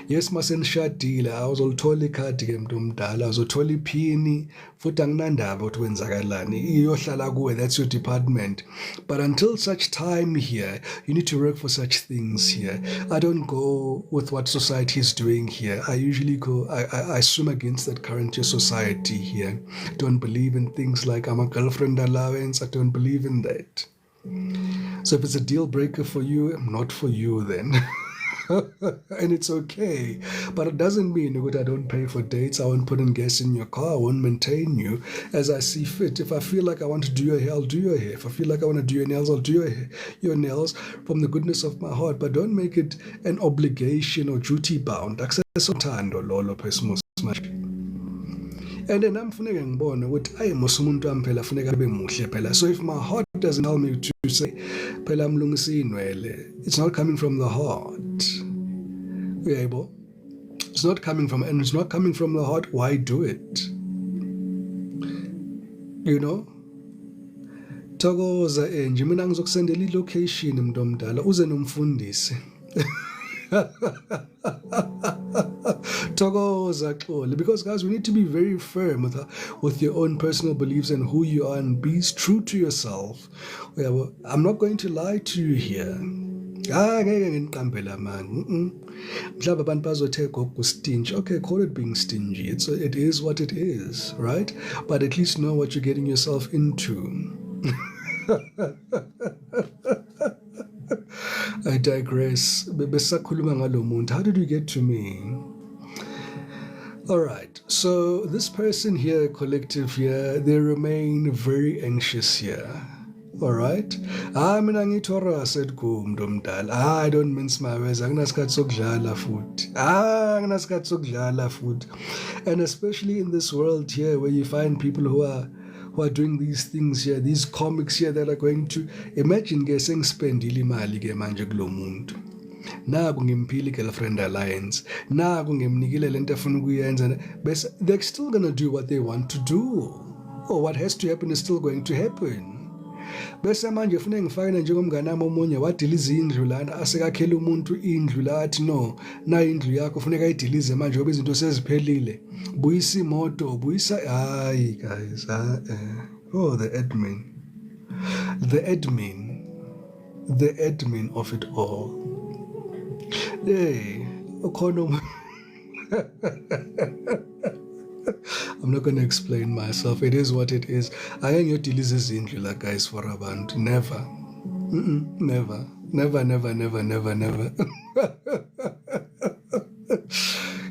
Yes, masenishadile awuzolithola ikhadi ke mntu omdala, awuzothola iphini futhi anginandaba ukuthi wenzakalani, iyohlala kuwe, that's your department. But until such time here, you need to work for such things here. I don't go with what society is doing here. I usually I swim against that current society here. Don't believe in things like I'm a girlfriend allowance. I don't believe in that. So if it's a deal breaker for you, not for you then. And it's okay, but it doesn't mean that I don't pay for dates, I won't put in gas in your car, I won't maintain you as I see fit. If I feel like I want to do your hair, I'll do your hair. If I feel like I want to do your nails, I'll do your nails from the goodness of my heart, but don't make it an obligation or duty bound. And then I'm funeka ngibone ukuthi ayi mos umuntu wami phela funeka abe muhle phela. So if my heart doesn't tell me to say phela mlungisa inwele, it's not coming from the heart. Uyaybo? It's not coming from, and it's not coming from the heart, why do it? You know? Thokoza nje mina ngizokusendela ilocation mntu omdala uze nomfundisi. Thokoza xoli, because guys, we need to be very firm with your own personal beliefs and who you are, and be true to yourself. I'm not going to lie to you here. Okay, call it being stingy. It is what it is, right? But at least know what you're getting yourself into. I digress. How did you get to me? All right. So this person here, collective here, they remain very anxious here. All right. Mina Taurus said kumdomdal. I don't mince my words. Anginaskhathi sokudlala futhi. And especially in this world here where you find people who are doing these things here, these comics here that are going to imagine getting spendile imali ke manje kulo muntu. naku ngimphile girlfriend alliance, naku ngimnikile lento afuna ukuyenza, bese they're still going to do what they want to do, or what has to happen is still going to happen. Bese manje ufuna ngifakele njengomngane wami omunye wadiliza indlu lana asekakhela umuntu indlu la athi no na indlu yakho ufuneka ayidilize manje ngoba izinto seziphelile, buyisa imoto, buyisa hayi guys oh the admin of it all. Hey, ukhona I'm not going to explain myself. It is what it is. I ain't your delices in like guys for a band. Never. Never.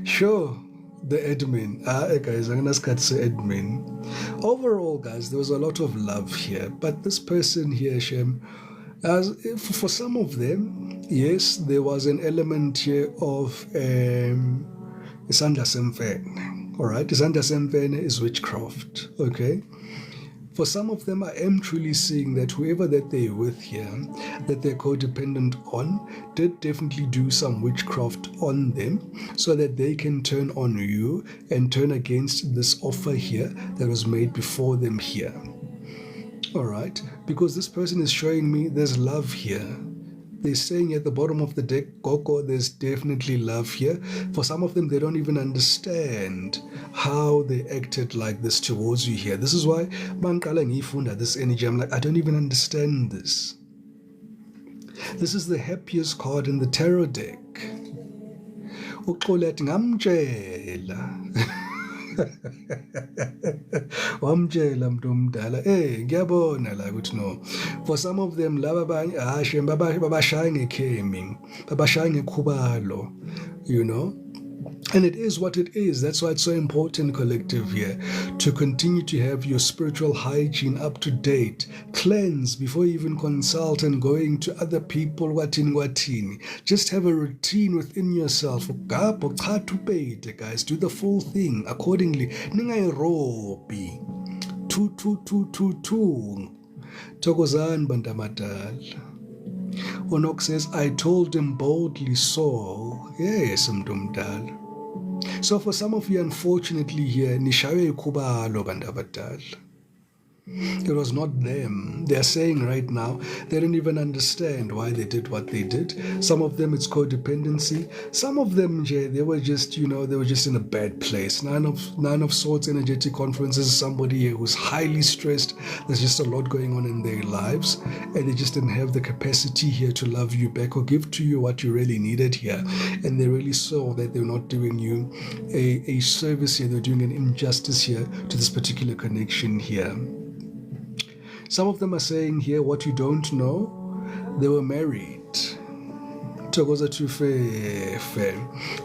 Sure. The admin. Guys, I'm going to say admin. Overall, guys, there was a lot of love here. But this person here, Shem, as for some of them, yes, there was an element here of Isandla Semfene. All right, Isandla Semfene is witchcraft, okay? For some of them, I am truly seeing that whoever that they're with here, that they're codependent on, did definitely do some witchcraft on them so that they can turn on you and turn against this offer here that was made before them here. All right, because this person is showing me there's love here. They're saying at the bottom of the deck, Gogo, there's definitely love here. For some of them, they don't even understand how they acted like this towards you here. This is why this energy, I'm like, I don't even understand this. This is the happiest card in the tarot deck. Wamtshela mntu omdala ngiyabona la ukuthi no, for some of them laba abanye babashaya ngekhemi, babashaya ngekhubalo, you know. And it is what it is. That's why it's so important, collective, here, to continue to have your spiritual hygiene up to date. Cleanse before you even consult and going to other people. Watini. Just have a routine within yourself. Guys, do the full thing accordingly. Ningairobi. Tu. Tokozan bandamadal. Onok says, I told him boldly so. Yes, mdumdal. So for some of you, unfortunately here, nishawe kubalo bandabadal. It was not them. They're saying right now they don't even understand why they did what they did. Some of them it's codependency. Some of them, they were just, they were just in a bad place. Nine of Swords energetic conference is somebody here who's highly stressed. There's just a lot going on in their lives, and they just didn't have the capacity here to love you back or give to you what you really needed here. And they really saw that they're not doing you a service here. They're doing an injustice here to this particular connection here. Some of them are saying here what you don't know, they were married.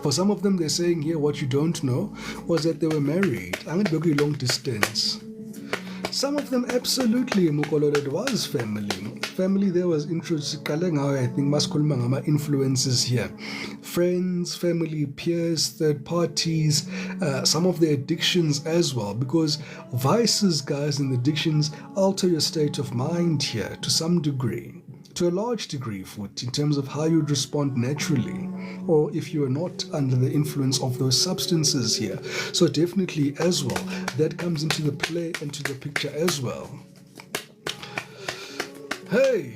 For some of them, they're saying here what you don't know was that they were married. I'm going to go long distance. Some of them absolutely, Mukolo, it was family. Family there was introduced, I think, maskulma influences here. Friends, family, peers, third parties, some of the addictions as well, because vices, guys, and addictions alter your state of mind here to some degree. To a large degree, in terms of how you'd respond naturally, or if you are not under the influence of those substances here. So definitely as well, that comes into the play and to the picture as well. Hey,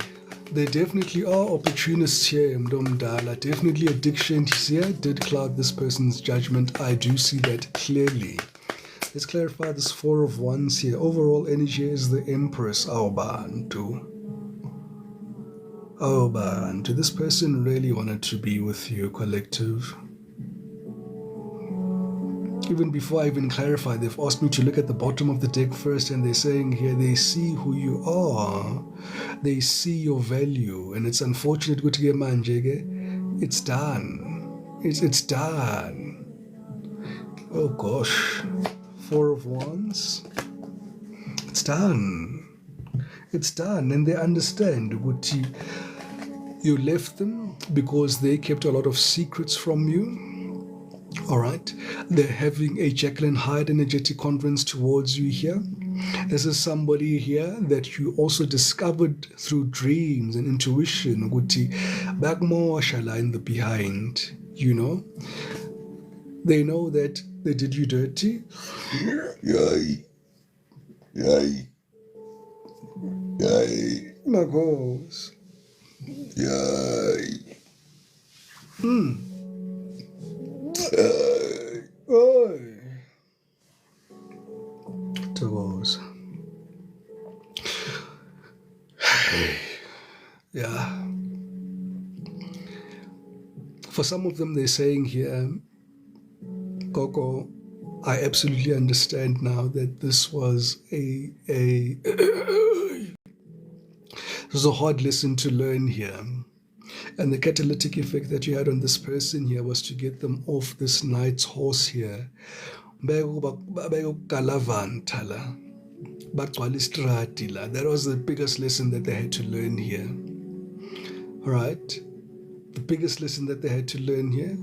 there definitely are opportunists here, Mdomdala. Definitely addiction here did cloud this person's judgment. I do see that clearly. Let's clarify this Four of Wands here. Overall energy is the Empress, Aubantu. Oh, man, this person really wanted to be with you, collective. Even before I even clarify, they've asked me to look at the bottom of the deck first, and they're saying here they see who you are. They see your value, and it's unfortunate, it's done. It's done. Oh, gosh. Four of Wands. It's done. It's done, and they understand what you left them because they kept a lot of secrets from you. All right, they're having a Jekyll and Hyde energetic conference towards you here. This is somebody here that you also discovered through dreams and intuition. Back more shala in the behind, you know. They know that they did you dirty. Yay. Yay. Yay. My goals. Yay. Oi. Toes. Yeah. For some of them, they're saying here, Coco, I absolutely understand now that this was this was a hard lesson to learn here. And the catalytic effect that you had on this person here was to get them off this knight's horse here. That was the biggest lesson that they had to learn here. All right? The biggest lesson that they had to learn here,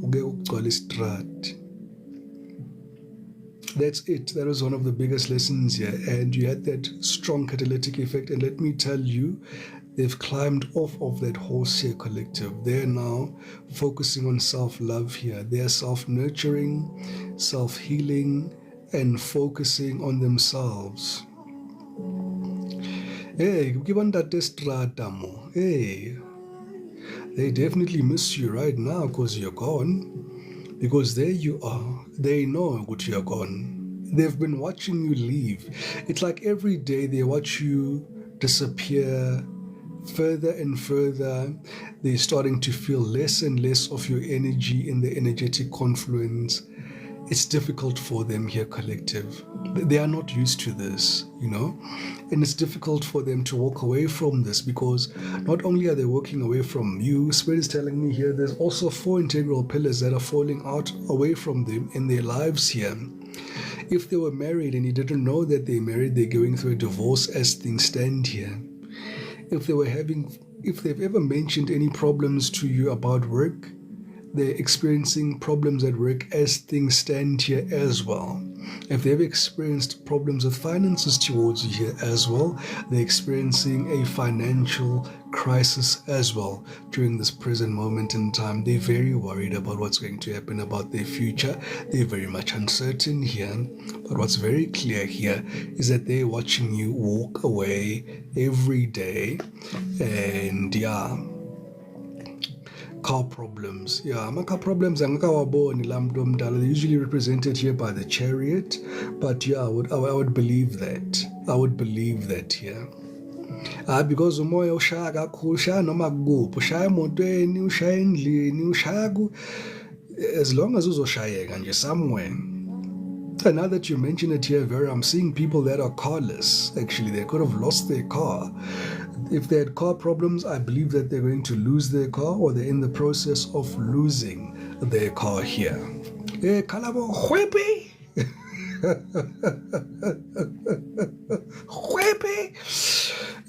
that's it. That was one of the biggest lessons here. And you had that strong catalytic effect. And let me tell you, they've climbed off of that horse here, collective. They're now focusing on self-love here. They're self-nurturing, self-healing, and focusing on themselves. Hey, hey, they definitely miss you right now because you're gone. Because there you are. They know what you're gone. They've been watching you leave. It's like every day they watch you disappear further and further. They're starting to feel less and less of your energy in the energetic confluence. It's difficult for them here, collective. They are not used to this, you know, and it's difficult for them to walk away from this because not only are they walking away from you, Spirit is telling me here there's also 4 integral pillars that are falling out away from them in their lives here. If they were married and you didn't know that they're married, they're going through a divorce as things stand here. If they've ever mentioned any problems to you about work, they're experiencing problems at work as things stand here as well. If they've experienced problems with finances towards you here as well, they're experiencing a financial crisis as well during this present moment in time. They're very worried about what's going to happen about their future. They're very much uncertain here. But what's very clear here is that they're watching you walk away every day. And yeah, car problems. Yeah, car problems they're usually represented here by the Chariot. But yeah, I would believe that. I would believe that here. Because umoya ushaya kakhulu, ushaya noma kuphi, ushaya emotweni, ushaya endlini, ushaya as long as uzoshayeka nje somewhere. And now that you mention it here, Vera, I'm seeing people that are carless. Actually, they could have lost their car. If they had car problems, I believe that they're going to lose their car or they're in the process of losing their car here. Kalabo Huepe!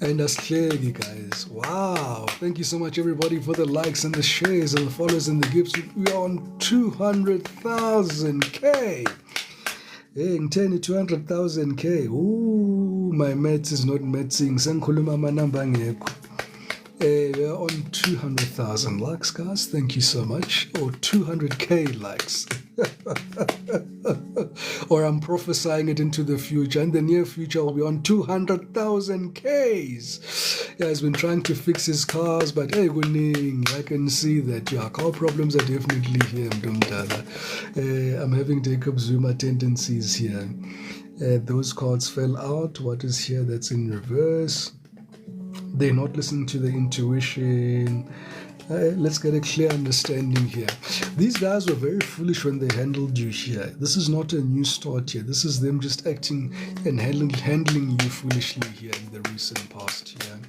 And that's clear, you guys. Wow. Thank you so much, everybody, for the likes and the shares and the follows and the gifts. We are on 200,000K. Hey, 200,000K. Ooh, my maths is not mathsing. Sankhuluma manamba ngekho. We're on 200,000 likes, guys. Thank you so much. Or 200K likes. Or I'm prophesying it into the future. In the near future, I'll be on 200,000 Ks. Yeah, he's been trying to fix his cars, but hey, I can see that, yeah, car problems are definitely here. I'm having Jacob Zuma tendencies here. Those cards fell out. What is here? That's in reverse. They're not listening to the intuition. Let's get a clear understanding here. These guys were very foolish when they handled you here. This is not a new start here. This is them just acting and handling you foolishly here in the recent past here.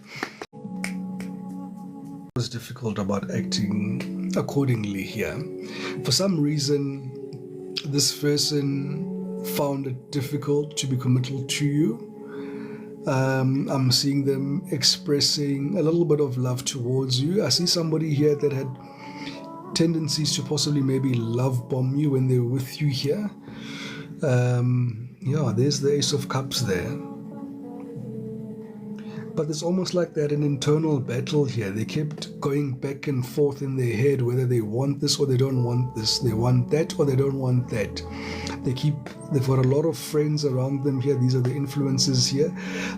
It was difficult about acting accordingly here. For some reason, this person found it difficult to be committal to you. I'm seeing them expressing a little bit of love towards you. I see somebody here that had tendencies to possibly maybe love bomb you when they were with you here. Yeah, there's the Ace of Cups there. But it's almost like they had an internal battle here. They kept going back and forth in their head whether they want this or they don't want this. They want that or they don't want that. They've got a lot of friends around them here. These are the influences here.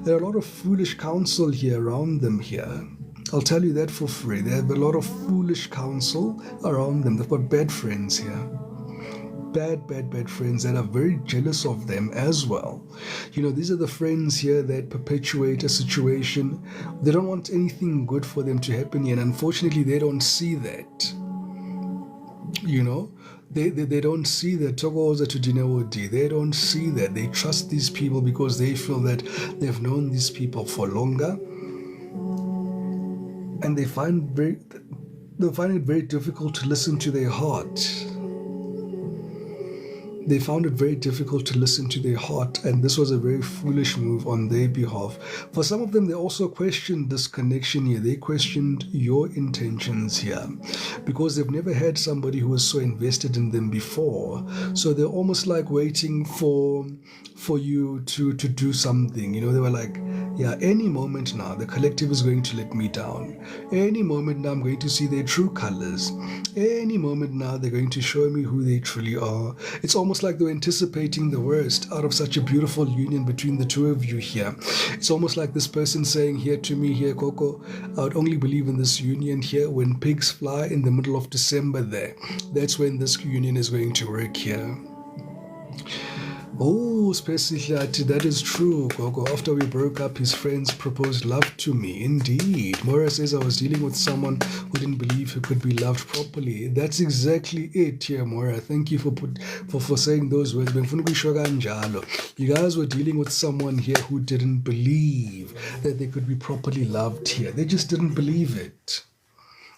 There are a lot of foolish counsel here around them here. I'll tell you that for free. They have a lot of foolish counsel around them. They've got bad friends here. Bad friends that are very jealous of them as well. These are the friends here that perpetuate a situation. They don't want anything good for them to happen here, and unfortunately they don't see that. They don't see that. They don't see that. They trust these people because they feel that they've known these people for longer, and they find it very difficult to listen to their heart. They found it very difficult to listen to their heart, and this was a very foolish move on their behalf. For some of them, they also questioned this connection here. They questioned your intentions here because they've never had somebody who was so invested in them before. So they're almost like waiting for you to do something. They were like, yeah, any moment now, the collective is going to let me down. Any moment now, I'm going to see their true colors. Any moment now, they're going to show me who they truly are. It's almost like they're anticipating the worst out of such a beautiful union between the two of you here. It's almost like this person saying here to me here, Coco, I would only believe in this union here when pigs fly in the middle of December there. That's when this union is going to work here. Oh, Spesihlati, that is true, Gogo. After we broke up, his friends proposed love to me. Indeed. Mora says I was dealing with someone who didn't believe he could be loved properly. That's exactly it here, Mora. Thank you for saying those words. You guys were dealing with someone here who didn't believe that they could be properly loved here. They just didn't believe it.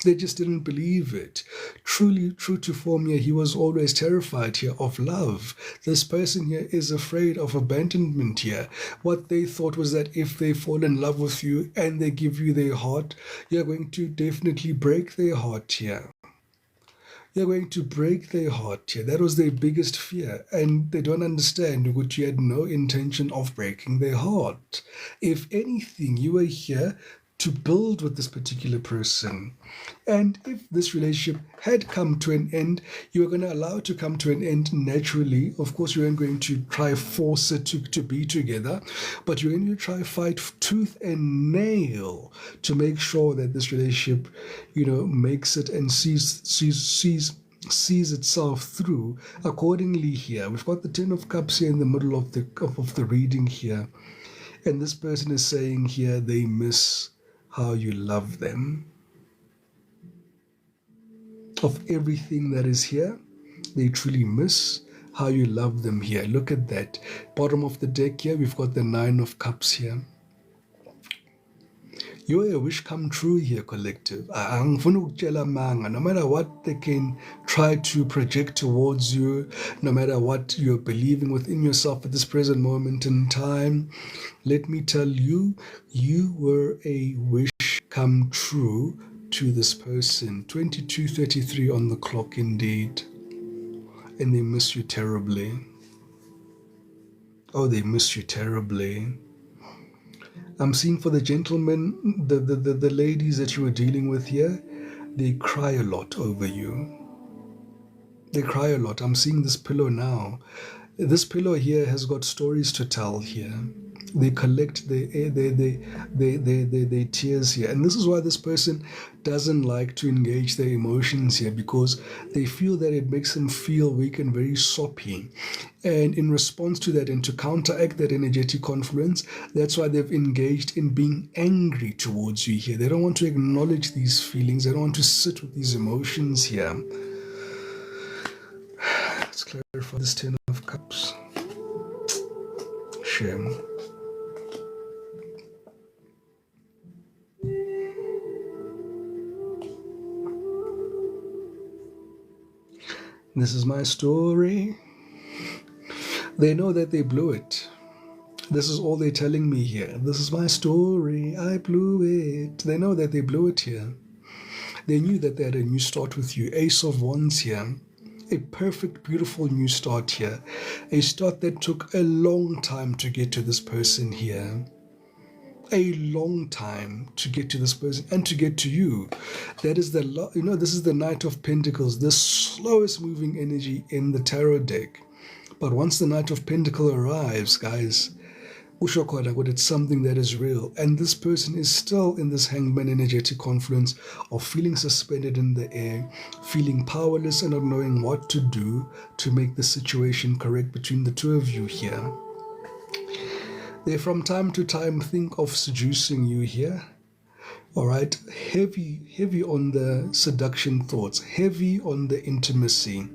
They just didn't believe it. Truly, true to form here, he was always terrified here of love. This person here is afraid of abandonment here. What they thought was that if they fall in love with you and they give you their heart, you're going to definitely break their heart here. You're going to break their heart here. That was their biggest fear. And they don't understand that you had no intention of breaking their heart. If anything, you were here to build with this particular person. And if this relationship had come to an end, you were going to allow it to come to an end naturally. Of course, you weren't going to try force it to be together, but you're going to try fight tooth and nail to make sure that this relationship, makes it and sees itself through accordingly here. We've got the 10 of Cups here in the middle of the reading here. And this person is saying here they miss how you love them. Of everything that is here, they truly miss how you love them here. Look at that. Bottom of the deck here, we've got the 9 of Cups here. You're a wish come true here, collective. No matter what they can try to project towards you, no matter what you're believing within yourself at this present moment in time, let me tell you, you were a wish come true to this person. 22:33 on the clock indeed. And they miss you terribly. Oh, they miss you terribly. I'm seeing for the gentlemen, the ladies that you were dealing with here, they cry a lot over you. They cry a lot. I'm seeing this pillow now. This pillow here has got stories to tell here. They collect their tears here. And this is why this person doesn't like to engage their emotions here, because they feel that it makes them feel weak and very soppy. And in response to that and to counteract that energetic confluence, that's why they've engaged in being angry towards you here. They don't want to acknowledge these feelings. They don't want to sit with these emotions here. Let's clarify this 10 of Cups. Shame. This is my story. They know that they blew it. This is all they're telling me here. This is my story. I blew it. They know that they blew it here. They knew that they had a new start with you. Ace of Wands here. A perfect, beautiful new start here. A start that took a long time to get to this person here. a long time to get to this person and to get to you. That is this is the Knight of Pentacles, the slowest moving energy in the tarot deck. But once the Knight of Pentacles arrives, guys, it's something that is real. And this person is still in this Hangman energetic confluence of feeling suspended in the air, feeling powerless and not knowing what to do to make the situation correct between the two of you here. They from time to time think of seducing you here. All right, heavy on the seduction thoughts, heavy on the intimacy,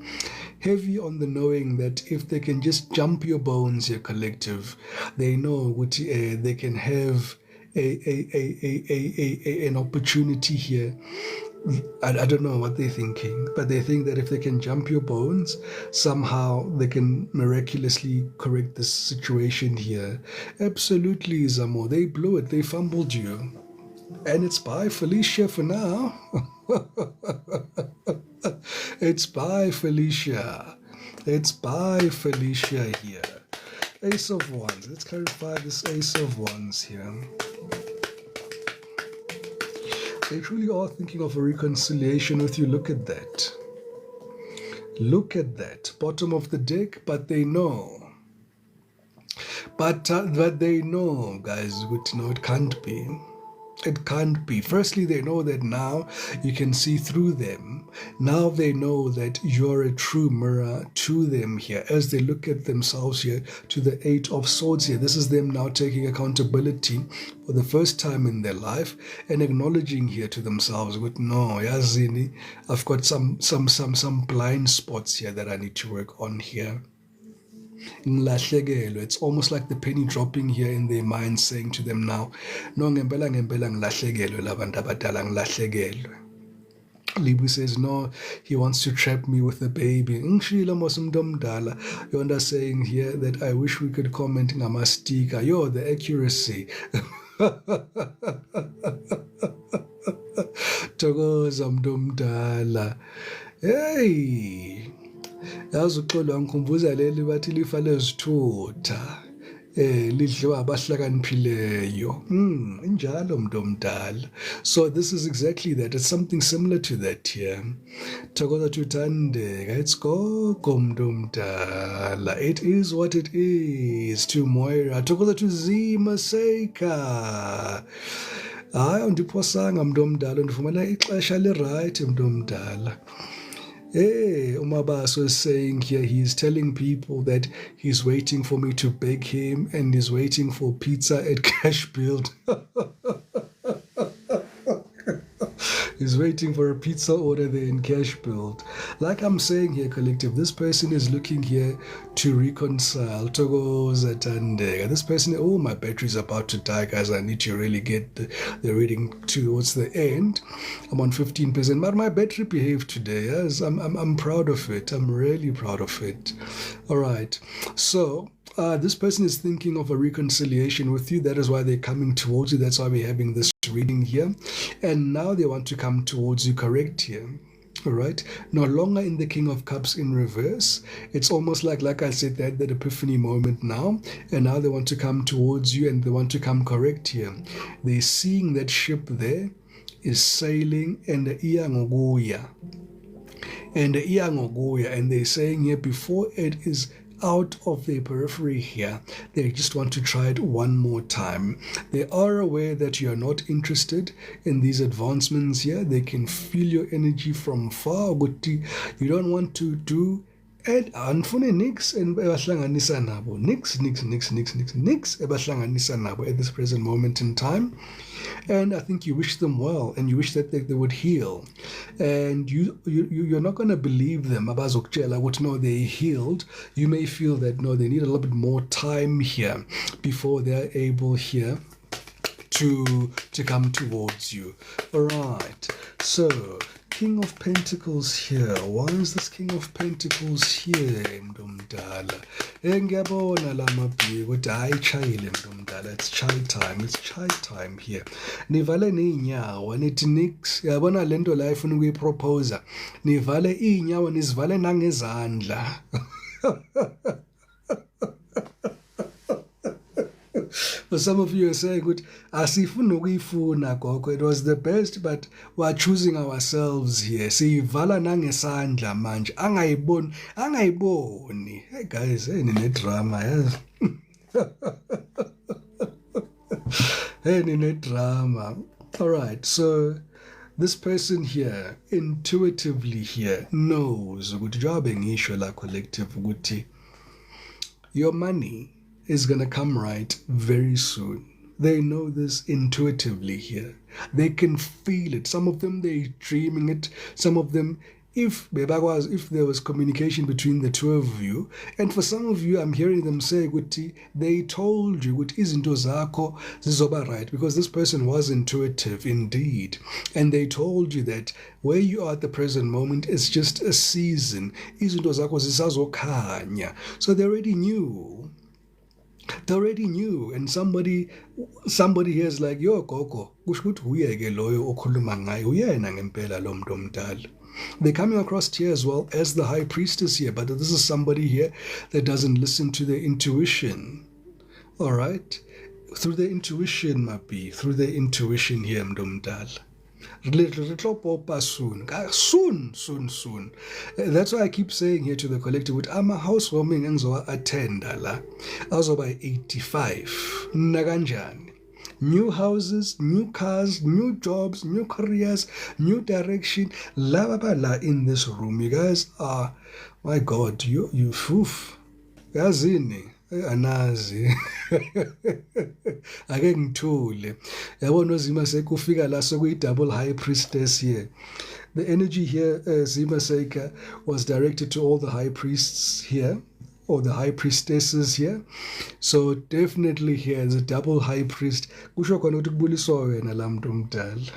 heavy on the knowing that if they can just jump your bones here, collective, they know what they can have an opportunity here. I don't know what they're thinking, but they think that if they can jump your bones, somehow they can miraculously correct this situation here. Absolutely, Zamo. They blew it. They fumbled you. And it's bye, Felicia, for now. It's bye, Felicia. It's bye, Felicia here. Ace of Wands. Let's clarify this Ace of Wands here. They truly are thinking of a reconciliation with you. Look at that. Look at that. Bottom of the deck, but they know. But they know, guys, it can't be. It can't be. Firstly, they know that now you can see through them. Now they know that you're a true mirror to them here as they look at themselves here to the Eight of Swords here. This is them now taking accountability for the first time in their life and acknowledging here to themselves with no, yazini, I've got some blind spots here that I need to work on here. It's almost like the penny dropping here in their minds, saying to them now, no, ngempela ngilahlekelwe labantu abadala ngilahlekelwe. Libby says, no, he wants to trap me with a baby. Yonda saying here that I wish we could comment ngamastika. Yo, the accuracy. Thokoza mntomdala. Hey. Yazi uxolo ngikhumbuza leli bathi lifa lezithutha lidliwa abahlakaniphileyo injalo mntu omdala. So this is exactly that. It's something similar to that here. Thokoza tuthandeka. It's go mntu omdala. It is what it is. To Moira. Thokoza tuzima seika. Hayi undiphosanga mntu omdala, ndifumana ixesha le-right mntu omdala. Hey, Umabas was saying here, he's telling people that he's waiting for me to beg him and he's waiting for pizza at Cash Build. He's waiting for a pizza order there in Cash Build. Like I'm saying here, collective, this person is looking here to reconcile. This person, oh, my battery's about to die, guys. I need to really get the reading towards the end. I'm on 15%, but my battery behaved today. Yes, I'm proud of it. I'm really proud of it. All right. So this person is thinking of a reconciliation with you. That is why they're coming towards you. That's why we're having this reading here. And now they want to come towards you, correct here. All right. No longer in the King of Cups in reverse. It's almost like I said, that epiphany moment now. And now they want to come towards you and they want to come correct here. They're seeing that ship there is sailing and the Iyangoguya. And the Iyangoguya. And they're saying here, before it is out of their periphery here, they just want to try it one more time. They are aware that you are not interested in these advancements here. They can feel your energy from far. You don't want to do and anfune nix ebahlanganisa nabo, nix ebahlanganisa nabo at this present moment in time. And I think you wish them well and you wish that they would heal. And you're not going to believe them abazokutshela ukuthi no, they healed. You may feel that no, they need a little bit more time here before they're able here to come towards you. All right. So King of Pentacles here. Why is this King of Pentacles here, mntomdala? Ngiyabona lamabhiki ukuthi hayi chayile mntomdala. It's chai time. It's chai time here. Nivale neinyawo nithi nix. Yabona lento la ifuna ukuyiproposa. Nivale inyawo nizivale nangezandla. Some of you are saying, "Good, asifuna ukuyifuna gogo. It was the best, but we're choosing ourselves here. Siyivala nangesandla manje. Angayiboni. Hey guys, hey nine drama, yes. Hey nine drama. All right, so this person here intuitively here knows ukuthi njengoba ngisho la collective ukuthi your money is going to come right very soon. They know this intuitively here. They can feel it. Some of them, they're dreaming it. Some of them, if there was communication between the two of you, and for some of you, I'm hearing them say, they told you, izinto zakho zizoba right, because this person was intuitive indeed. And they told you that where you are at the present moment is just a season. Izinto zakho zisazokhanya. So they already knew. They already knew, and somebody here is like, yo gogo, kusho ukuthi uyeke loyo okhuluma ngaye uyena ngempela lo muntu omdala. They're coming across here as well as the high priestess here, but this is somebody here that doesn't listen to their intuition. All right, through their intuition, mapi, through their intuition here, mntu omdala. Soon. That's why I keep saying here to the collective, I'm a housewarming and attend la. I was by 85. Naganjani. New houses, new cars, new jobs, new careers, new direction. La in this room. You guys are, my God, you foof. Yazini. Anazi ake ngithule yabona Zima sekufika la sokuyi-double high priestess here. The energy here Zima Seika was directed to all the high priests here, or the high priestesses here. So definitely here is a double high priest. Kusho khona ukuthi kubuliswa wena la muntu omdala.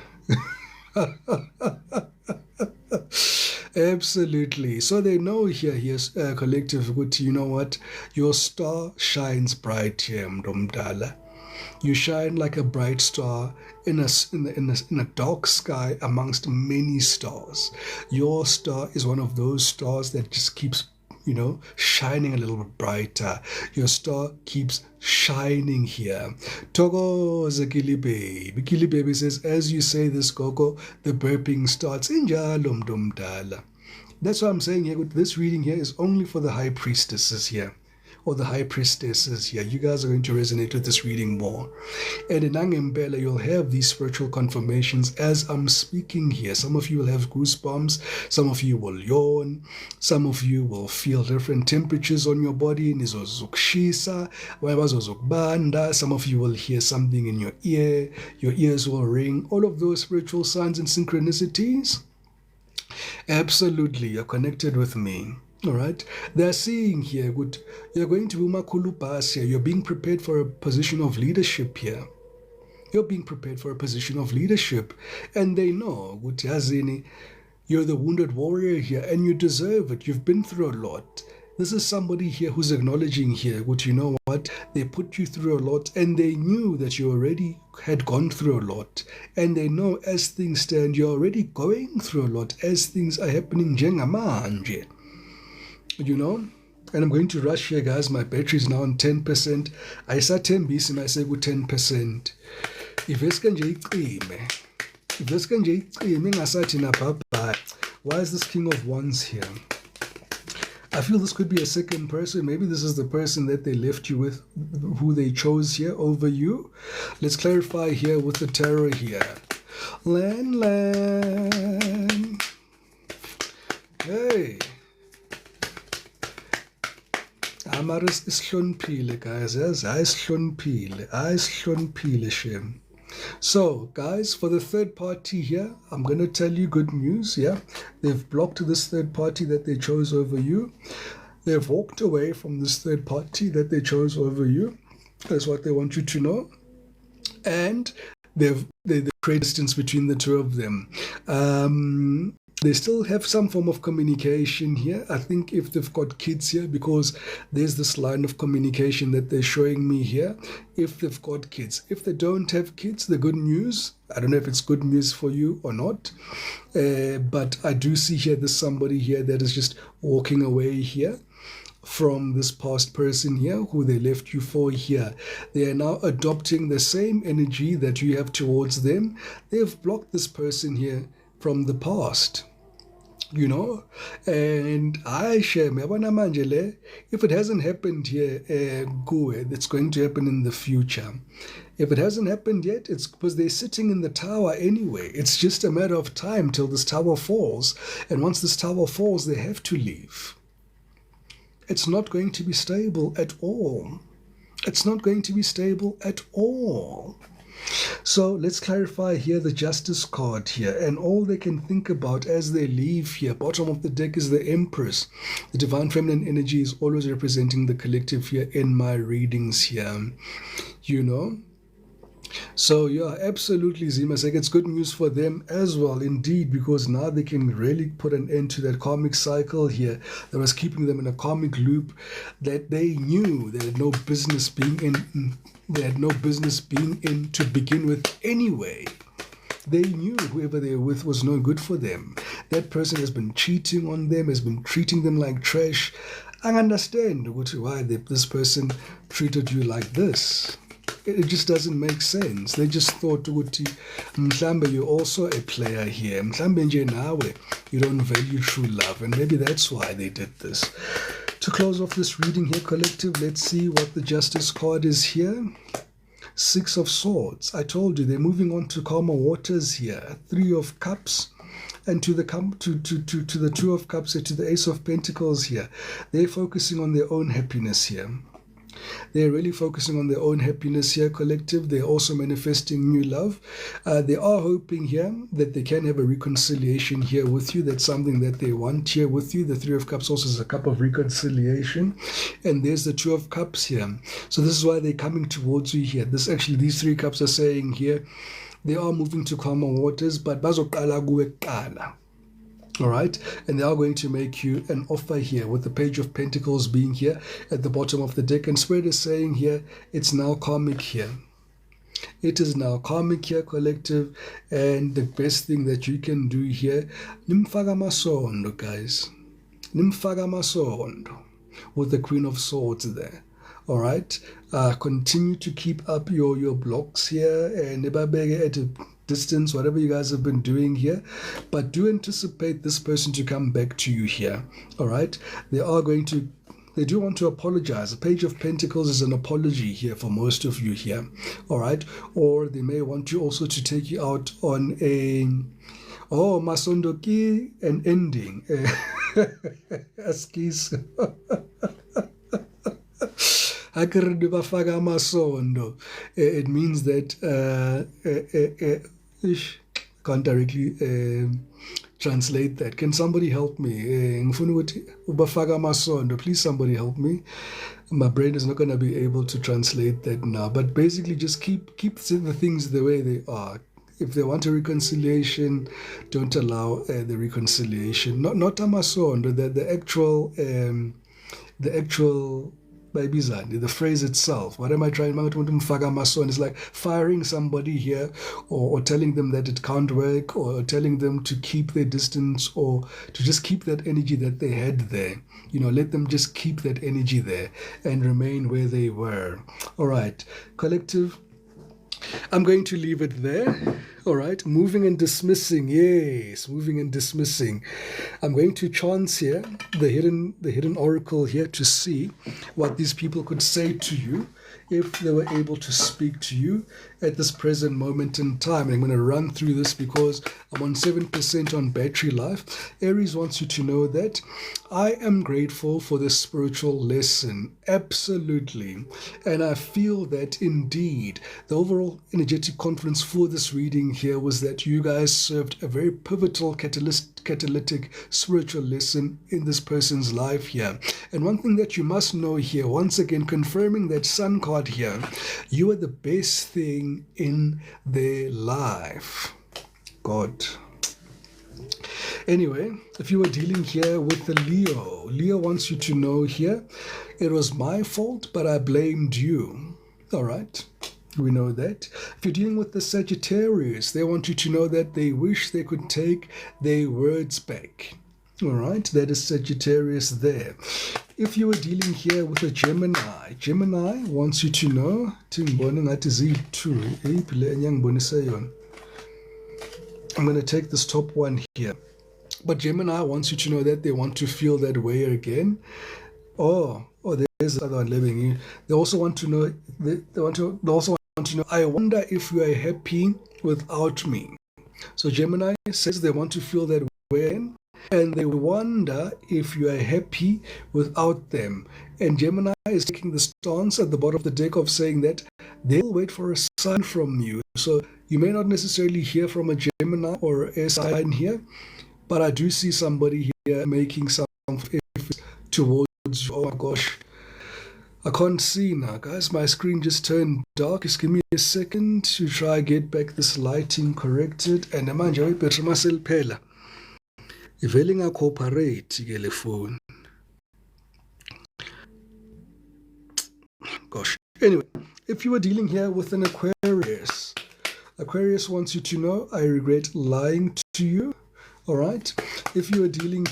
Absolutely. So they know here's collective good. You know what? Your star shines bright here, Mdomdala. You shine like a bright star in a dark sky amongst many stars. Your star is one of those stars that just keeps, shining a little bit brighter. Your star keeps shining here. Togoza Kilibaby. Kilibaby says, as you say this, Gogo, the burping starts. Injalo mdomdala. That's what I'm saying here. This reading here is only for the high priestesses here, or the high priestesses here. You guys are going to resonate with this reading more. And in Angembele, you'll have these spiritual confirmations as I'm speaking here. Some of you will have goosebumps. Some of you will yawn. Some of you will feel different temperatures on your body. Some of you will hear something in your ear. Your ears will ring. All of those spiritual signs and synchronicities. Absolutely, you're connected with me. All right, they're seeing here, good. You're going to be Umakulubas here. You're being prepared for a position of leadership here. You're being prepared for a position of leadership. And they know, good Yazini, you're the wounded warrior here and you deserve it. You've been through a lot. This is somebody here who's acknowledging here, good, you know what? They put you through a lot and they knew that you already had gone through a lot. And they know as things stand, you're already going through a lot as things are happening njengamanje. And I'm going to rush here, guys. My battery is now on 10%. I said 10 BC and I say good 10%. If this can why is this King of Wands here? I feel this could be a second person. Maybe this is the person that they left you with, who they chose here over you. Let's clarify here with the tarot here. Land. Hey. Amaris isihloniphile, guys. Yes, isihloniphile shem. So, guys, for the third party here, I'm going to tell you good news. Yeah, they've blocked this third party that they chose over you. They've walked away from this third party that they chose over you. That's what they want you to know. And they've created distance between the two of them. They still have some form of communication here. I think if they've got kids here, because there's this line of communication that they're showing me here, if they've got kids. If they don't have kids, the good news, I don't know if it's good news for you or not, but I do see here there's somebody here that is just walking away here. from this past person here who they left you for here. They are now adopting the same energy that you have towards them. They've blocked this person here from the past. And I share manjele. If it hasn't happened here, it's going to happen in the future. If it hasn't happened yet, it's because they're sitting in the tower anyway. It's just a matter of time till this tower falls. And once this tower falls, they have to leave. It's not going to be stable at all. It's not going to be stable at all. So let's clarify here the Justice card here, and all they can think about as they leave here. Bottom of the deck is the Empress. The Divine Feminine energy is always representing the collective here in my readings here. So yeah, absolutely, Zima. It's good news for them as well, indeed, because now they can really put an end to that karmic cycle here that was keeping them in a karmic loop that they knew they had no business being in. They had no business being in to begin with anyway. They knew whoever they were with was no good for them. That person has been cheating on them, has been treating them like trash. I understand why this person treated you like this. It just doesn't make sense. They just thought, Mhlambe, you're also a player here. Mhlambe nje nawe, you don't value true love. And maybe that's why they did this. To close off this reading here, collective, let's see what the Justice card is here. Six of Swords. I told you, they're moving on to calmer waters here. Three of Cups. And to the Two of Cups, to the Ace of Pentacles here. They're focusing on their own happiness here. They're really focusing on their own happiness here, collective. They're also manifesting new love. They are hoping here that they can have a reconciliation here with you. That's something that they want here with you. The Three of Cups also is a cup of reconciliation. And there's the Two of Cups here. So this is why they're coming towards you here. These three cups are saying here, they are moving to calmer waters, but bazoqala kuwe kuqala. All right, and they are going to make you an offer here with the Page of Pentacles being here at the bottom of the deck. And Spirit is saying here, it's now karmic here. It is now karmic here, collective. And the best thing that you can do here, nimfaka masondo, guys. Nimfaka masondo with the Queen of Swords there. All right, continue to keep up your blocks here and nebabeke at a distance, whatever you guys have been doing here, but do anticipate this person to come back to you here. All right, they do want to apologize. The Page of Pentacles is an apology here for most of you here. All right, or they may want you also to take you out on a masondoki, an ending. Askis. It means that can't directly translate that. Can somebody help me? Please, somebody help me. My brain is not going to be able to translate that now. But basically, just keep the things the way they are. If they want a reconciliation, don't allow the reconciliation. Not amasondo, the actual the phrase itself. What am I trying? It's like firing somebody here, or telling them that it can't work, or telling them to keep their distance, or to just keep that energy that they had there. Let them just keep that energy there and remain where they were. All right, collective, I'm going to leave it there. All right, moving and dismissing. Yes, moving and dismissing. I'm going to chance here the hidden oracle here to see what these people could say to you if they were able to speak to you at this present moment in time. And I'm going to run through this because I'm on 7% on battery life. Aries wants you to know that I am grateful for this spiritual lesson. Absolutely. And I feel that indeed the overall energetic conference for this reading here was that you guys served a very pivotal catalytic spiritual lesson in this person's life here. And one thing that you must know here, once again confirming that Sun card here, you are the best thing in their life. God. Anyway, if you were dealing here with the Leo wants you to know here, it was my fault, but I blamed you. All right. We know that. If you're dealing with the Sagittarius, they want you to know that they wish they could take their words back. All right, that is Sagittarius there. If you were dealing here with a Gemini, Gemini wants you to know, I'm going to take this top one here. But Gemini wants you to know that they want to feel that way again. Oh, there's another one living in. They also want to know. They also want to know. I wonder if you are happy without me. So Gemini says they want to feel that way again, and they wonder if you are happy without them. And Gemini is taking the stance at the bottom of the deck of saying that they'll wait for a sign from you. So you may not necessarily hear from a Gemini or a sign here, but I do see somebody here making some efforts towards you. Oh my gosh. I can't see now, guys. My screen just turned dark. Just give me a second to try get back this lighting corrected. And manje uyibhetri maseliphela. Ivele ingacooperate ke le phone. Gosh. Anyway, if you were dealing here with an Aquarius, Aquarius wants you to know, I regret lying to you. All right. If you are dealing